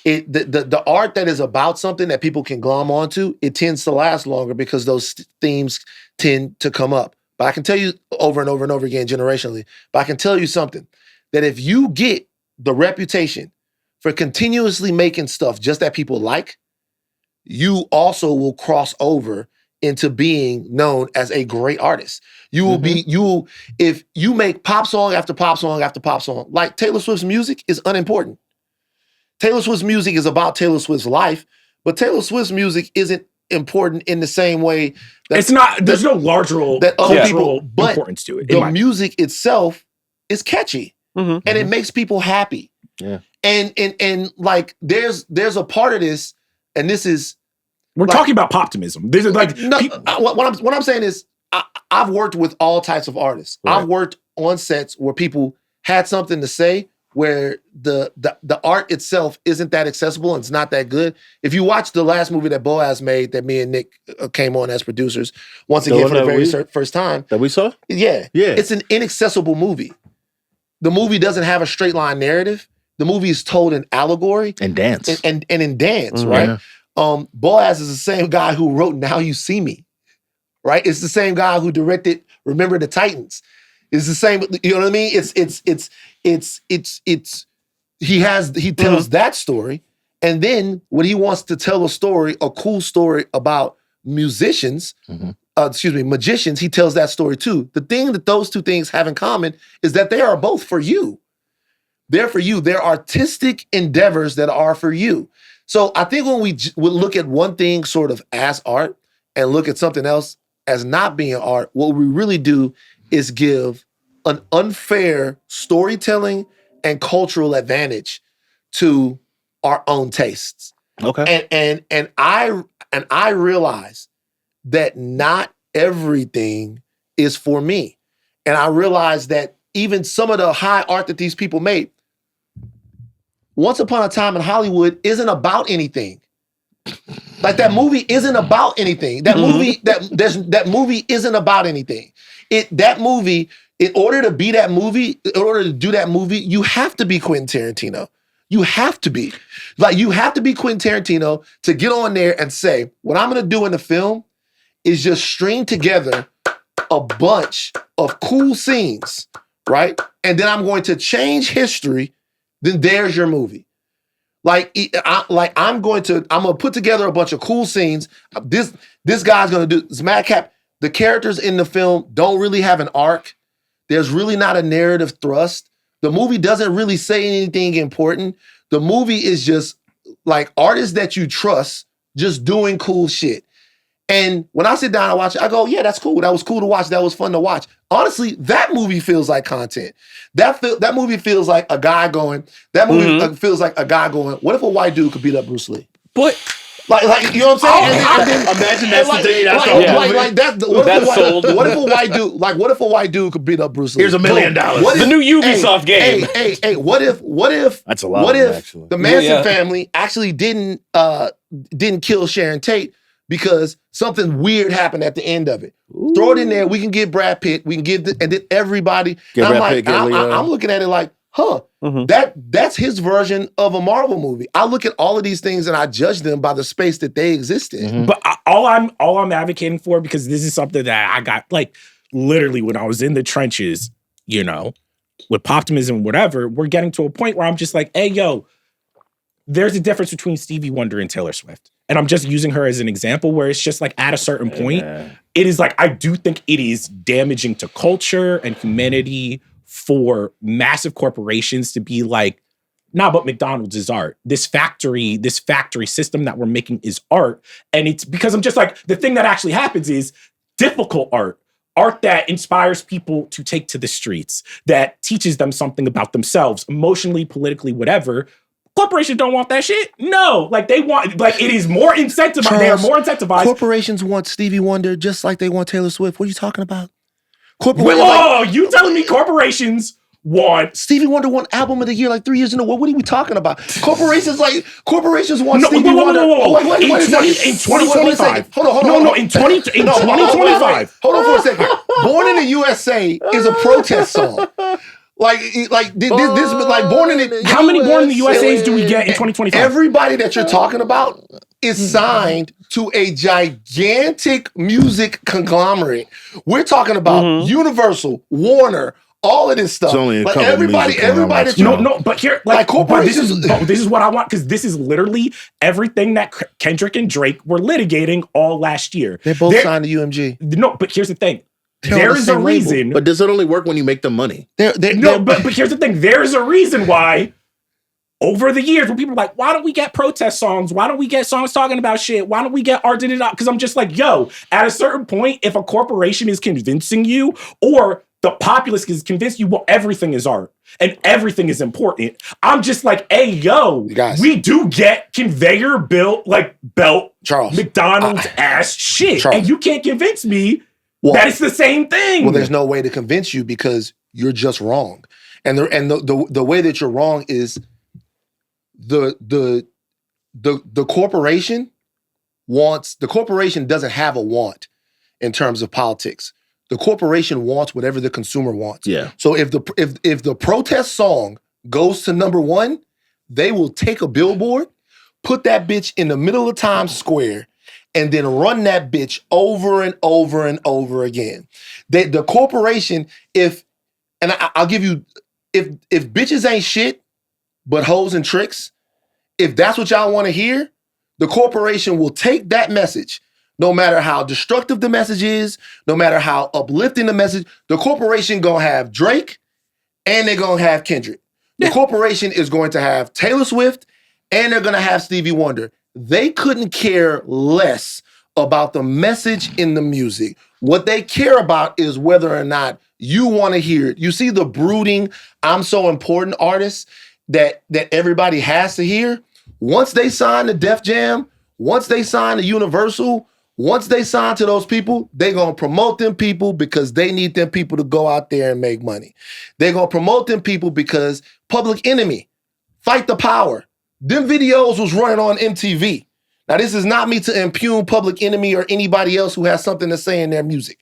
The art that is about something that people can glom onto, it tends to last longer because those themes tend to come up. But I can tell you over and over and over again, generationally, but I can tell you something, that if you get the reputation for continuously making stuff just that people like, you also will cross over into being known as a great artist. You will if you make pop song after pop song after pop song, like Taylor Swift's music is unimportant. Taylor Swift's music is about Taylor Swift's life, but Taylor Swift's music isn't important in the same way that it's not, there's no larger cultural importance to it. The music itself is catchy and it makes people happy. Yeah. And like there's a part of this, and this is we're talking about poptimism. This is like what I'm saying is I've worked with all types of artists. Right. I've worked on sets where people had something to say where the art itself isn't that accessible and it's not that good. If you watch the last movie that Boaz made that me and Nick came on as producers once again for the very first time that we saw, it's an inaccessible movie. The movie doesn't have a straight line narrative. The movie is told in allegory and dance and in dance, right? Yeah. Boaz is the same guy who wrote Now You See Me, right? It's the same guy who directed Remember the Titans. It's the same, you know what I mean? He tells that story, and then when he wants to tell a cool story about magicians, he tells that story too. The thing that those two things have in common is that they are both for you. They're for you. They're artistic endeavors that are for you. So I think when we look at one thing sort of as art and look at something else as not being art, what we really do is give an unfair storytelling and cultural advantage to our own tastes. Okay. And I realize that not everything is for me. And I realize that even some of the high art that these people made. Once Upon a Time in Hollywood isn't about anything. Like that movie isn't about anything. That movie that movie isn't about anything. That movie, in order to be that movie, in order to do that movie, you have to be Quentin Tarantino. You have to be. Like, you have to be Quentin Tarantino to get on there and say, what I'm going to do in the film is just string together a bunch of cool scenes, right? And then I'm going to change history. Then there's your movie. I'm gonna put together a bunch of cool scenes. This guy's gonna do this. Madcap. The characters in the film don't really have an arc. There's really not a narrative thrust. The movie doesn't really say anything important. The movie is just like artists that you trust just doing cool shit. And when I sit down and watch it, I go, yeah, that's cool. That was cool to watch. That was fun to watch. Honestly, that movie feels like content. That movie feels like a guy going, feels like a guy going, what if a white dude could beat up Bruce Lee? But like you know what I'm saying? Imagine that's the thing. What if a white dude could beat up Bruce Lee? Here's $1 million. The new Ubisoft game. Hey, what if That's a lot. What if actually. the Manson family actually didn't kill Sharon Tate because something weird happened at the end of it? Ooh. Throw it in there. We can get Brad Pitt. We can give and then everybody. I'm looking at it like, that's his version of a Marvel movie. I look at all of these things and I judge them by the space that they exist in. But all I'm advocating for, because this is something that I got like literally when I was in the trenches, you know, with Poptimism, whatever, we're getting to a point where I'm just like, hey, yo, there's a difference between Stevie Wonder and Taylor Swift. And I'm just using her as an example where it's just like at a certain point, it is like, I do think it is damaging to culture and humanity for massive corporations to be like, nah, but McDonald's is art. This factory system that we're making is art. And it's because I'm just like, the thing that actually happens is difficult art that inspires people to take to the streets, that teaches them something about themselves, emotionally, politically, whatever. Corporations don't want that shit. No, like they want, like it is more incentivized. Charles, they are more incentivized. Corporations want Stevie Wonder just like they want Taylor Swift. What are you talking about? You telling me corporations want Stevie Wonder won Album of the Year like 3 years in a row? What are we talking about? Corporations want Stevie Wonder. Wait, in 2025. Hold on. In 2025. Hold on for a second. Born in the USA is a protest song. Like Born in the How many Born in the USAs do we get in 2025? Everybody that you're talking about is signed to a gigantic music conglomerate. We're talking about Universal, Warner, all of this stuff. It's only a couple everybody that you but here, corporations. This is what I want, because this is literally everything that Kendrick and Drake were litigating all last year. They're both signed to UMG. No, but here's the thing. There is a reason. But does it only work when you make them money? But here's the thing. There's a reason why over the years when people are like, why don't we get protest songs? Why don't we get songs talking about shit? Why don't we get Arjuna? Because I'm just like, yo, at a certain point, if a corporation is convincing you or the populace is convinced you, well, everything is art and everything is important. I'm just like, hey, yo, we do get conveyor belt Charles, McDonald's ass shit. Charles, and you can't convince me that it's the same thing. Well, there's no way to convince you because you're just wrong. And the way that you're wrong is the corporation doesn't have a want in terms of politics. The corporation wants whatever the consumer wants. Yeah. So if the protest song goes to number one, they will take a billboard, put that bitch in the middle of Times Square, and then run that bitch over and over and over again. The corporation, I'll give you, if bitches ain't shit, but hoes and tricks, if that's what y'all want to hear, the corporation will take that message, no matter how destructive the message is, no matter how uplifting the message, the corporation gonna have Drake and they're gonna have Kendrick. The corporation is going to have Taylor Swift and they're gonna have Stevie Wonder. They couldn't care less about the message in the music. What they care about is whether or not you want to hear it. You see the brooding, I'm so important artists that everybody has to hear. Once they sign to Def Jam, once they sign to Universal, Once they sign to those people, they're going to promote them people because they need them people to go out there and make money. They're going to promote them people because Public Enemy, Fight the Power, them videos was running on MTV. Now, this is not me to impugn Public Enemy or anybody else who has something to say in their music.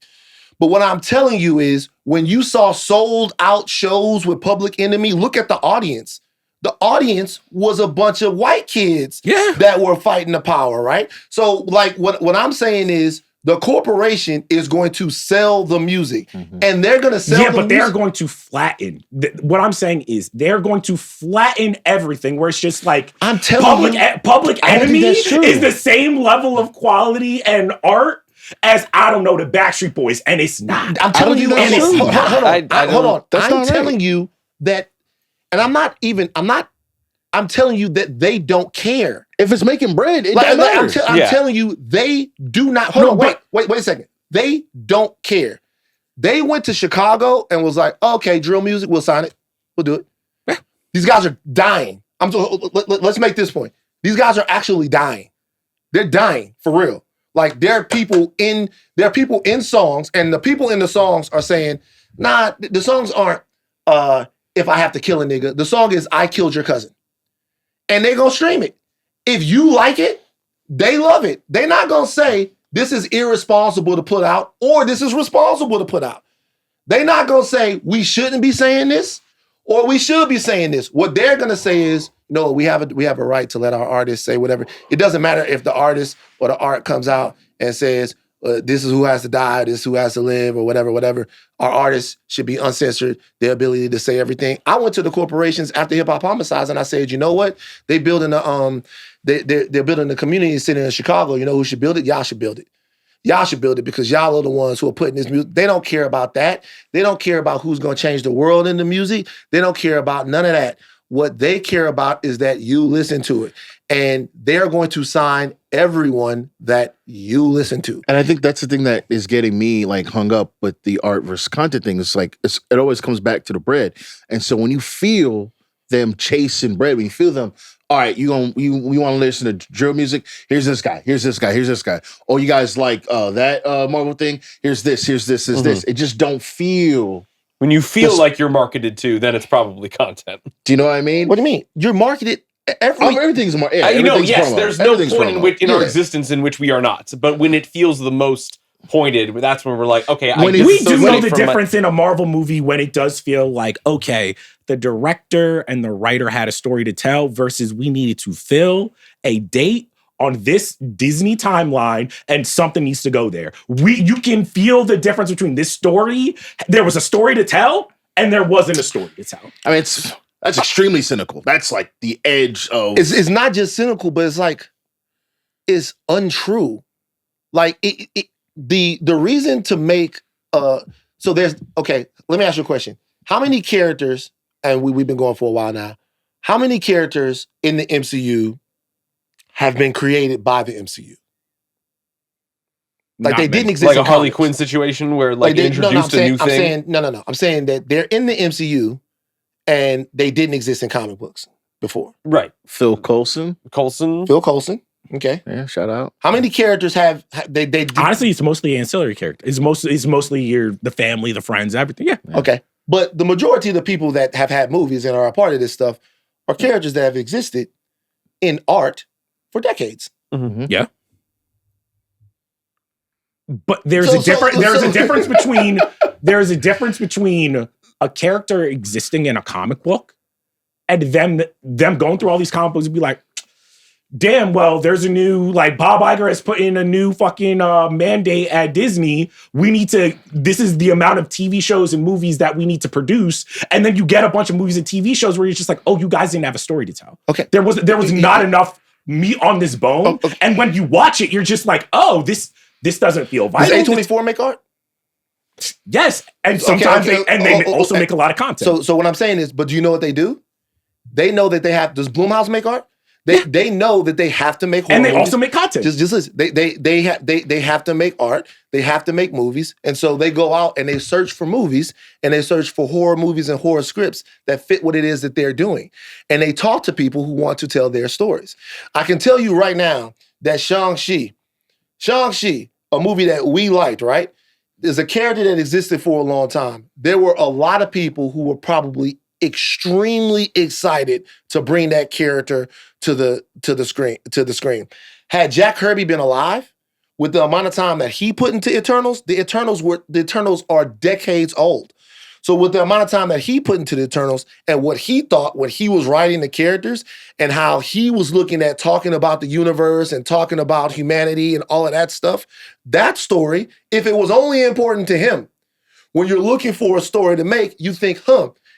But what I'm telling you is when you saw sold out shows with Public Enemy, look at the audience. The audience was a bunch of white kids that were fighting the power, right? So like what I'm saying is the corporation is going to sell the music and they're going to sell the music. They're going to flatten. What I'm saying is they're going to flatten everything where it's just like I'm telling Public Enemy is the same level of quality and art as, I don't know, the Backstreet Boys, and it's not. I'm telling you, and it's not. Hold on. That's I'm telling you that, and I'm telling you that they don't care. If it's making bread, it doesn't matter. I'm telling you, they do not. Wait a second. They don't care. They went to Chicago and was like, okay, drill music, we'll sign it. We'll do it. These guys are dying. Let's make this point. These guys are actually dying. They're dying for real. Like there are people in songs, and the people in the songs are saying, nah, the songs aren't if I have to kill a nigga. The song is I killed your cousin. And they're gonna stream it. If you like it, they love it. They're not gonna say this is irresponsible to put out or this is responsible to put out. They're not gonna say we shouldn't be saying this or we should be saying this. What they're gonna say is, no, we have a right to let our artists say whatever. It doesn't matter if the artist or the art comes out and says, this is who has to die, this is who has to live, or whatever. Our artists should be uncensored, their ability to say everything. I went to the corporations after Hip Hop Homicides and I said, you know what? They're building a community center in Chicago. You know who should build it? Y'all should build it. Y'all should build it because y'all are the ones who are putting this music. They don't care about that. They don't care about who's going to change the world in the music. They don't care about none of that. What they care about is that you listen to it. And they're going to sign everyone that you listen to. And I think that's the thing that is getting me like hung up with the art versus content thing. It's like, it always comes back to the bread. And so when you feel them chasing bread, when you feel them, all right, you want to listen to drill music? Here's this guy. Here's this guy. Here's this guy. Oh, you guys like that Marvel thing? Here's this. Here's this. Here's this. It just don't feel. When you feel like you're marketed to, then it's probably content. Do you know what I mean? What do you mean? You're marketed. Everything's more. Yeah, yes, promo. There's no point in our existence in which we are not. But when it feels the most pointed, that's when we're like, okay, we do know the difference in a Marvel movie when it does feel like, okay, the director and the writer had a story to tell versus we needed to fill a date on this Disney timeline and something needs to go there. You can feel the difference between this story. There was a story to tell and there wasn't a story to tell. I mean, that's extremely cynical. That's like the edge of... It's not just cynical, but it's like, it's untrue. Like, the reason to make... So there's... Okay, let me ask you a question. How many characters, and we've been going for a while now, how many characters in the MCU have been created by the MCU? Like they didn't exist. Like a Harley Quinn situation where like they introduced a new thing? I'm saying that they're in the MCU and they didn't exist in comic books before. Right. Phil Coulson. Phil Coulson. Okay. Yeah, shout out. How many characters have they honestly, it's mostly ancillary characters. It's mostly the family, the friends, everything. Yeah. Okay. But the majority of the people that have had movies and are a part of this stuff are characters that have existed in art for decades. Mm-hmm. Yeah. But there's a difference between a character existing in a comic book and them going through all these comic books and be like, damn, well, there's a new, like, Bob Iger has put in a new fucking mandate at Disney. This is the amount of TV shows and movies that we need to produce. And then you get a bunch of movies and TV shows where you're just like, oh, you guys didn't have a story to tell. Okay. There was not enough meat on this bone. Oh, okay. And when you watch it, you're just like, oh, this doesn't feel vital. Does A24 make art? Yes. And sometimes they also make a lot of content. So what I'm saying is, but do you know what they do? They know that does Blumhouse make art? They know that they have to make horror and they movies. Also make content. Just listen. They have to make art. They have to make movies, and so they go out and they search for movies and they search for horror movies and horror scripts that fit what it is that they're doing, and they talk to people who want to tell their stories. I can tell you right now that Shang-Chi, Shang-Chi, a movie that we liked, right? There's a character that existed for a long time. There were a lot of people who were probably extremely excited to bring that character to the screen. Had Jack Kirby been alive, with the amount of time that he put into Eternals, the Eternals are decades old. So with the amount of time that he put into the Eternals and what he thought when he was writing the characters and how he was looking at talking about the universe and talking about humanity and all of that stuff, that story, if it was only important to him, when you're looking for a story to make, you think,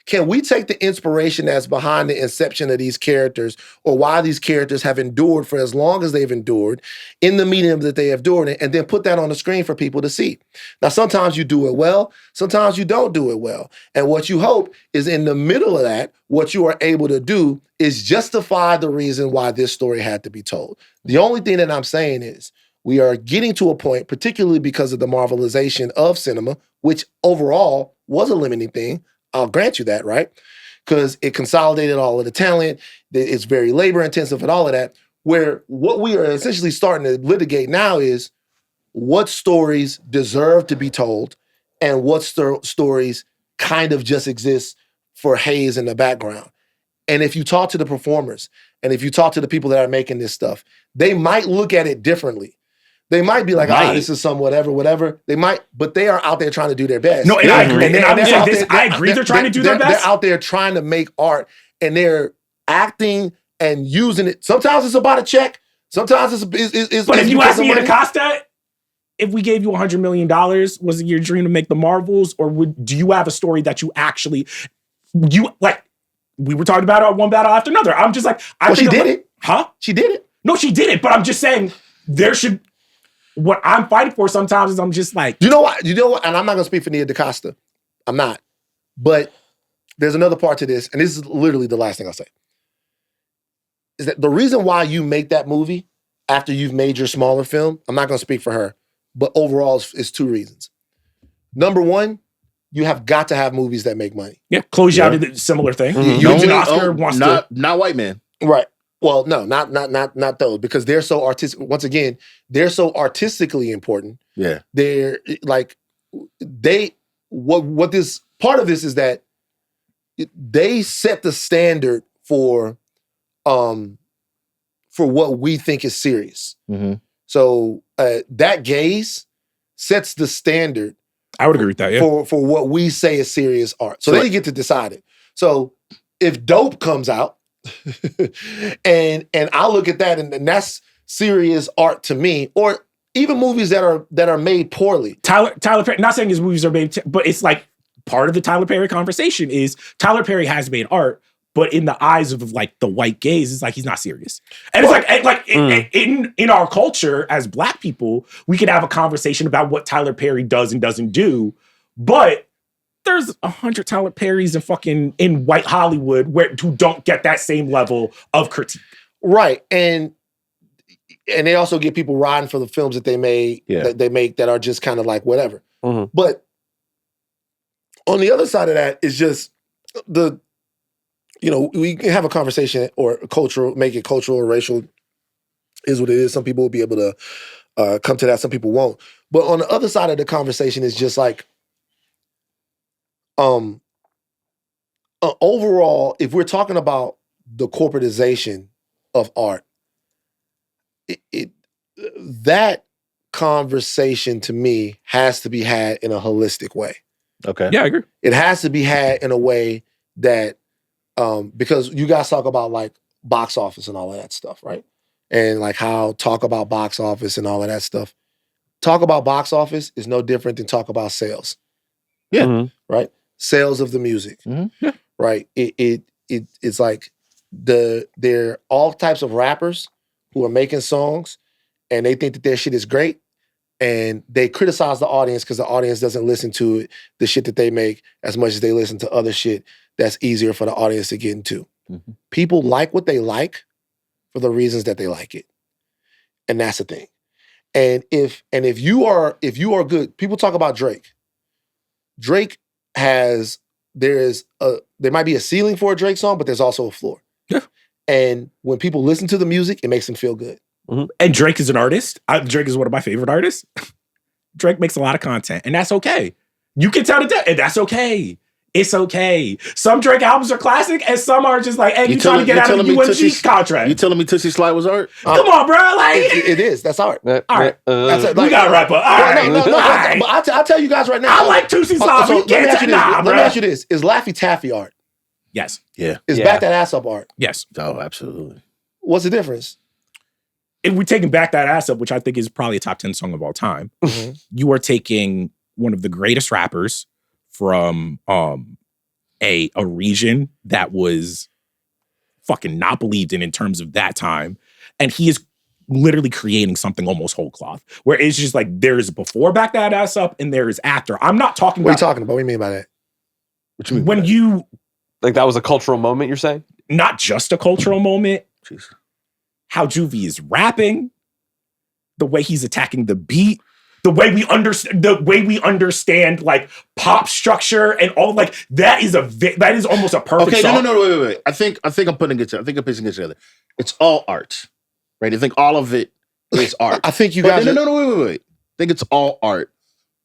can we take the inspiration that's behind the inception of these characters or why these characters have endured for as long as they've endured in the medium that they have endured and then put that on the screen for people to see? Now, sometimes you do it well, sometimes you don't do it well. And what you hope is in the middle of that, what you are able to do is justify the reason why this story had to be told. The only thing that I'm saying is we are getting to a point, particularly because of the Marvelization of cinema, which overall was a limiting thing. I'll grant you that, right? Because it consolidated all of the talent. It's very labor intensive and all of that. Where what we are essentially starting to litigate now is what stories deserve to be told and what stories kind of just exist for haze in the background. And if you talk to the performers and if you talk to the people that are making this stuff, they might look at it differently. They might be like, this is some whatever. They might, but they are out there trying to do their best. No, and I agree. I agree they're trying to do their best. They're out there trying to make art and they're acting and using it. Sometimes it's about a check. Sometimes it's But if you ask me, DaCosta, if we gave you $100 million, was it your dream to make the Marvels? Or do you have a story that you actually, we were talking about one battle after another. I'm just like, she did it. Huh? She did it. No, she did it. But I'm just saying what I'm fighting for sometimes is I'm just like... You know what? And I'm not going to speak for Nia DaCosta. I'm not. But there's another part to this, and this is literally the last thing I'll say, is that the reason why you make that movie after you've made your smaller film, I'm not going to speak for her, but overall is two reasons. Number one, you have got to have movies that make money. Yeah, Chloe Zhao did a similar thing. Not White Man. Right. Well, no, not those, because they're so artistic. Once again, they're so artistically important. Yeah. They're like what this part of this is that they set the standard for what we think is serious. Mm-hmm. So that gaze sets the standard. I would agree with that. Yeah. For what we say is serious art. So they get to decide it. So if Dope comes out. and I look at that and that's serious art to me, or even movies that are made poorly. Tyler Perry, not saying his movies are made, but it's like part of the Tyler Perry conversation is Tyler Perry has made art, but in the eyes of like the white gaze, it's like he's not serious. And it's in our culture as Black people, we could have a conversation about what Tyler Perry does and doesn't do, but there's 100 Tyler Perrys in white Hollywood who don't get that same level of critique. Right. And they also get people riding for the films that they made, that they make that are just kind of like whatever. Mm-hmm. But on the other side of that is just we can have a conversation or make it cultural or racial is what it is. Some people will be able to come to that. Some people won't. But on the other side of the conversation is just like, overall, if we're talking about the corporatization of art, that conversation to me has to be had in a holistic way. Okay. Yeah, I agree. It has to be had in a way that, because you guys talk about like box office and all of that stuff, right? And like how talk about box office and all of that stuff. Talk about box office is no different than talk about sales. Yeah. Mm-hmm. Right? Sales of the music. Mm-hmm. Yeah. Right? It's like there are all types of rappers who are making songs and they think that their shit is great and they criticize the audience because the audience doesn't listen to the shit that they make as much as they listen to other shit that's easier for the audience to get into. Mm-hmm. People like what they like for the reasons that they like it. And that's the thing. And if you are good, people talk about Drake. Drake there might be a ceiling for a Drake song, but there's also a floor. Yeah. And when people listen to the music, it makes them feel good. And Drake is an artist. Drake is one of my favorite artists. Drake makes a lot of content, and that's okay. You can tell and that's okay. It's okay. Some Drake albums are classic, and some are just like, hey, you trying to get out of the UNG contract. You telling me Tootsie Slide was art? Come on, bro. Like it is. That's art. All right. That's it. We got to wrap up. All right. No. But I'll tell you guys right now. I like Tootsie Slide. So let me ask you this. Is Laffy Taffy art? Yes. Yeah. Is Back That Ass Up art? Yes. Oh, absolutely. What's the difference? If we're taking Back That Ass Up, which I think is probably a top 10 song of all time, you are taking one of the greatest rappers from a region that was fucking not believed in terms of that time. And he is literally creating something almost whole cloth, where it's just like there is before Back That Ass Up and there is after. I'm not talking What about... are you talking about? What do you mean by that? What you mean when you... Like that was a cultural moment, you're saying? Not just a cultural moment. Jeez. How Juvie is rapping, the way he's attacking the beat, the way we understand like pop structure and all, like that is almost a perfect song. No, wait. I think I'm putting it together. I think I'm piecing it together. It's all art, right? I think all of it is art. I think you guys... Wait. I think it's all art.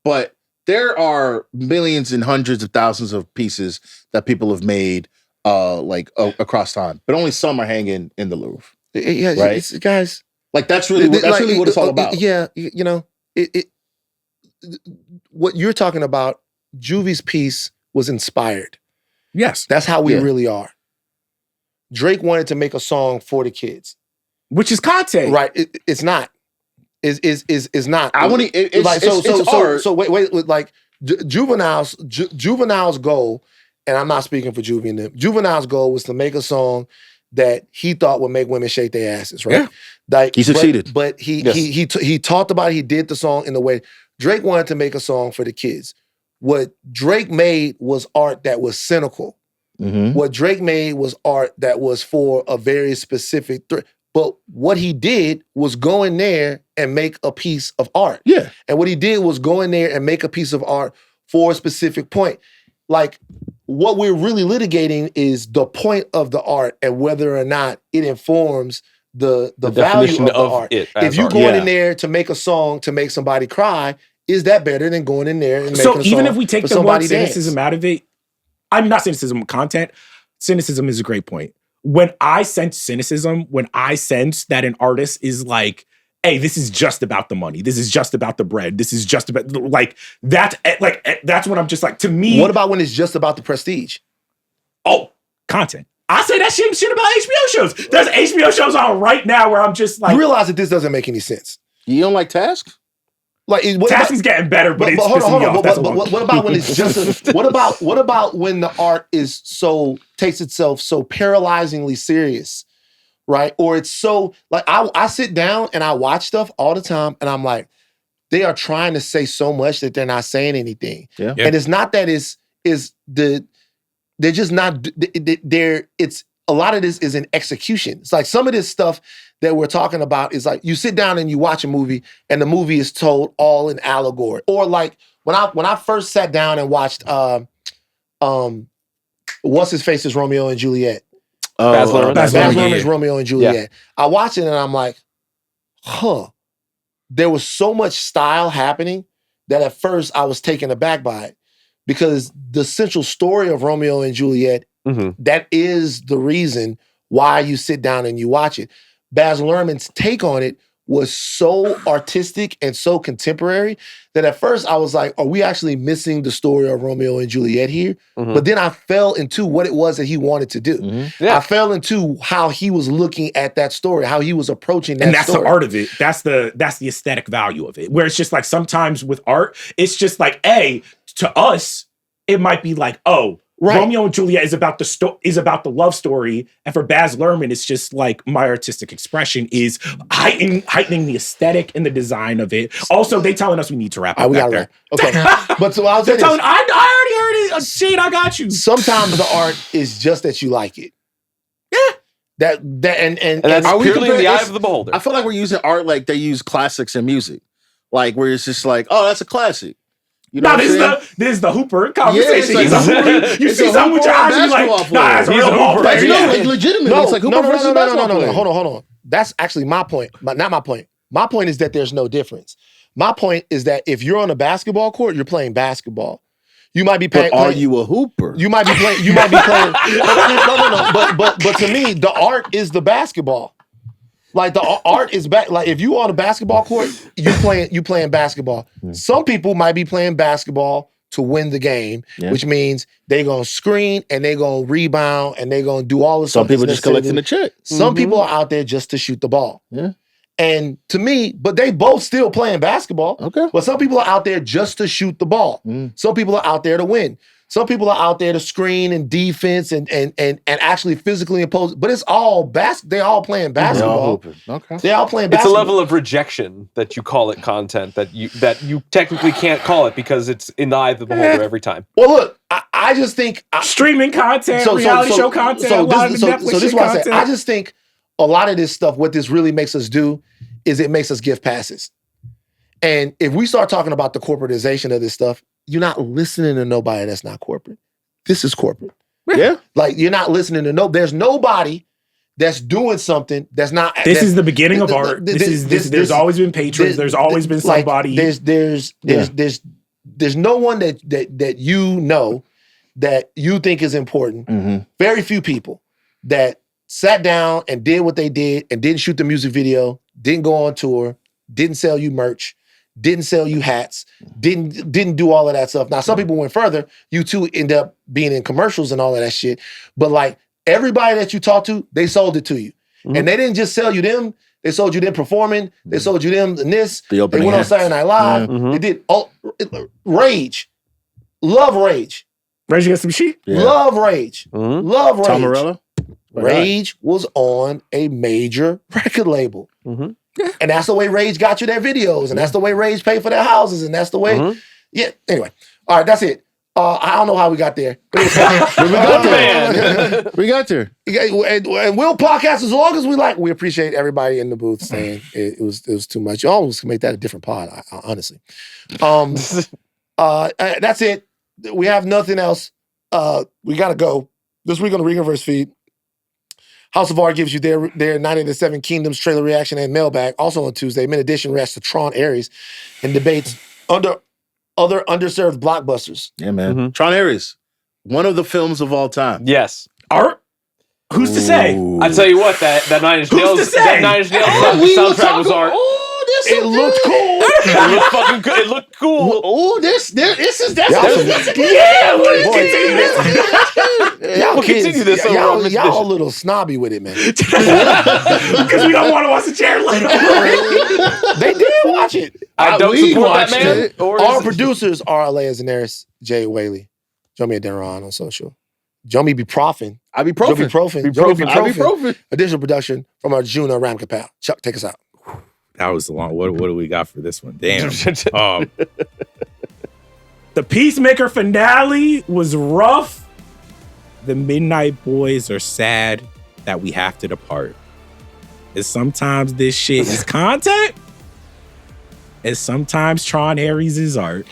But there are millions and hundreds of thousands of pieces that people have made across time. But only some are hanging in the Louvre. Yeah, right? Guys. Like that's really what it's all about. Yeah, you know, what you're talking about, Juvie's piece was inspired. Yes. That's how we really are. Drake wanted to make a song for the kids. Which is content. Right. It's not. Is not. I want to... It's art. So wait, like Juvenile's goal, and I'm not speaking for Juvie and them, Juvenile's goal was to make a song that he thought would make women shake their asses, right? Yeah. Like, he succeeded. But he talked about it, he did the song in the way Drake wanted to make a song for the kids. What Drake made was art that was cynical. Mm-hmm. What Drake made was art that was for a very specific but what he did was go in there and make a piece of art. Yeah. And what he did was go in there and make a piece of art for a specific point. Like, what we're really litigating is the point of the art and whether or not it informs the value of the art. If you're going in there to make a song to make somebody cry, is that better than going in there and making a song? So even if we take the word cynicism out of it, I'm not cynicism content. Cynicism is a great point. When I sense cynicism, when I sense that an artist is like, hey, this is just about the money. This is just about the bread. This is just about that's what I'm just like, to me. What about when it's just about the prestige? Oh, content. I say that shit about HBO shows. There's HBO shows on right now where I'm just like. You realize that this doesn't make any sense. You don't like Task? Like Task is getting better, but it's pissing me off. But what about when it's just what about when the art takes itself so paralyzingly serious, right? Or it's so like I sit down and I watch stuff all the time and I'm like, they are trying to say so much that they're not saying anything. Yeah. And it's not that they're just not it's a lot of this is in execution. It's like some of this stuff that we're talking about is like you sit down and you watch a movie and the movie is told all in allegory. Or like when I first sat down and watched what's his face's Romeo and Juliet. Baz Luhrmann's Romeo and Juliet. Yeah. I watched it and I'm like, there was so much style happening that at first I was taken aback by it. Because the central story of Romeo and Juliet, that is the reason why you sit down and you watch it. Baz Luhrmann's take on it was so artistic and so contemporary that at first I was like, are we actually missing the story of Romeo and Juliet here? But then I fell into what it was that he wanted to do. I fell into how he was looking at that story, how he was approaching that story. And that's the art of it. That's the aesthetic value of it. Where it's just like sometimes with art, it's just like, to us, it might be like, right. Romeo and Juliet is about the love story, and for Baz Luhrmann, it's just like my artistic expression is heightening the aesthetic and the design of it. Also, they telling us we need to wrap up. We got to wrap. Okay, but so I was saying, I already heard it. Shit, I got you. Sometimes the art is just that you like it. Yeah, and that's purely in the eye of the beholder. I feel like we're using art like they use classics in music, like where it's just like, oh, that's a classic. You know this is the Hooper conversation. Yeah, he's a Hooper. You see something with your eyes, you're like, nah, that's a real ball player. Like legitimate. It's like Hooper versus basketball player. Hold on. That's actually my point, but not my point. My point is that there's no difference. My point is that if you're on a basketball court, you're playing basketball. You might be playing. But are you a hooper? You might be playing. You might be playing. No. But to me, the art is the basketball. Like the art is back. Like if you on a basketball court, you playing basketball. Some people might be playing basketball to win the game, which means they gonna screen and they gonna rebound and they gonna do all the stuff. Some people just collecting the check. Some people are out there just to shoot the ball. Yeah. And to me, but they both still playing basketball. Okay. But some people are out there just to shoot the ball. Some people are out there to win. Some people are out there to screen and defense and actually physically impose. But it's all they all playing basketball. Okay. They all playing It's a basketball. level of rejection that you call it content that you technically can't call it because it's in the eye of the beholder every time. Well, look, I just think Streaming content, reality show content, a lot of the Netflix this is shit what I say. content. I just think a lot of this stuff, what this really makes us do is it makes us give passes. And if we start talking about the corporatization of this stuff, you're not listening to nobody that's not corporate. This is corporate. Yeah. Like you're not listening to there's nobody that's doing something that's not. This is the beginning of art. There's always been patrons. There's always been somebody. There's no one that you know that you think is important. Very few people that sat down and did what they did and didn't shoot the music video, didn't go on tour, didn't sell you merch, didn't sell you hats, didn't do all of that stuff. Now, some people went further. You two end up being in commercials and all of that shit. But like everybody that you talked to, they sold it to you. And they didn't just sell you them. They sold you them performing. They sold you them in this. They went on Saturday Night Live. They did Rage. Love Rage. Rage Against the Machine? Yeah. Love Rage. Love Rage. Tom Morello? Rage was on a major record label. And that's the way Rage got you their videos. And that's the way Rage paid for their houses. And that's the way. Yeah. Anyway. All right. That's it. I don't know how we got there. We got there. And we'll podcast as long as we like. We appreciate everybody in the booth saying it was too much. You almost can make that a different pod, honestly. That's it. We have nothing else. We got to go. This week on the Reconverse feed, House of Art gives you their 9 of the 7 Kingdoms trailer reaction and mailbag. Also on Tuesday, Mid Edition reacts to Tron Ares and debates other underserved blockbusters. Yeah, man. Tron Ares, one of the films of all time. Yes. Art? Who's to say? I tell you what, that Nine Inch Nails soundtrack was art. It looked cool. It looked fucking good. It looked cool. Oh, this is that. Y'all continue this. Y'all a little snobby with it, man. Because we don't want to watch the Jared Leto. They did watch it. I don't support that man. Our producers are Aleya, Zenieris, Jade, Whaley, Jomi Adeniran on social. Jomi be profin. I be profin. Additional production from Arjuna, Ramgopowell. Chuck, take us out. That was long. What do we got for this one? Damn. The Peacemaker finale was rough. The Midnight Boys are sad that we have to depart. And sometimes this shit is content. And sometimes Tron Ares is art.